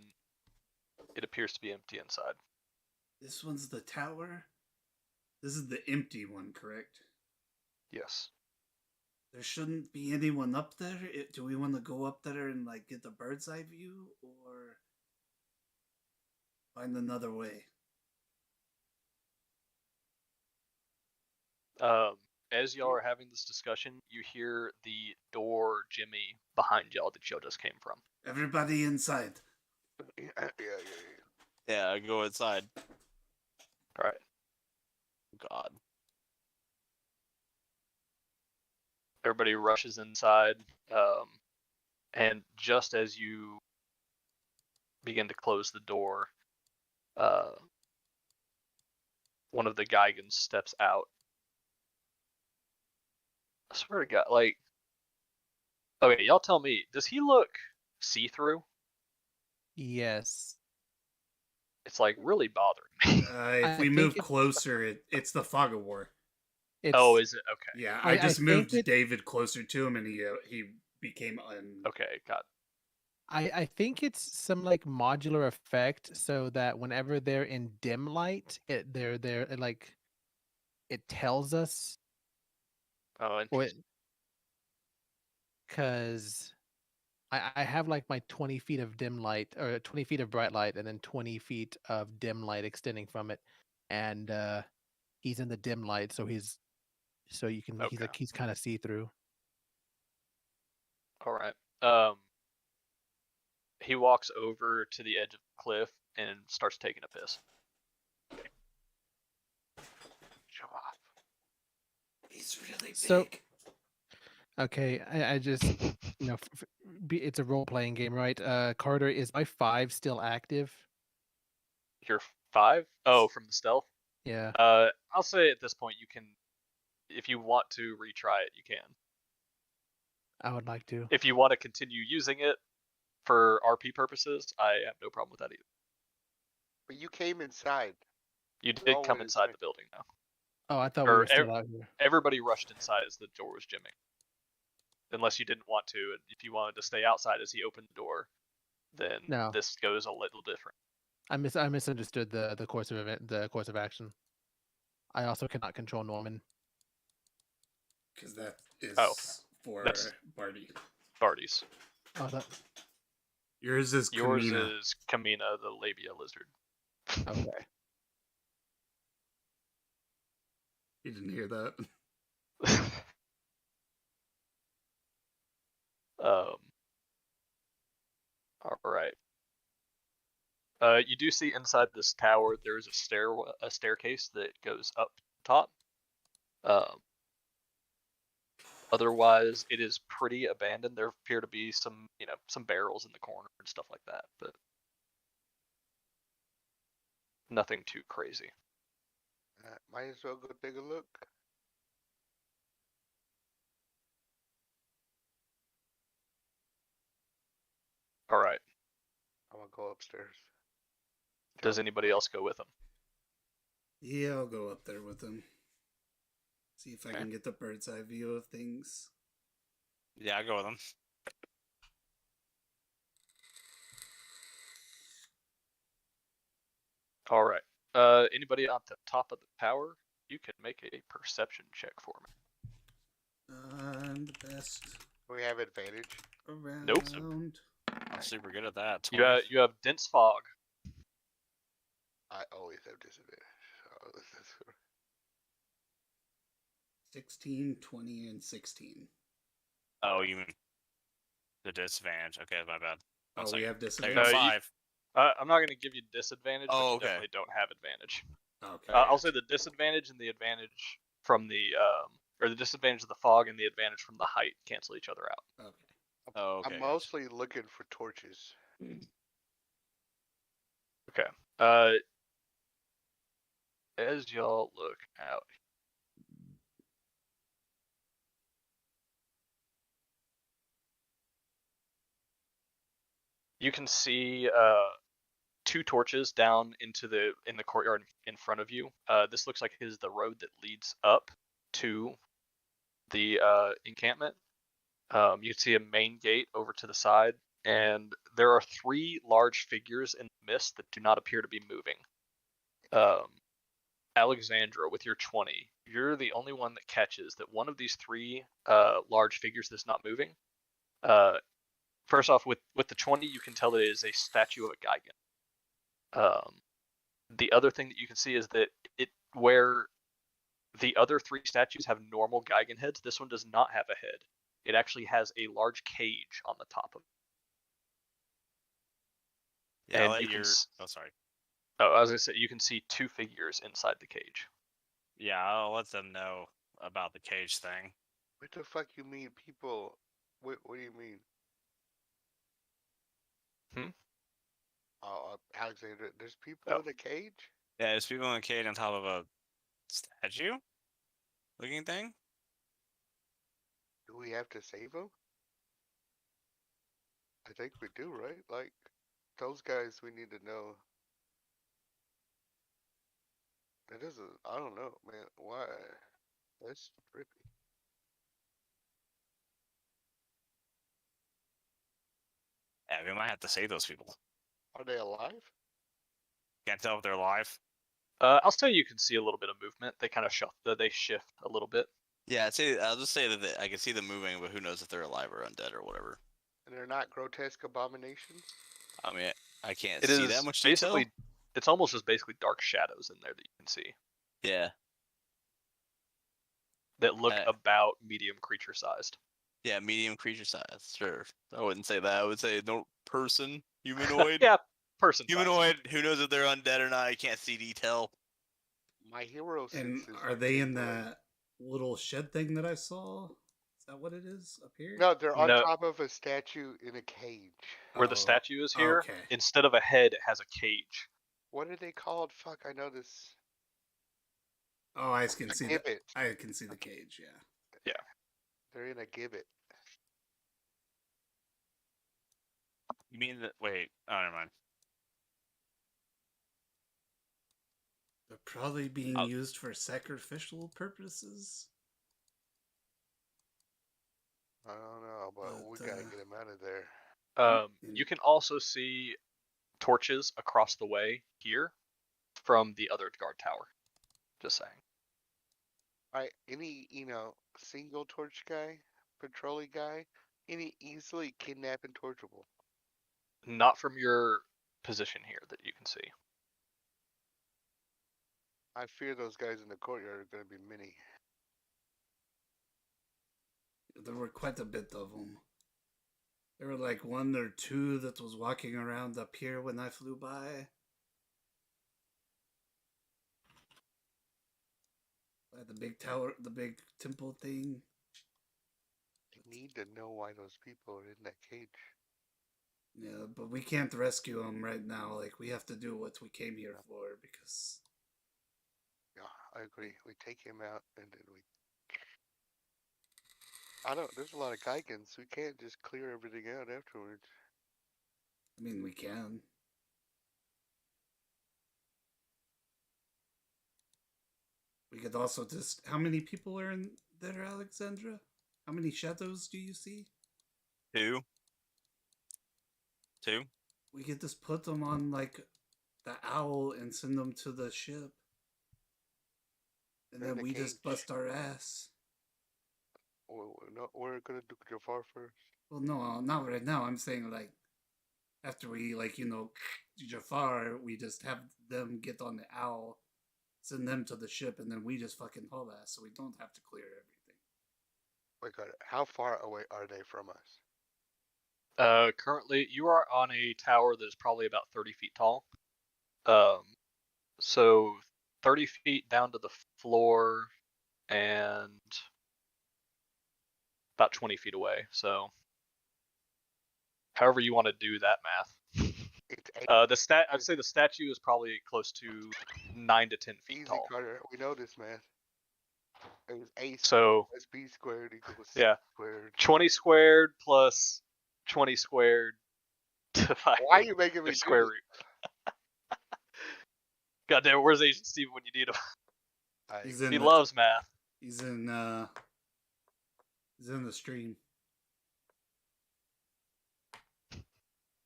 [SPEAKER 2] It appears to be empty inside.
[SPEAKER 1] This one's the tower. This is the empty one, correct?
[SPEAKER 2] Yes.
[SPEAKER 1] There shouldn't be anyone up there. Do we want to go up there and like get the bird's eye view, or find another way?
[SPEAKER 2] As y'all are having this discussion, you hear the door Jimmy behind y'all that y'all just came from.
[SPEAKER 1] Everybody inside.
[SPEAKER 3] Yeah.
[SPEAKER 6] Yeah, I go inside.
[SPEAKER 2] All right.
[SPEAKER 6] God.
[SPEAKER 2] Everybody rushes inside, and just as you begin to close the door, one of the Geigans steps out. I swear to God, like, okay, y'all tell me, does he look see-through?
[SPEAKER 5] Yes.
[SPEAKER 2] It's like really bothering me.
[SPEAKER 1] If
[SPEAKER 5] I
[SPEAKER 1] we
[SPEAKER 5] think
[SPEAKER 1] move
[SPEAKER 5] it-
[SPEAKER 1] closer, it's the fog of war.
[SPEAKER 5] It's,
[SPEAKER 2] Oh, is it? Okay.
[SPEAKER 1] Yeah,
[SPEAKER 5] I
[SPEAKER 1] I just
[SPEAKER 5] think
[SPEAKER 1] moved
[SPEAKER 5] it-
[SPEAKER 1] David closer to him, and he became
[SPEAKER 2] Okay, got
[SPEAKER 5] I think it's some like modular effect so that whenever they're in dim light, it like it tells us
[SPEAKER 2] Oh,
[SPEAKER 5] or
[SPEAKER 2] interesting.
[SPEAKER 5] because I have like my 20 feet of dim light or 20 feet of bright light and then 20 feet of dim light extending from it, and he's in the dim light, so he's
[SPEAKER 2] Okay.
[SPEAKER 5] he's kind of see through.
[SPEAKER 2] All right. He walks over to the edge of the cliff and starts taking a piss.
[SPEAKER 3] Show off.
[SPEAKER 1] He's really
[SPEAKER 5] So-
[SPEAKER 1] big.
[SPEAKER 5] Okay, I just it's a role playing game, right? Carter, is my 5 still active?
[SPEAKER 2] You're 5? Oh, from the stealth?
[SPEAKER 5] Yeah.
[SPEAKER 2] I'll say at this point you can, if you want to retry it, you can.
[SPEAKER 5] I would like to.
[SPEAKER 2] If you want to continue using it for RP purposes, I have no problem with that either.
[SPEAKER 3] But you came inside.
[SPEAKER 2] You
[SPEAKER 3] We
[SPEAKER 2] did
[SPEAKER 3] all
[SPEAKER 2] come
[SPEAKER 3] went
[SPEAKER 2] inside
[SPEAKER 3] inside.
[SPEAKER 2] the building now.
[SPEAKER 5] Oh, I thought we
[SPEAKER 2] Or
[SPEAKER 5] were still out here.
[SPEAKER 2] Everybody rushed inside as the door was jimming. Unless you didn't want to, and if you wanted to stay outside as he opened the door, then
[SPEAKER 5] No.
[SPEAKER 2] this goes a little different.
[SPEAKER 5] I misunderstood the course of action. I also cannot control Norman.
[SPEAKER 1] Because that is
[SPEAKER 2] Oh,
[SPEAKER 1] for
[SPEAKER 2] that's-
[SPEAKER 1] Barty.
[SPEAKER 2] Barty's.
[SPEAKER 5] Oh, that,
[SPEAKER 1] Yours is
[SPEAKER 2] Yours
[SPEAKER 1] Kamina.
[SPEAKER 2] is Kamina, the labia lizard.
[SPEAKER 5] okay.
[SPEAKER 1] You didn't hear that?
[SPEAKER 2] All right. You do see inside this tower there is a staircase that goes up top. Otherwise, it is pretty abandoned. There appear to be some barrels in the corner and stuff like that, but nothing too crazy.
[SPEAKER 3] Might as well go take a look.
[SPEAKER 2] All right.
[SPEAKER 3] I'm gonna go upstairs.
[SPEAKER 2] Does anybody else go with him?
[SPEAKER 1] Yeah, I'll go up there with him. See if I
[SPEAKER 2] Okay.
[SPEAKER 1] can get the bird's eye view of things.
[SPEAKER 6] Yeah, I go with them.
[SPEAKER 2] All right. Anybody on the top of the tower? You can make a perception check for me.
[SPEAKER 1] I'm the best
[SPEAKER 3] We have advantage.
[SPEAKER 1] around.
[SPEAKER 2] Nope.
[SPEAKER 6] I'm super good at that.
[SPEAKER 2] You have dense fog.
[SPEAKER 3] I always have disadvantage. So this is
[SPEAKER 1] 16, 20, and 16.
[SPEAKER 6] Oh, you mean the disadvantage? Okay, my bad. One
[SPEAKER 1] Oh, we
[SPEAKER 6] second.
[SPEAKER 1] have
[SPEAKER 6] I
[SPEAKER 1] disadvantage?
[SPEAKER 6] got
[SPEAKER 2] No,
[SPEAKER 6] 5.
[SPEAKER 2] I'm not going to give you disadvantage, but
[SPEAKER 6] Oh,
[SPEAKER 2] you
[SPEAKER 6] okay.
[SPEAKER 2] definitely don't have advantage.
[SPEAKER 1] Okay.
[SPEAKER 2] I'll say the disadvantage and the advantage from the or the disadvantage of the fog and the advantage from the height cancel each other out.
[SPEAKER 1] Okay.
[SPEAKER 6] Oh, okay.
[SPEAKER 3] I'm
[SPEAKER 6] gotcha.
[SPEAKER 3] mostly looking for torches.
[SPEAKER 2] Okay. As y'all look out, you can see 2 torches down in the courtyard in front of you. This looks like is the road that leads up to the encampment. You can see a main gate over to the side, and there are 3 large figures in the mist that do not appear to be moving. Alexandra, with your 20, you're the only one that catches that one of these 3 large figures that's not moving. First off, with the 20, you can tell that it is a statue of a Gigan. The other thing that you can see is that where the other 3 statues have normal Gigan heads, this one does not have a head. It actually has a large cage on the top of it.
[SPEAKER 6] Yeah,
[SPEAKER 2] And
[SPEAKER 6] I'll
[SPEAKER 2] you
[SPEAKER 6] let
[SPEAKER 2] can
[SPEAKER 6] your. Oh, sorry.
[SPEAKER 2] Oh, I was gonna say you can see 2 figures inside the cage.
[SPEAKER 6] Yeah, I'll let them know about the cage thing.
[SPEAKER 3] What the fuck you mean, people? What do you mean? Oh, Alexander, there's people
[SPEAKER 2] Oh.
[SPEAKER 3] in a cage?
[SPEAKER 6] Yeah, there's people in a cage on top of a statue looking thing.
[SPEAKER 3] Do we have to save them? I think we do, right? Like, those guys we need to know. That isn't, I don't know, man. Why? That's trippy.
[SPEAKER 6] Yeah, we might have to save those people.
[SPEAKER 3] Are they alive?
[SPEAKER 6] Can't tell if they're alive.
[SPEAKER 2] I'll say you can see a little bit of movement. They kind of they shift a little bit.
[SPEAKER 6] Yeah, I'll just say that I can see them moving, but who knows if they're alive or undead or whatever.
[SPEAKER 3] And they're not grotesque abominations?
[SPEAKER 6] I mean, I can't
[SPEAKER 2] It
[SPEAKER 6] see
[SPEAKER 2] is
[SPEAKER 6] that much detail.
[SPEAKER 2] basically, it's almost just basically dark shadows in there that you can see
[SPEAKER 6] Yeah,
[SPEAKER 2] that look about medium creature sized.
[SPEAKER 6] yeah, medium creature size. Sure, I wouldn't say that. I would say no person, humanoid.
[SPEAKER 2] Yeah, person.
[SPEAKER 6] Humanoid. Who knows if they're undead or not? I can't see detail.
[SPEAKER 3] My hero
[SPEAKER 1] And
[SPEAKER 3] senses
[SPEAKER 1] are they in
[SPEAKER 3] tingling.
[SPEAKER 1] that little shed thing that I saw? Is that what it is up here?
[SPEAKER 3] No, they're on
[SPEAKER 2] No.
[SPEAKER 3] top of a statue in a cage.
[SPEAKER 2] Where the
[SPEAKER 1] Oh,
[SPEAKER 2] statue is here,
[SPEAKER 1] okay.
[SPEAKER 2] instead of a head, it has a cage.
[SPEAKER 3] What are they called? Fuck, I know this.
[SPEAKER 1] Oh, I can see the,
[SPEAKER 3] gibbet.
[SPEAKER 1] I can see the cage, yeah.
[SPEAKER 3] They're in a gibbet.
[SPEAKER 6] You mean that? Wait. Oh, never mind.
[SPEAKER 1] probably being
[SPEAKER 6] Oh.
[SPEAKER 1] used for sacrificial purposes.
[SPEAKER 3] I don't know, but we
[SPEAKER 1] But,
[SPEAKER 3] gotta get him out of there.
[SPEAKER 2] You can also see torches across the way here from the other guard tower. Just saying.
[SPEAKER 3] Alright, any, single torch guy, patrolling guy, any easily kidnap and torchable.
[SPEAKER 2] Not from your position here that you can see.
[SPEAKER 3] I fear those guys in the courtyard are gonna be many.
[SPEAKER 1] there were quite a bit of them. There were like one or two that was walking around up here when I flew by. By the big tower, the big temple thing.
[SPEAKER 3] I need to know why those people are in that cage.
[SPEAKER 1] Yeah, but we can't rescue them right now. Like, we have to do what we came here for because.
[SPEAKER 3] Yeah, I agree. We take him out and then we. I don't. There's a lot of Geigens. We can't just clear everything out afterwards.
[SPEAKER 1] I mean, we can. We could also just. How many people are in there, Alexandra? How many shadows do you see?
[SPEAKER 6] 2.
[SPEAKER 1] We could just put them on, like, the owl and send them to the ship. And
[SPEAKER 3] In
[SPEAKER 1] then
[SPEAKER 3] the
[SPEAKER 1] we just
[SPEAKER 3] cage.
[SPEAKER 1] bust our ass.
[SPEAKER 3] We're gonna do Jafar first.
[SPEAKER 1] Well, no, not right now. I'm saying, like, after we, like, Jafar, we just have them get on the owl, send them to the ship, and then we just fucking haul ass so we don't have to clear everything.
[SPEAKER 3] Wait, got it. How far away are they from us?
[SPEAKER 2] Currently, you are on a tower that is probably about 30 feet tall. So 30 feet down to the floor and about 20 feet away. So, however you want to do that math.
[SPEAKER 3] It's eight.
[SPEAKER 2] I'd say the statue is probably close to 9 to 10 feet
[SPEAKER 3] Easy,
[SPEAKER 2] tall.
[SPEAKER 3] Carter. We know this math. It was A
[SPEAKER 2] So
[SPEAKER 3] plus B squared equals C
[SPEAKER 2] yeah,
[SPEAKER 3] squared.
[SPEAKER 2] 20 squared plus 20 squared divided
[SPEAKER 3] Why are you making me
[SPEAKER 2] the square root. God damn, where's Agent Steven when you need him?
[SPEAKER 1] He's in
[SPEAKER 2] He
[SPEAKER 1] the,
[SPEAKER 2] loves math.
[SPEAKER 1] He's in the stream.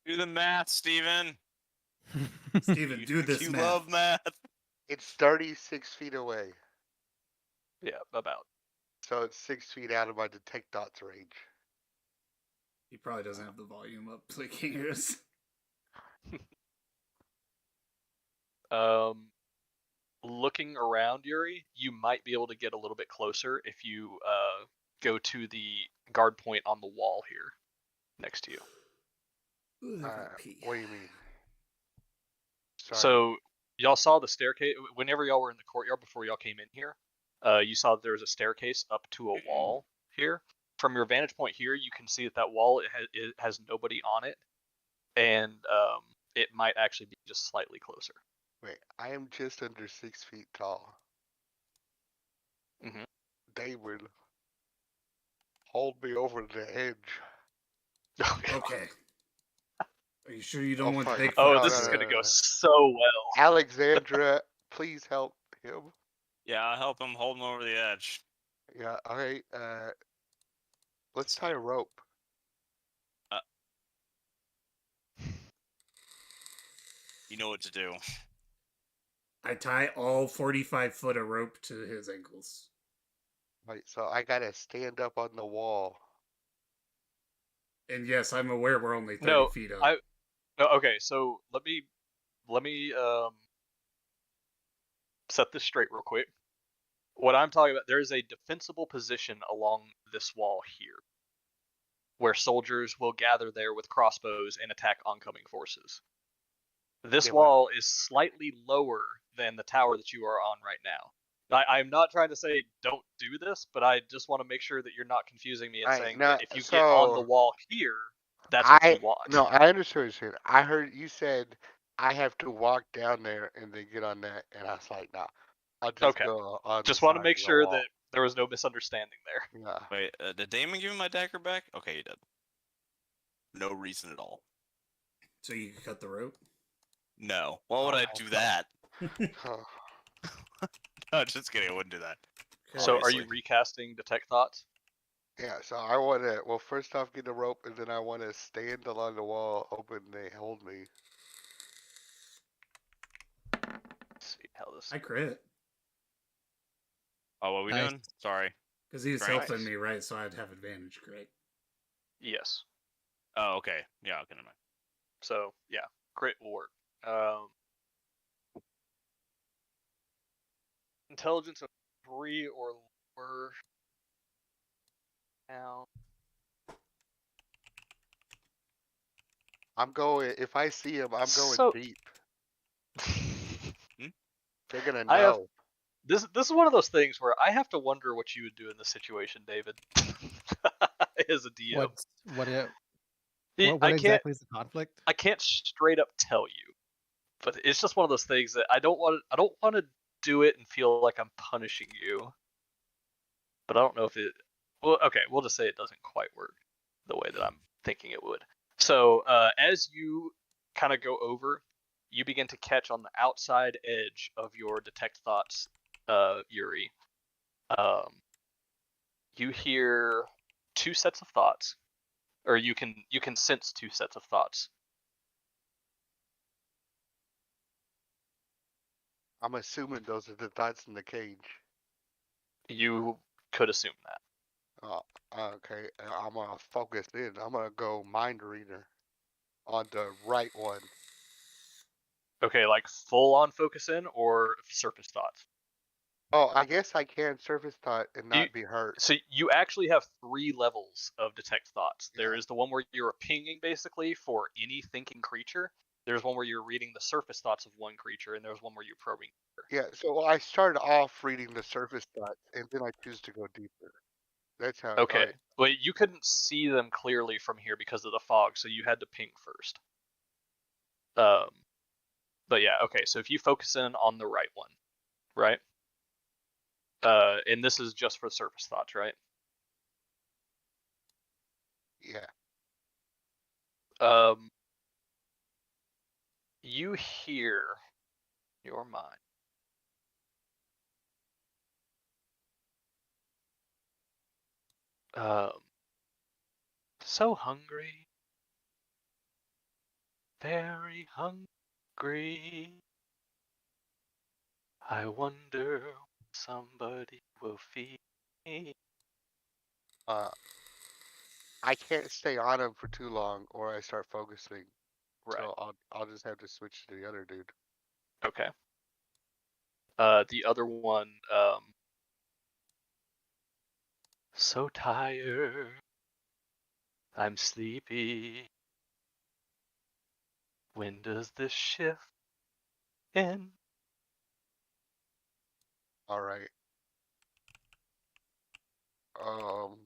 [SPEAKER 6] Do the math, Steven.
[SPEAKER 1] Steven, do this
[SPEAKER 6] You
[SPEAKER 1] math.
[SPEAKER 6] love math.
[SPEAKER 3] It's 36 feet away,
[SPEAKER 2] Yeah, about.
[SPEAKER 3] so it's 6 feet out of my detect dots range.
[SPEAKER 1] He probably doesn't have the volume up so he can't hear us.
[SPEAKER 2] Looking around, Yuri, you might be able to get a little bit closer if you go to the guard point on the wall here next to you.
[SPEAKER 1] Ooh, I gotta pee.
[SPEAKER 3] What do you mean? Sorry.
[SPEAKER 2] So y'all saw the staircase whenever y'all were in the courtyard before y'all came in here. You saw that there was a staircase up to a wall here. From your vantage point here, you can see that wall it has nobody on it, and it might actually be just slightly closer.
[SPEAKER 3] Wait, I am just under 6 feet tall.
[SPEAKER 2] Mhm.
[SPEAKER 3] David, hold me over the edge.
[SPEAKER 1] Okay. Are you sure you don't want
[SPEAKER 3] fuck.
[SPEAKER 1] Bigfoot?
[SPEAKER 2] Oh,
[SPEAKER 3] No,
[SPEAKER 2] this
[SPEAKER 3] no,
[SPEAKER 2] is
[SPEAKER 3] no,
[SPEAKER 2] gonna
[SPEAKER 3] no,
[SPEAKER 2] go
[SPEAKER 3] no.
[SPEAKER 2] so well.
[SPEAKER 3] Alexandra, please help him.
[SPEAKER 6] Yeah, I'll help him hold him over the edge.
[SPEAKER 3] Yeah, alright, let's tie a rope.
[SPEAKER 6] You know what to do.
[SPEAKER 1] I tie all 45 foot of rope to his ankles.
[SPEAKER 3] Right, so I gotta stand up on the wall.
[SPEAKER 1] And yes, I'm aware we're only 30
[SPEAKER 2] No,
[SPEAKER 1] feet up.
[SPEAKER 2] No, okay, so let me set this straight real quick. What I'm talking about, there is a defensible position along this wall here, where soldiers will gather there with crossbows and attack oncoming forces. This
[SPEAKER 3] Yeah, but-
[SPEAKER 2] wall is slightly lower than the tower that you are on right now. I'm not trying to say don't do this, but I just want to make sure that you're not confusing me and
[SPEAKER 3] Right,
[SPEAKER 2] saying
[SPEAKER 3] no,
[SPEAKER 2] that if you get on the
[SPEAKER 3] so
[SPEAKER 2] wall here, that's what you want.
[SPEAKER 3] No, I understood what you said. I heard you said I have to walk down there and then get on that, and I was like, nah, I'll just
[SPEAKER 2] Okay.
[SPEAKER 3] go on
[SPEAKER 2] Just
[SPEAKER 3] the
[SPEAKER 2] want to
[SPEAKER 3] side
[SPEAKER 2] make
[SPEAKER 3] of the
[SPEAKER 2] sure
[SPEAKER 3] wall.
[SPEAKER 2] that there was no misunderstanding there.
[SPEAKER 3] Yeah.
[SPEAKER 6] Wait, did Damon give me my dagger back? Okay, he did. No reason at all.
[SPEAKER 1] So you can cut the rope?
[SPEAKER 6] No. Why would I do that?
[SPEAKER 3] Huh.
[SPEAKER 6] No, just kidding. I wouldn't do that.
[SPEAKER 2] So are
[SPEAKER 6] Obviously.
[SPEAKER 2] you recasting Detect Thoughts?
[SPEAKER 3] Yeah, so I want to, well, first off, get the rope, and then I want to stand along the wall, hoping they hold me.
[SPEAKER 2] Let's see how this.
[SPEAKER 1] I crit.
[SPEAKER 6] Oh, what are we
[SPEAKER 5] Nice.
[SPEAKER 6] doing? Sorry.
[SPEAKER 1] Because he's
[SPEAKER 6] Strength.
[SPEAKER 1] helping me, right? So I'd have advantage, great.
[SPEAKER 2] Yes.
[SPEAKER 6] Oh, okay. Yeah, okay, never mind.
[SPEAKER 2] So yeah, crit will work. Intelligence of 3 or lower. Now.
[SPEAKER 3] I'm going, if I see him, I'm going
[SPEAKER 2] So-
[SPEAKER 3] deep. They're going to
[SPEAKER 2] I have-
[SPEAKER 3] know.
[SPEAKER 2] This is one of those things where I have to wonder what you would do in this situation, David. As a DM,
[SPEAKER 5] What
[SPEAKER 2] I
[SPEAKER 5] what
[SPEAKER 2] can't
[SPEAKER 5] exactly is the conflict?
[SPEAKER 2] I can't straight up tell you, but it's just one of those things that I don't want to do it and feel like I'm punishing you. But I don't know if it. Well, okay, we'll just say it doesn't quite work the way that I'm thinking it would. So as you kind of go over, you begin to catch on the outside edge of your detect thoughts, Yuri. You hear 2 sets of thoughts, or you can sense 2 sets of thoughts.
[SPEAKER 3] I'm assuming those are the thoughts in the cage.
[SPEAKER 2] You could assume that.
[SPEAKER 3] Okay, I'm going to focus in. I'm going to go mind reader on the right one.
[SPEAKER 2] Okay, like full on focus in or surface thoughts.
[SPEAKER 3] Oh, I guess I can surface thought and not be hurt.
[SPEAKER 2] So you actually have 3 levels of detect thoughts. There
[SPEAKER 3] Yeah.
[SPEAKER 2] is the one where you're pinging basically for any thinking creature. There's one where you're reading the surface thoughts of one creature, and there's one where you're probing.
[SPEAKER 3] Yeah, so I started off reading the surface thoughts, and then I choose to go deeper. That's how.
[SPEAKER 2] Okay,
[SPEAKER 3] Alright.
[SPEAKER 2] well you couldn't see them clearly from here because of the fog, so you had to ping first. But yeah, okay. So if you focus in on the right one, right? And this is just for surface thoughts, right?
[SPEAKER 3] Yeah.
[SPEAKER 2] You hear your mind. So hungry, very hungry. I wonder when somebody will feed me.
[SPEAKER 3] I can't stay on him for too long, or I start focusing.
[SPEAKER 2] Right.
[SPEAKER 3] So I'll just have to switch to the other dude.
[SPEAKER 2] Okay. The other one, so tired. I'm sleepy. When does this shift end?
[SPEAKER 3] Alright. I'm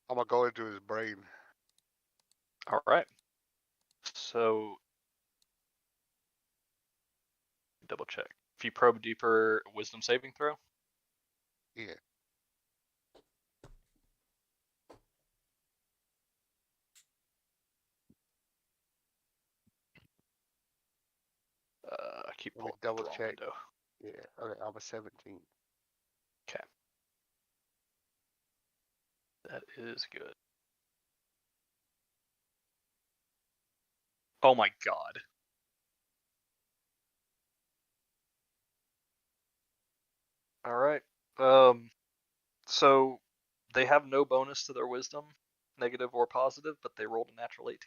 [SPEAKER 3] gonna go into his brain.
[SPEAKER 2] All right. So, double check. If you probe deeper, wisdom saving throw.
[SPEAKER 3] Yeah.
[SPEAKER 2] I keep
[SPEAKER 3] Let me
[SPEAKER 2] pulling up
[SPEAKER 3] double
[SPEAKER 2] the wrong
[SPEAKER 3] check.
[SPEAKER 2] window.
[SPEAKER 3] Yeah. Okay, I'm a 17.
[SPEAKER 2] Okay. That is good. Oh my god. All right. So they have no bonus to their wisdom, negative or positive, but they rolled a natural 18.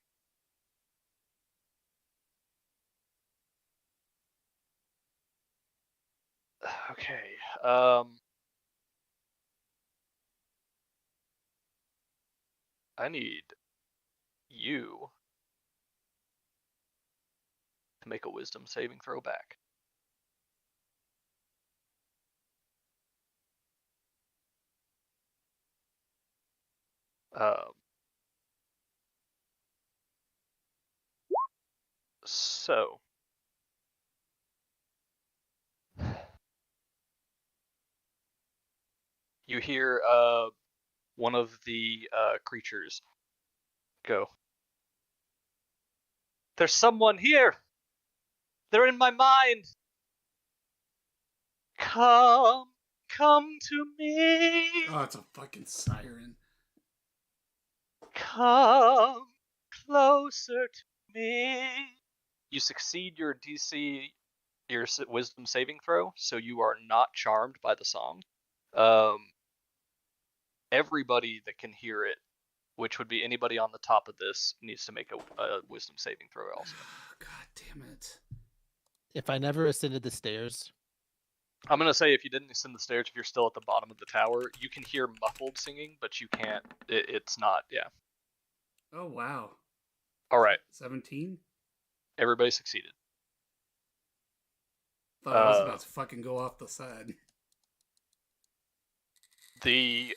[SPEAKER 2] Okay. I need you to make a wisdom saving throw back. So you hear one of the creatures Go. There's someone here. They're in my mind. Come to me.
[SPEAKER 1] Oh, it's a fucking siren.
[SPEAKER 2] Come closer to me. You succeed your DC, your wisdom saving throw, so you are not charmed by the song. Everybody that can hear it, which would be anybody on the top of this, needs to make a wisdom saving throw also.
[SPEAKER 1] God damn it.
[SPEAKER 5] If I never ascended the stairs,
[SPEAKER 2] I'm gonna say if you didn't ascend the stairs, if you're still at the bottom of the tower, you can hear muffled singing, but you can't. It's not. Yeah.
[SPEAKER 1] Oh, wow.
[SPEAKER 2] All right.
[SPEAKER 1] 17?
[SPEAKER 2] Everybody succeeded.
[SPEAKER 1] Thought I was about to fucking go off the side.
[SPEAKER 2] The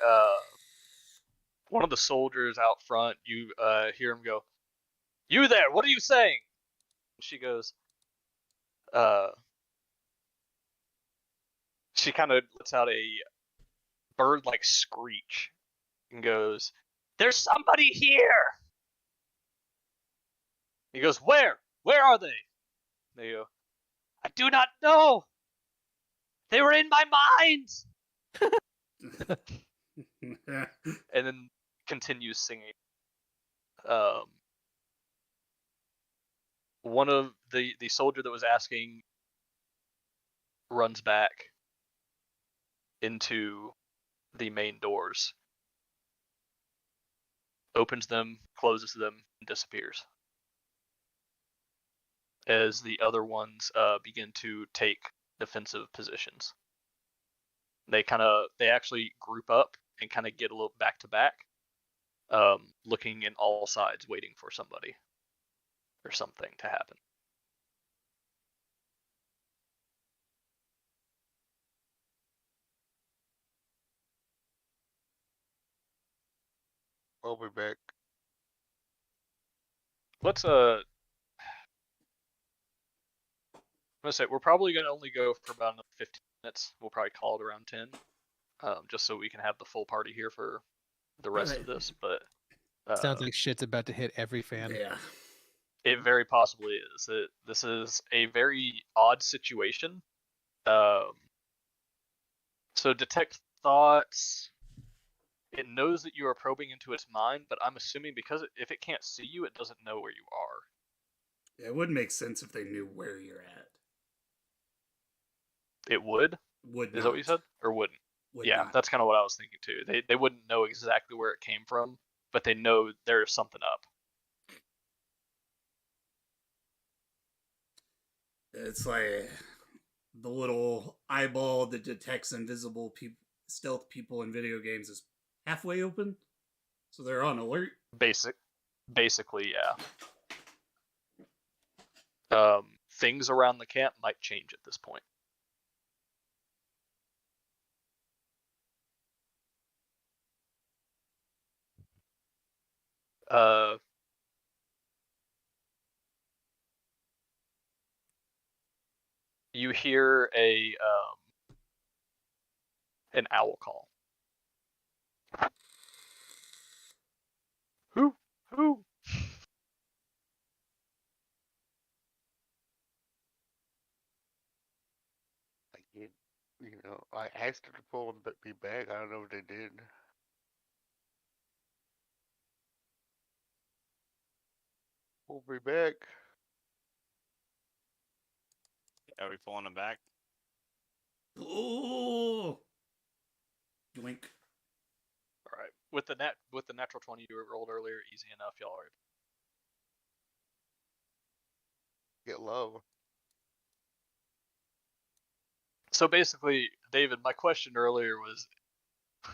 [SPEAKER 2] one of the soldiers out front, you hear him go, "You there? What are you saying?" She goes, she kind of lets out a bird-like screech and goes, "There's somebody here!" He goes, "Where? Where are they?" They go, "I do not know. They were in my mind." And then continues singing. One of the soldier that was asking runs back into the main doors, opens them, closes them, and disappears. As the other ones begin to take defensive positions. They actually group up and kind of get a little back to back, looking in all sides, waiting for somebody or something to happen.
[SPEAKER 3] I'll be back.
[SPEAKER 2] Let's I'm gonna say we're probably gonna only go for about another 15 minutes. We'll probably call it around 10, just so we can have the full party here for the rest of this. But
[SPEAKER 5] sounds like shit's about to hit every fan.
[SPEAKER 1] Yeah.
[SPEAKER 2] it very possibly is. This is a very odd situation. So detect thoughts. It knows that you are probing into its mind, but I'm assuming because if it can't see you, it doesn't know where you are.
[SPEAKER 1] It would make sense if they knew where you're at.
[SPEAKER 2] It would?
[SPEAKER 1] Would
[SPEAKER 2] Is that what you said? Or wouldn't?
[SPEAKER 1] Would
[SPEAKER 2] Yeah,
[SPEAKER 1] not.
[SPEAKER 2] that's kind of what I was thinking too. They wouldn't know exactly where it came from, but they know there's something up.
[SPEAKER 1] It's like the little eyeball that detects invisible stealth people in video games is halfway open, so they're on alert.
[SPEAKER 2] Basically, yeah. Things around the camp might change at this point. You hear an owl call. Who?
[SPEAKER 3] I did, I asked her to pull me back. I don't know what they did. Pull me back.
[SPEAKER 6] Are we pulling him back?
[SPEAKER 1] Oh, yoink!
[SPEAKER 2] All right. With the natural 20 you rolled earlier, easy enough, y'all are.
[SPEAKER 3] Get low.
[SPEAKER 2] So basically, David, my question earlier was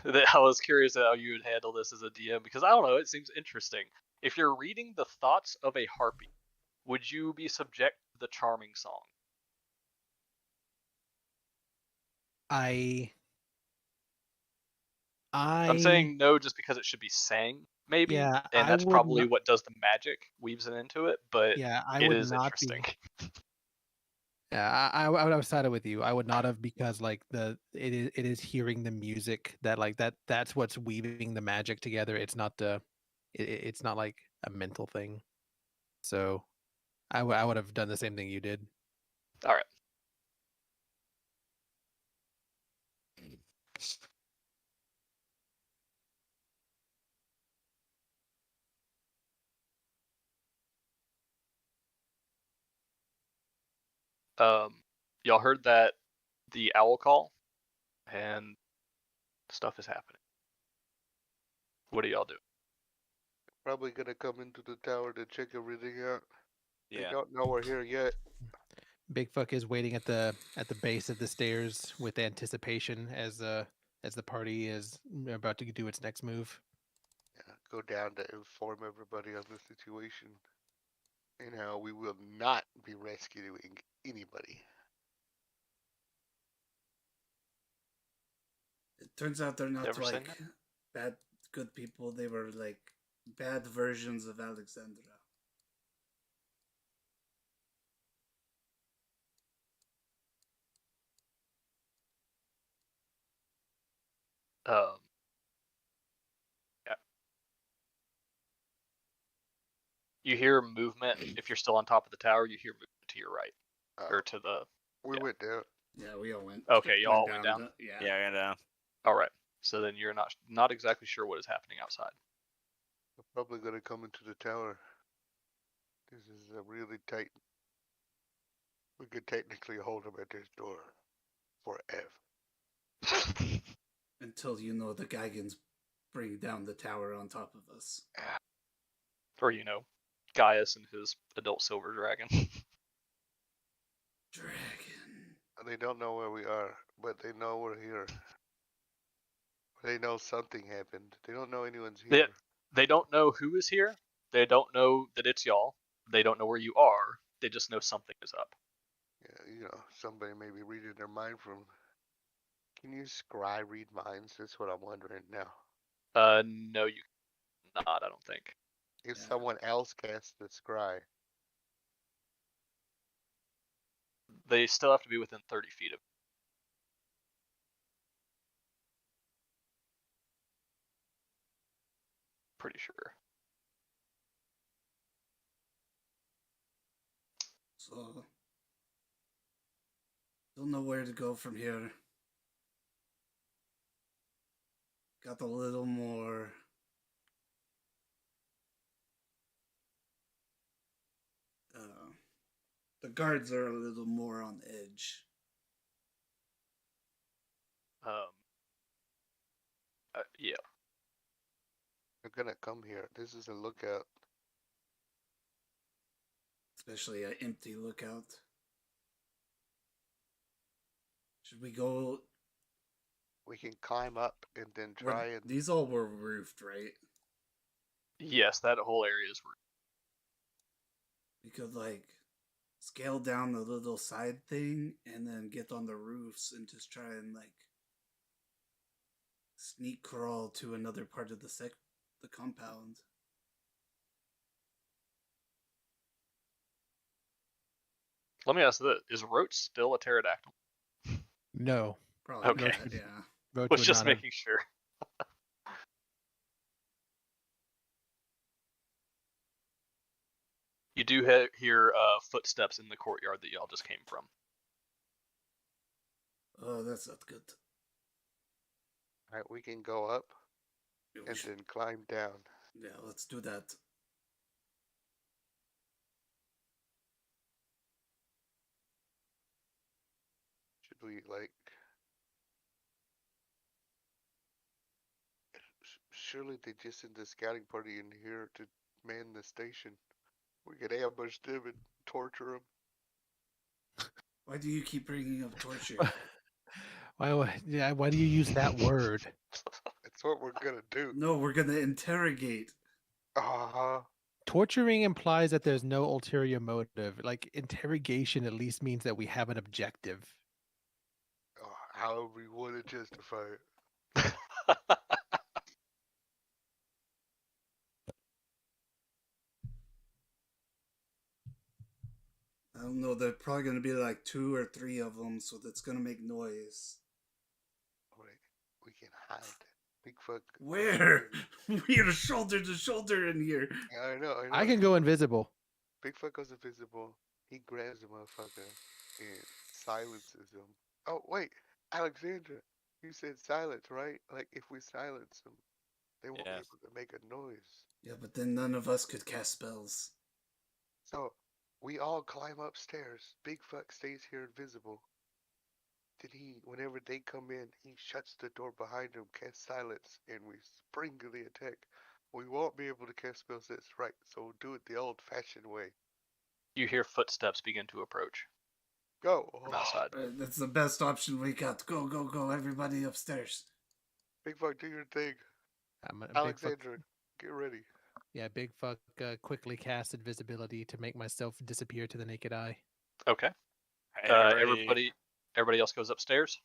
[SPEAKER 2] that I was curious how you would handle this as a DM, because I don't know, it seems interesting. If you're reading the thoughts of a harpy, would you be subject to the charming song? I'm saying no just because it should be sang, maybe,
[SPEAKER 5] Yeah,
[SPEAKER 2] and
[SPEAKER 5] I
[SPEAKER 2] that's
[SPEAKER 5] would
[SPEAKER 2] probably
[SPEAKER 5] not-
[SPEAKER 2] what does the magic, weaves it into it, but
[SPEAKER 5] Yeah, I
[SPEAKER 2] it
[SPEAKER 5] would
[SPEAKER 2] is
[SPEAKER 5] not
[SPEAKER 2] interesting.
[SPEAKER 5] be. Yeah, I would have sided with you. I would not have, because like it is hearing the music that's what's weaving the magic together. It's not it's not like a mental thing. So I would have done the same thing you did.
[SPEAKER 2] All right. Y'all heard that the owl call, and stuff is happening. What do y'all do?
[SPEAKER 3] Probably gonna come into the tower to check everything out. They
[SPEAKER 6] Yeah.
[SPEAKER 3] don't know we're here yet.
[SPEAKER 5] Big Fuck is waiting at the base of the stairs with anticipation as the party is about to do its next move.
[SPEAKER 3] Yeah, go down to inform everybody on the situation. And how we will not be rescuing anybody.
[SPEAKER 1] It turns out they're not
[SPEAKER 2] Never say
[SPEAKER 1] like bad, good people. They were like bad versions of Alexandra.
[SPEAKER 2] Yeah. You hear movement. If you're still on top of the tower, you hear movement to your right or to the.
[SPEAKER 3] We
[SPEAKER 2] yeah.
[SPEAKER 3] went down.
[SPEAKER 1] Yeah, we all went.
[SPEAKER 2] Okay, y'all went down.
[SPEAKER 1] Yeah.
[SPEAKER 6] Yeah, and
[SPEAKER 2] All right. So then you're not exactly sure what is happening outside.
[SPEAKER 3] We're probably gonna come into the tower. This is a really tight. We could technically hold them at this door forever.
[SPEAKER 1] Until the Gigans bring down the tower on top of us.
[SPEAKER 2] Or Gaius and his adult silver dragon.
[SPEAKER 1] Dragon.
[SPEAKER 3] They don't know where we are, but they know we're here. They know something happened. They don't know anyone's here.
[SPEAKER 2] They don't know who is here. They don't know that it's y'all. They don't know where you are. They just know something is up.
[SPEAKER 3] Yeah, somebody may be reading their mind from. Can you scry read minds? That's what I'm wondering now.
[SPEAKER 2] No, you cannot. I don't think.
[SPEAKER 3] If someone else casts the scry,
[SPEAKER 2] They still have to be within 30 feet of. Pretty sure.
[SPEAKER 1] So, don't know where to go from here. Got a little more. The guards are a little more on edge.
[SPEAKER 2] Yeah.
[SPEAKER 3] they're gonna come here. This is a lookout.
[SPEAKER 1] Especially an empty lookout. Should we go?
[SPEAKER 3] We can climb up and then try and.
[SPEAKER 1] These all were roofed, right?
[SPEAKER 2] Yes, that whole area is.
[SPEAKER 1] We could scale down the little side thing and then get on the roofs and just try and sneak crawl to another part of the compound.
[SPEAKER 2] Let me ask this: is Roach still a pterodactyl?
[SPEAKER 5] No.
[SPEAKER 1] Probably
[SPEAKER 2] Okay.
[SPEAKER 1] not, yeah.
[SPEAKER 5] Roach
[SPEAKER 2] Was
[SPEAKER 5] would
[SPEAKER 2] just
[SPEAKER 5] not have-
[SPEAKER 2] making sure. You do hear footsteps in the courtyard that y'all just came from.
[SPEAKER 1] Oh, that's not good.
[SPEAKER 3] Alright, we can go up
[SPEAKER 1] Yeah, we
[SPEAKER 3] and
[SPEAKER 1] should-
[SPEAKER 3] then climb down.
[SPEAKER 1] yeah, let's do that.
[SPEAKER 3] Should we surely they just sent the scouting party in here to man the station. We could ambush them and torture them.
[SPEAKER 1] Why do you keep bringing up torture?
[SPEAKER 5] Why do you use that word?
[SPEAKER 3] That's what we're gonna do.
[SPEAKER 1] No, we're gonna interrogate.
[SPEAKER 5] Torturing implies that there's no ulterior motive. Like interrogation at least means that we have an objective.
[SPEAKER 3] However we want to justify it.
[SPEAKER 1] I don't know, there's probably gonna be 2 or 3 of them, so that's gonna make noise.
[SPEAKER 3] Wait, we can hide. Big fuck.
[SPEAKER 1] Where? We are shoulder to shoulder in here.
[SPEAKER 3] I know.
[SPEAKER 5] I can go invisible.
[SPEAKER 3] Big fuck goes invisible. He grabs the motherfucker and silences him. Oh wait, Alexandra, you said silence, right? Like if we silence them, they won't be
[SPEAKER 6] Yeah.
[SPEAKER 3] able to make a noise.
[SPEAKER 1] Yeah, but then none of us could cast spells.
[SPEAKER 3] So we all climb upstairs. Big fuck stays here invisible. Then whenever they come in, he shuts the door behind him, casts silence, and we spring to the attack. We won't be able to cast spells that's right, so we'll do it the old-fashioned way.
[SPEAKER 2] You hear footsteps begin to approach
[SPEAKER 3] Go.
[SPEAKER 2] from outside.
[SPEAKER 1] That's the best option we got. Go, go, go, everybody upstairs.
[SPEAKER 3] Big fuck, do your thing.
[SPEAKER 5] Big fuck,
[SPEAKER 3] Alexandra, get ready.
[SPEAKER 5] yeah, big fuck quickly cast invisibility to make myself disappear to the naked eye.
[SPEAKER 2] Okay.
[SPEAKER 6] Alrighty.
[SPEAKER 2] Everybody else goes upstairs.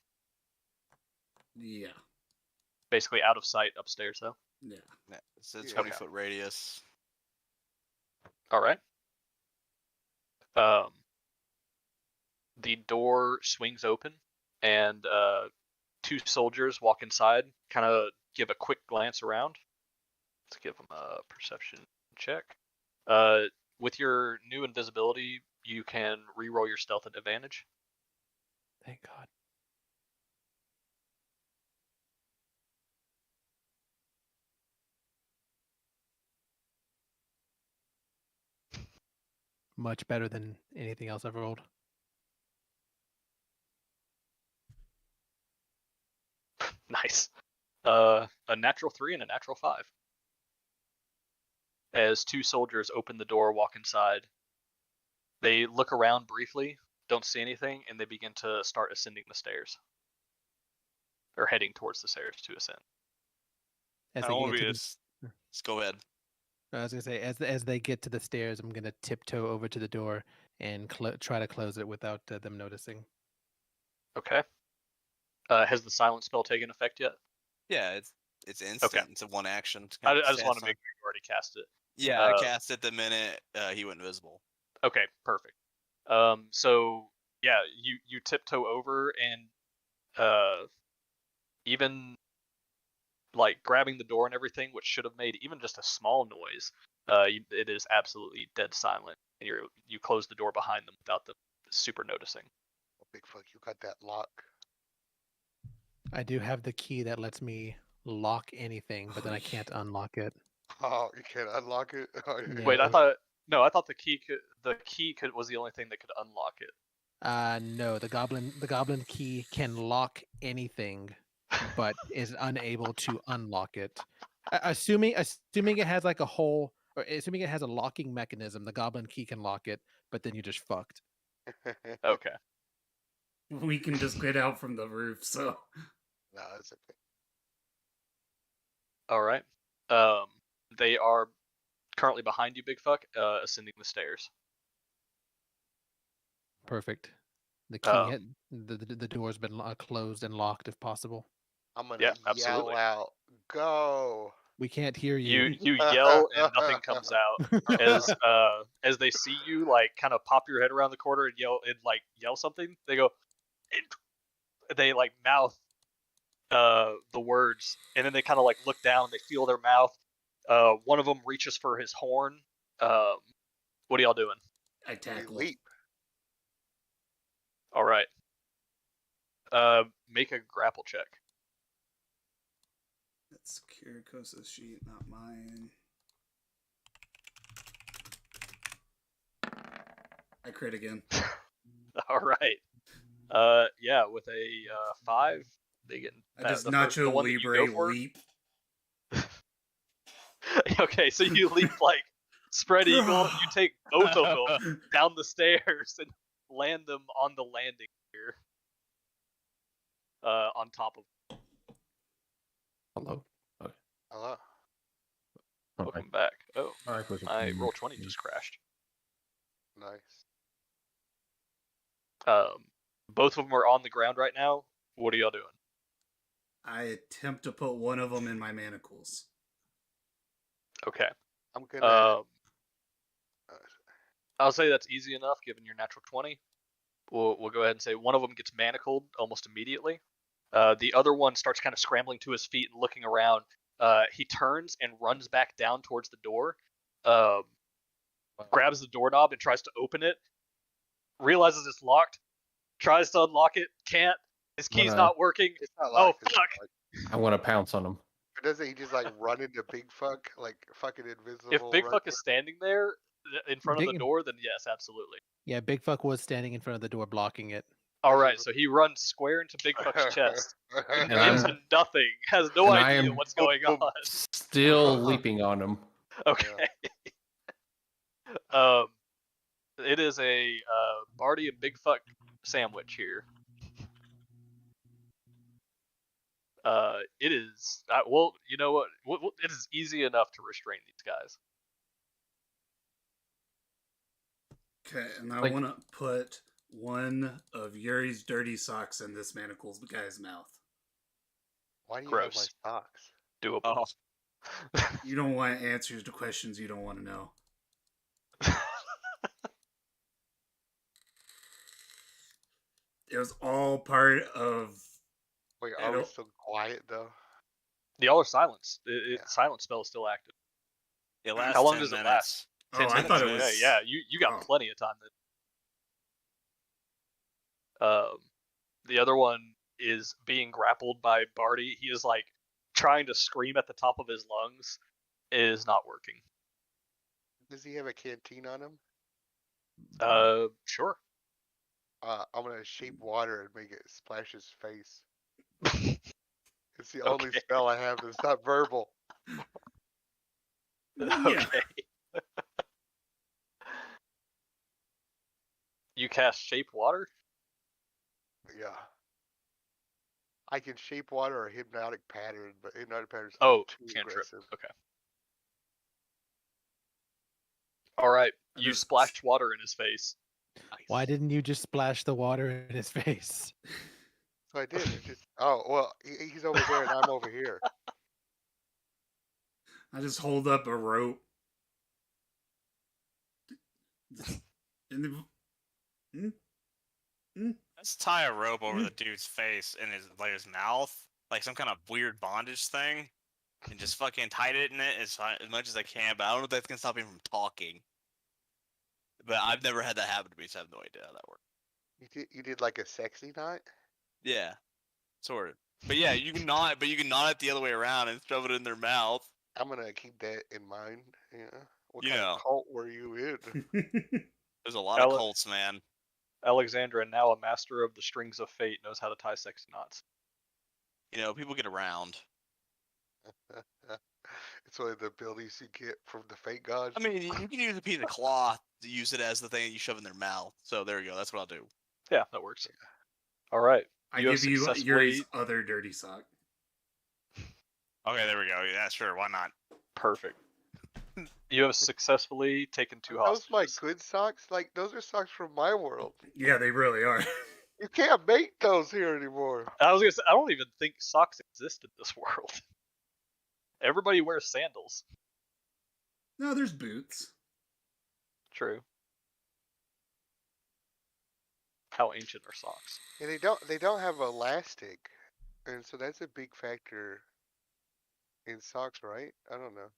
[SPEAKER 1] Yeah,
[SPEAKER 2] Basically out of sight upstairs, though.
[SPEAKER 1] yeah.
[SPEAKER 6] Yeah, it's a
[SPEAKER 3] Yeah.
[SPEAKER 6] 20-foot radius.
[SPEAKER 2] All right. The door swings open, and two soldiers walk inside. Kind of give a quick glance around. Let's give them a perception check. With your new invisibility, you can re-roll your stealth at advantage.
[SPEAKER 5] Thank God. Much better than anything else I've rolled.
[SPEAKER 2] Nice. A natural 3 and a natural 5. As two soldiers open the door, walk inside, they look around briefly, don't see anything, and they begin to start ascending the stairs. Or heading towards the stairs to ascend.
[SPEAKER 5] As
[SPEAKER 6] I
[SPEAKER 5] they
[SPEAKER 6] won't
[SPEAKER 5] get
[SPEAKER 6] be
[SPEAKER 5] to
[SPEAKER 6] just go ahead.
[SPEAKER 5] I was gonna say, as they get to the stairs, I'm gonna tiptoe over to the door and try to close it without them noticing.
[SPEAKER 2] Okay. Has the silent spell taken effect yet?
[SPEAKER 6] Yeah, it's instant.
[SPEAKER 2] Okay.
[SPEAKER 6] It's a one action.
[SPEAKER 2] I just want to make sure you already cast it.
[SPEAKER 6] Yeah, I cast it the minute he went invisible.
[SPEAKER 2] Okay, perfect. So yeah, you tiptoe over and even like grabbing the door and everything, which should have made even just a small noise, it is absolutely dead silent, and you close the door behind them without them super noticing.
[SPEAKER 3] Oh, big fuck, you got that lock.
[SPEAKER 5] I do have the key that lets me lock anything, but then I can't unlock it.
[SPEAKER 3] Oh, you can't unlock it? Oh,
[SPEAKER 5] Yeah.
[SPEAKER 2] Wait, I thought the key was the only thing that could unlock it.
[SPEAKER 5] No, the goblin key can lock anything, but is unable to unlock it. Assuming it has like a hole, or assuming it has a locking mechanism, the goblin key can lock it, but then you're just fucked.
[SPEAKER 2] Okay.
[SPEAKER 1] We can just get out from the roof, so.
[SPEAKER 3] No, that's okay.
[SPEAKER 2] All right. They are currently behind you, Big Fuck, ascending the stairs.
[SPEAKER 5] Perfect. The key, the door's been closed and locked, if possible.
[SPEAKER 3] I'm gonna
[SPEAKER 2] Yeah,
[SPEAKER 3] yell
[SPEAKER 2] absolutely.
[SPEAKER 3] out, "Go!"
[SPEAKER 5] We can't hear you.
[SPEAKER 2] You yell and nothing comes out. As they see you, like kind of pop your head around the corner and yell something. They go, they like mouth the words, and then they kind of like look down. They feel their mouth. One of them reaches for his horn. What are y'all doing?
[SPEAKER 1] I
[SPEAKER 3] We
[SPEAKER 1] tackle.
[SPEAKER 3] leap.
[SPEAKER 2] All right. Make a grapple check.
[SPEAKER 1] That's Kirikosa's sheet, not mine. I crit again.
[SPEAKER 2] All right. Yeah, with a 5, they get.
[SPEAKER 1] I just
[SPEAKER 2] the one that you go
[SPEAKER 1] Nacho
[SPEAKER 2] for?
[SPEAKER 1] Libre leap.
[SPEAKER 2] Okay, so you leap like spread eagle. You take both of them down the stairs and land them on the landing here. On top of.
[SPEAKER 4] Hello.
[SPEAKER 3] Hello.
[SPEAKER 2] Welcome back. Oh,
[SPEAKER 4] Alright,
[SPEAKER 2] my roll 20 just crashed.
[SPEAKER 3] Nice.
[SPEAKER 2] Both of them are on the ground right now. What are y'all doing?
[SPEAKER 1] I attempt to put one of them in my manacles.
[SPEAKER 2] Okay.
[SPEAKER 3] I'm gonna.
[SPEAKER 2] I'll say that's easy enough given your natural 20. We'll go ahead and say one of them gets manacled almost immediately. The other one starts kind of scrambling to his feet and looking around. He turns and runs back down towards the door, grabs the doorknob and tries to open it, realizes it's locked, tries to unlock it, can't. His key's not working.
[SPEAKER 3] It's not
[SPEAKER 2] Oh,
[SPEAKER 3] locked. It's not
[SPEAKER 2] fuck.
[SPEAKER 3] locked.
[SPEAKER 4] I want to pounce on him.
[SPEAKER 3] Or doesn't he just like run into Big Fuck, like fucking invisible?
[SPEAKER 2] If Big
[SPEAKER 3] right
[SPEAKER 2] Fuck is standing there in front of the
[SPEAKER 5] Big-
[SPEAKER 2] door, then yes, absolutely.
[SPEAKER 5] Yeah, Big Fuck was standing in front of the door blocking it.
[SPEAKER 2] All right, so he runs square into Big Fuck's chest,
[SPEAKER 3] there?
[SPEAKER 4] And I'm-
[SPEAKER 2] into nothing, has no
[SPEAKER 4] and I
[SPEAKER 2] idea
[SPEAKER 4] am-
[SPEAKER 2] what's going on.
[SPEAKER 4] Still leaping on him.
[SPEAKER 2] Okay. It is a Barty and Big Fuck sandwich here. It is. Well, you know what? It is easy enough to restrain these guys.
[SPEAKER 1] Okay, and I
[SPEAKER 4] Like-
[SPEAKER 1] want to put one of Yuri's dirty socks in this manacles guy's mouth.
[SPEAKER 3] Why do you
[SPEAKER 2] Gross.
[SPEAKER 3] have my socks?
[SPEAKER 2] Doable.
[SPEAKER 6] Oh,
[SPEAKER 1] You don't want answers to questions you don't want to know. It was all part of.
[SPEAKER 3] Wait,
[SPEAKER 1] I
[SPEAKER 3] are we
[SPEAKER 1] don't-
[SPEAKER 3] still quiet though?
[SPEAKER 2] Y'all are silence.
[SPEAKER 3] Yeah.
[SPEAKER 2] Silent spell is still active.
[SPEAKER 6] it lasts
[SPEAKER 2] How long
[SPEAKER 6] 10
[SPEAKER 2] does it
[SPEAKER 6] minutes.
[SPEAKER 2] last?
[SPEAKER 1] Oh,
[SPEAKER 2] 10
[SPEAKER 1] I
[SPEAKER 2] minutes?
[SPEAKER 1] thought it
[SPEAKER 2] Okay,
[SPEAKER 1] was.
[SPEAKER 2] Yeah, you got
[SPEAKER 1] oh.
[SPEAKER 2] plenty of time. The other one is being grappled by Barty. He is like trying to scream at the top of his lungs. It is not working.
[SPEAKER 3] Does he have a canteen on him?
[SPEAKER 2] Sure.
[SPEAKER 3] I'm gonna shape water and make it splash his face. It's the only
[SPEAKER 2] Okay.
[SPEAKER 3] spell I have that's not verbal.
[SPEAKER 1] Yeah.
[SPEAKER 2] Okay. You cast shape water?
[SPEAKER 3] Yeah. I can shape water or hypnotic pattern, but hypnotic pattern's
[SPEAKER 2] Oh,
[SPEAKER 3] too
[SPEAKER 2] cantrip.
[SPEAKER 3] aggressive.
[SPEAKER 2] Okay. All right.
[SPEAKER 1] I
[SPEAKER 2] You
[SPEAKER 1] just-
[SPEAKER 2] splashed water in his face.
[SPEAKER 5] Why didn't you just splash the water in his face?
[SPEAKER 3] So I did. It just. Oh well, he's over there and I'm over here.
[SPEAKER 1] I just hold up a rope. And then,
[SPEAKER 6] Let's tie a rope over the dude's face and his mouth, like some kind of weird bondage thing, and just fucking tight it in it as much as I can. But I don't know if that's gonna stop him from talking. But I've never had that happen to me, so I have no idea how that works.
[SPEAKER 3] You did like a sexy knot.
[SPEAKER 6] Yeah, sort of. But yeah, you can knot it the other way around and shove it in their mouth.
[SPEAKER 3] I'm gonna keep that in mind. Yeah. What
[SPEAKER 6] You
[SPEAKER 3] kind
[SPEAKER 6] know.
[SPEAKER 3] of cult were you in?
[SPEAKER 6] There's a lot
[SPEAKER 2] Ella-
[SPEAKER 6] of cults, man.
[SPEAKER 2] Alexandra, now a master of the strings of fate, knows how to tie sexy knots.
[SPEAKER 6] You know, people get around.
[SPEAKER 3] It's one of the abilities you get from the fake gods.
[SPEAKER 6] I mean, you can use a piece of cloth to use it as the thing that you shove in their mouth. So there you go. That's what I'll do.
[SPEAKER 2] Yeah, that works. All right.
[SPEAKER 1] I
[SPEAKER 2] You have
[SPEAKER 1] give you
[SPEAKER 2] successfully-
[SPEAKER 1] Yuri's other dirty sock.
[SPEAKER 6] Okay, there we go. Yeah, sure. Why not?
[SPEAKER 2] Perfect. You have successfully taken 2
[SPEAKER 3] Are those my
[SPEAKER 2] hostages.
[SPEAKER 3] good socks? Like those are socks from my world.
[SPEAKER 1] Yeah, they really are.
[SPEAKER 3] You can't make those here anymore.
[SPEAKER 2] I was gonna say, I don't even think socks exist in this world. Everybody wears sandals.
[SPEAKER 1] No, there's boots.
[SPEAKER 2] True. How ancient are socks?
[SPEAKER 3] Yeah, they don't have elastic, and so that's a big factor in socks, right? I don't know.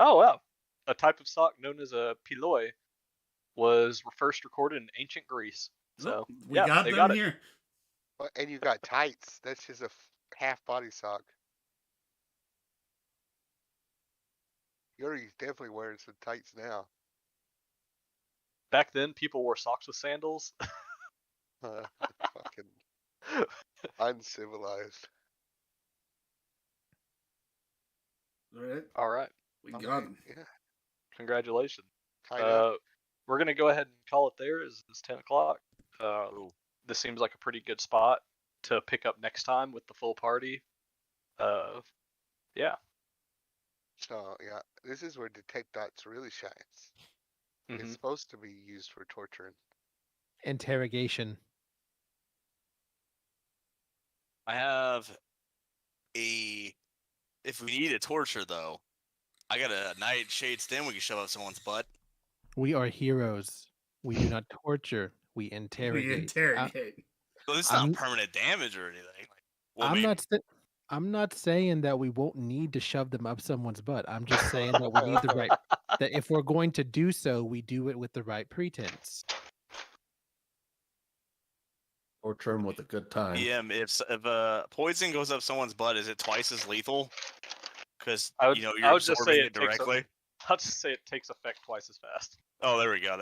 [SPEAKER 2] Oh wow. A type of sock known as a piloi was first recorded in ancient Greece. So
[SPEAKER 1] Oh, we
[SPEAKER 2] yeah,
[SPEAKER 1] got
[SPEAKER 2] they
[SPEAKER 1] them
[SPEAKER 2] got it.
[SPEAKER 1] here.
[SPEAKER 3] And you got tights. That's just a half body sock. Yuri's definitely wearing some tights now.
[SPEAKER 2] Back then, people wore socks with sandals.
[SPEAKER 3] Fucking uncivilized.
[SPEAKER 1] All right,
[SPEAKER 2] All right.
[SPEAKER 1] we
[SPEAKER 3] Okay,
[SPEAKER 1] got them.
[SPEAKER 3] Yeah.
[SPEAKER 2] Congratulations.
[SPEAKER 3] Tied up.
[SPEAKER 2] We're gonna go ahead and call it there. It's 10 o'clock. This seems like a pretty good spot to pick up next time with the full party. Yeah.
[SPEAKER 3] So yeah, this is where Detect Dots really shines. It's
[SPEAKER 2] Mhm.
[SPEAKER 3] supposed to be used for torturing.
[SPEAKER 5] Interrogation.
[SPEAKER 6] I have a. If we need a torture, though, I got a nightshade stem we can shove up someone's butt.
[SPEAKER 5] We are heroes. We do not torture. We interrogate.
[SPEAKER 1] We interrogate.
[SPEAKER 6] Well, it's
[SPEAKER 5] I'm-
[SPEAKER 6] not permanent damage or anything. Like, well,
[SPEAKER 5] I'm
[SPEAKER 6] maybe.
[SPEAKER 5] not. I'm not saying that we won't need to shove them up someone's butt. I'm just saying that we need the right. That if we're going to do so, we do it with the right pretense.
[SPEAKER 4] Or trim with a good time.
[SPEAKER 6] PM, if poison goes up someone's butt, is it twice as lethal? Because
[SPEAKER 2] I would,
[SPEAKER 6] you're
[SPEAKER 2] I would just say
[SPEAKER 6] absorbing it
[SPEAKER 2] takes
[SPEAKER 6] directly.
[SPEAKER 2] I'll just say it takes effect twice as fast.
[SPEAKER 6] Oh, there we go.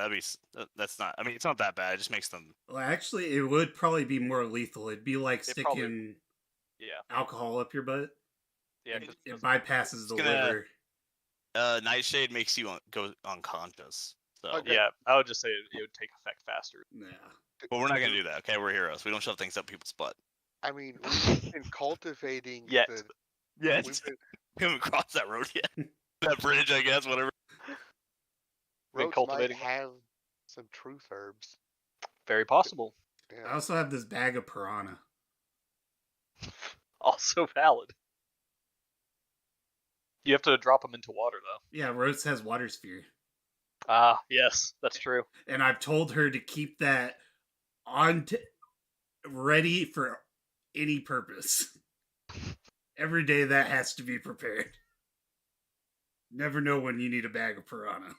[SPEAKER 6] That's not. I mean, it's not that bad. It just makes them.
[SPEAKER 1] Well, actually, it would probably be more lethal. It'd be like
[SPEAKER 2] It probably-
[SPEAKER 1] sticking
[SPEAKER 2] Yeah,
[SPEAKER 1] alcohol up your butt.
[SPEAKER 2] yeah.
[SPEAKER 1] It bypasses the
[SPEAKER 6] gonna-
[SPEAKER 1] liver.
[SPEAKER 6] Nightshade makes you go unconscious. So,
[SPEAKER 3] Okay.
[SPEAKER 2] Yeah, I would just say it would take effect faster.
[SPEAKER 1] Nah.
[SPEAKER 6] but we're not gonna do that. Okay, we're heroes. We don't shove things up people's butt.
[SPEAKER 3] I mean, we've been cultivating
[SPEAKER 2] Yet.
[SPEAKER 3] the.
[SPEAKER 6] Yeah,
[SPEAKER 3] We've been,
[SPEAKER 6] we haven't crossed that road yet. That bridge, I guess. Whatever.
[SPEAKER 2] Been
[SPEAKER 3] roads might
[SPEAKER 2] cultivating it.
[SPEAKER 3] have some truth herbs.
[SPEAKER 2] Very possible.
[SPEAKER 1] I
[SPEAKER 3] Yeah.
[SPEAKER 1] also have this bag of piranha.
[SPEAKER 2] Also valid. You have to drop them into water though.
[SPEAKER 1] Yeah, Rose has water sphere.
[SPEAKER 2] Ah, yes, that's true.
[SPEAKER 1] And I've told her to keep that ready for any purpose. Every day that has to be prepared. Never know when you need a bag of piranha.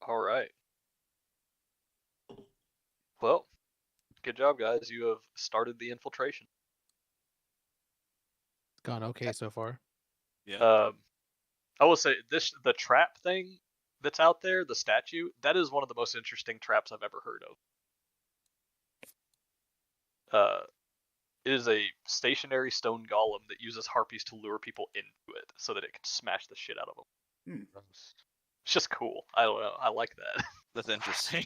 [SPEAKER 2] All right. Well, good job, guys. You have started the infiltration.
[SPEAKER 5] It's gone okay so far.
[SPEAKER 6] Yeah.
[SPEAKER 2] I will say the trap thing that's out there, the statue, that is one of the most interesting traps I've ever heard of. It is a stationary stone golem that uses harpies to lure people into it so that it can smash the shit out of them.
[SPEAKER 3] Gross.
[SPEAKER 2] It's just cool. I don't know. I like that.
[SPEAKER 6] That's interesting.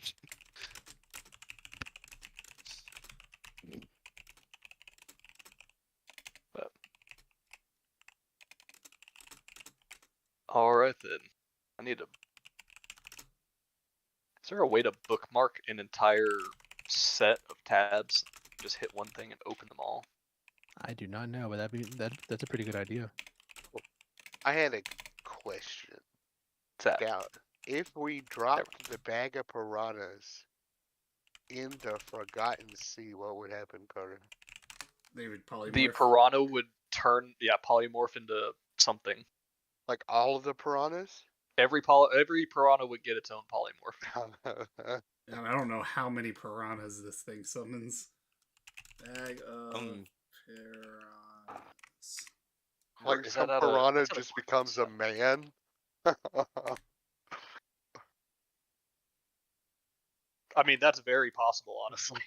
[SPEAKER 2] All right then. I need to. Is there a way to bookmark an entire set of tabs? Just hit one thing and open them all.
[SPEAKER 5] I do not know, but that's a pretty good idea.
[SPEAKER 3] I had a question.
[SPEAKER 2] What's that?
[SPEAKER 3] Now, if we dropped the bag of piranhas in the Forgotten Sea, what would happen, Carter?
[SPEAKER 1] They would probably
[SPEAKER 2] The piranha would polymorph into something.
[SPEAKER 3] Like all of the piranhas?
[SPEAKER 2] Every piranha would get its own polymorph.
[SPEAKER 1] And I don't know how many piranhas this thing summons. Bag of piranhas.
[SPEAKER 3] Like
[SPEAKER 2] Is
[SPEAKER 3] some
[SPEAKER 2] that out of-
[SPEAKER 3] piranha
[SPEAKER 2] that's out of
[SPEAKER 3] just becomes a man?
[SPEAKER 2] I mean, that's very possible, honestly.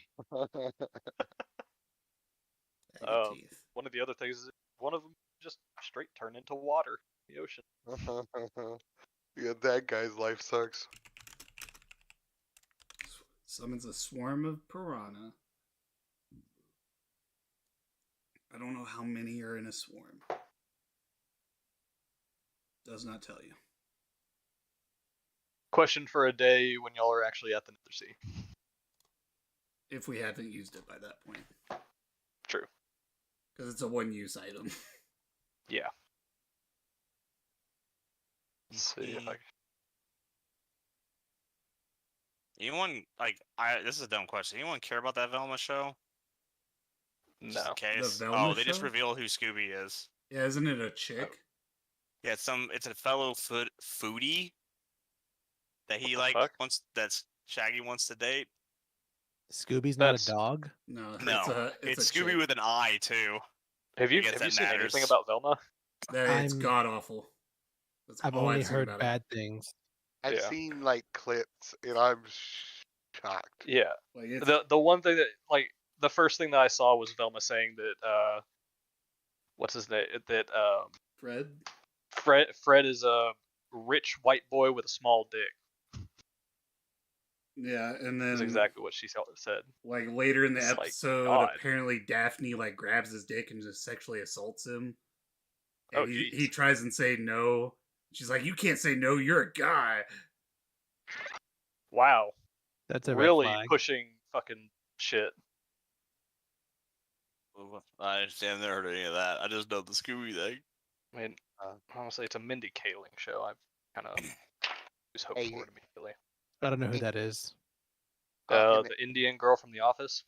[SPEAKER 1] Bag of teeth.
[SPEAKER 2] One of the other things is one of them just straight turn into water in the ocean.
[SPEAKER 3] Yeah, that guy's life sucks.
[SPEAKER 1] Summons a swarm of piranha. I don't know how many are in a swarm. Does not tell you.
[SPEAKER 2] Question for a day when y'all are actually at the Nether Sea.
[SPEAKER 1] If we haven't used it by that point.
[SPEAKER 2] True.
[SPEAKER 1] Because it's a one-use item.
[SPEAKER 2] Yeah. Let's see if I can...
[SPEAKER 6] Anyone this is a dumb question. Anyone care about that Velma show? Just
[SPEAKER 2] No.
[SPEAKER 6] in case.
[SPEAKER 1] Velma
[SPEAKER 6] They just
[SPEAKER 1] show?
[SPEAKER 6] revealed who Scooby is.
[SPEAKER 1] Yeah, isn't it a chick?
[SPEAKER 6] Yeah, it's a fellow foodie that he
[SPEAKER 2] fuck?
[SPEAKER 6] wants that's Shaggy wants to date.
[SPEAKER 5] Scooby's not
[SPEAKER 2] That's-
[SPEAKER 5] a dog.
[SPEAKER 1] No,
[SPEAKER 6] No, it's
[SPEAKER 1] a
[SPEAKER 6] Scooby
[SPEAKER 1] chick.
[SPEAKER 6] with an eye too.
[SPEAKER 2] Have you
[SPEAKER 6] I guess that
[SPEAKER 2] seen anything
[SPEAKER 6] matters.
[SPEAKER 2] about Velma?
[SPEAKER 1] That it's
[SPEAKER 5] I'm-
[SPEAKER 1] god awful. That's
[SPEAKER 5] I've
[SPEAKER 1] all
[SPEAKER 5] only
[SPEAKER 1] seen
[SPEAKER 5] heard
[SPEAKER 1] about
[SPEAKER 5] bad things.
[SPEAKER 3] I've
[SPEAKER 2] Yeah.
[SPEAKER 3] seen like clips and I'm shocked.
[SPEAKER 2] Yeah.
[SPEAKER 1] It. Like it's,
[SPEAKER 2] The one thing that the first thing that I saw was Velma saying that what's his name? That
[SPEAKER 1] Fred.
[SPEAKER 2] Fred is a rich white boy with a small dick.
[SPEAKER 1] Yeah, and then
[SPEAKER 2] Is exactly what she said.
[SPEAKER 1] like later in the
[SPEAKER 2] It's like,
[SPEAKER 1] episode,
[SPEAKER 2] God.
[SPEAKER 1] apparently Daphne like grabs his dick and just sexually assaults him. And
[SPEAKER 2] Oh,
[SPEAKER 1] he
[SPEAKER 2] jeez.
[SPEAKER 1] tries and say no. She's like, "You can't say no. You're a guy."
[SPEAKER 2] Wow.
[SPEAKER 5] That's a
[SPEAKER 2] Really
[SPEAKER 5] red flag.
[SPEAKER 2] pushing fucking shit.
[SPEAKER 6] I understand. Never heard any of that. I just know the Scooby thing.
[SPEAKER 2] I mean, honestly, it's a Mindy Kaling show. I kind of lose hope
[SPEAKER 3] Hey,
[SPEAKER 2] for it immediately.
[SPEAKER 5] I don't know who that is.
[SPEAKER 3] Oh, damn it.
[SPEAKER 2] The Indian girl from The Office.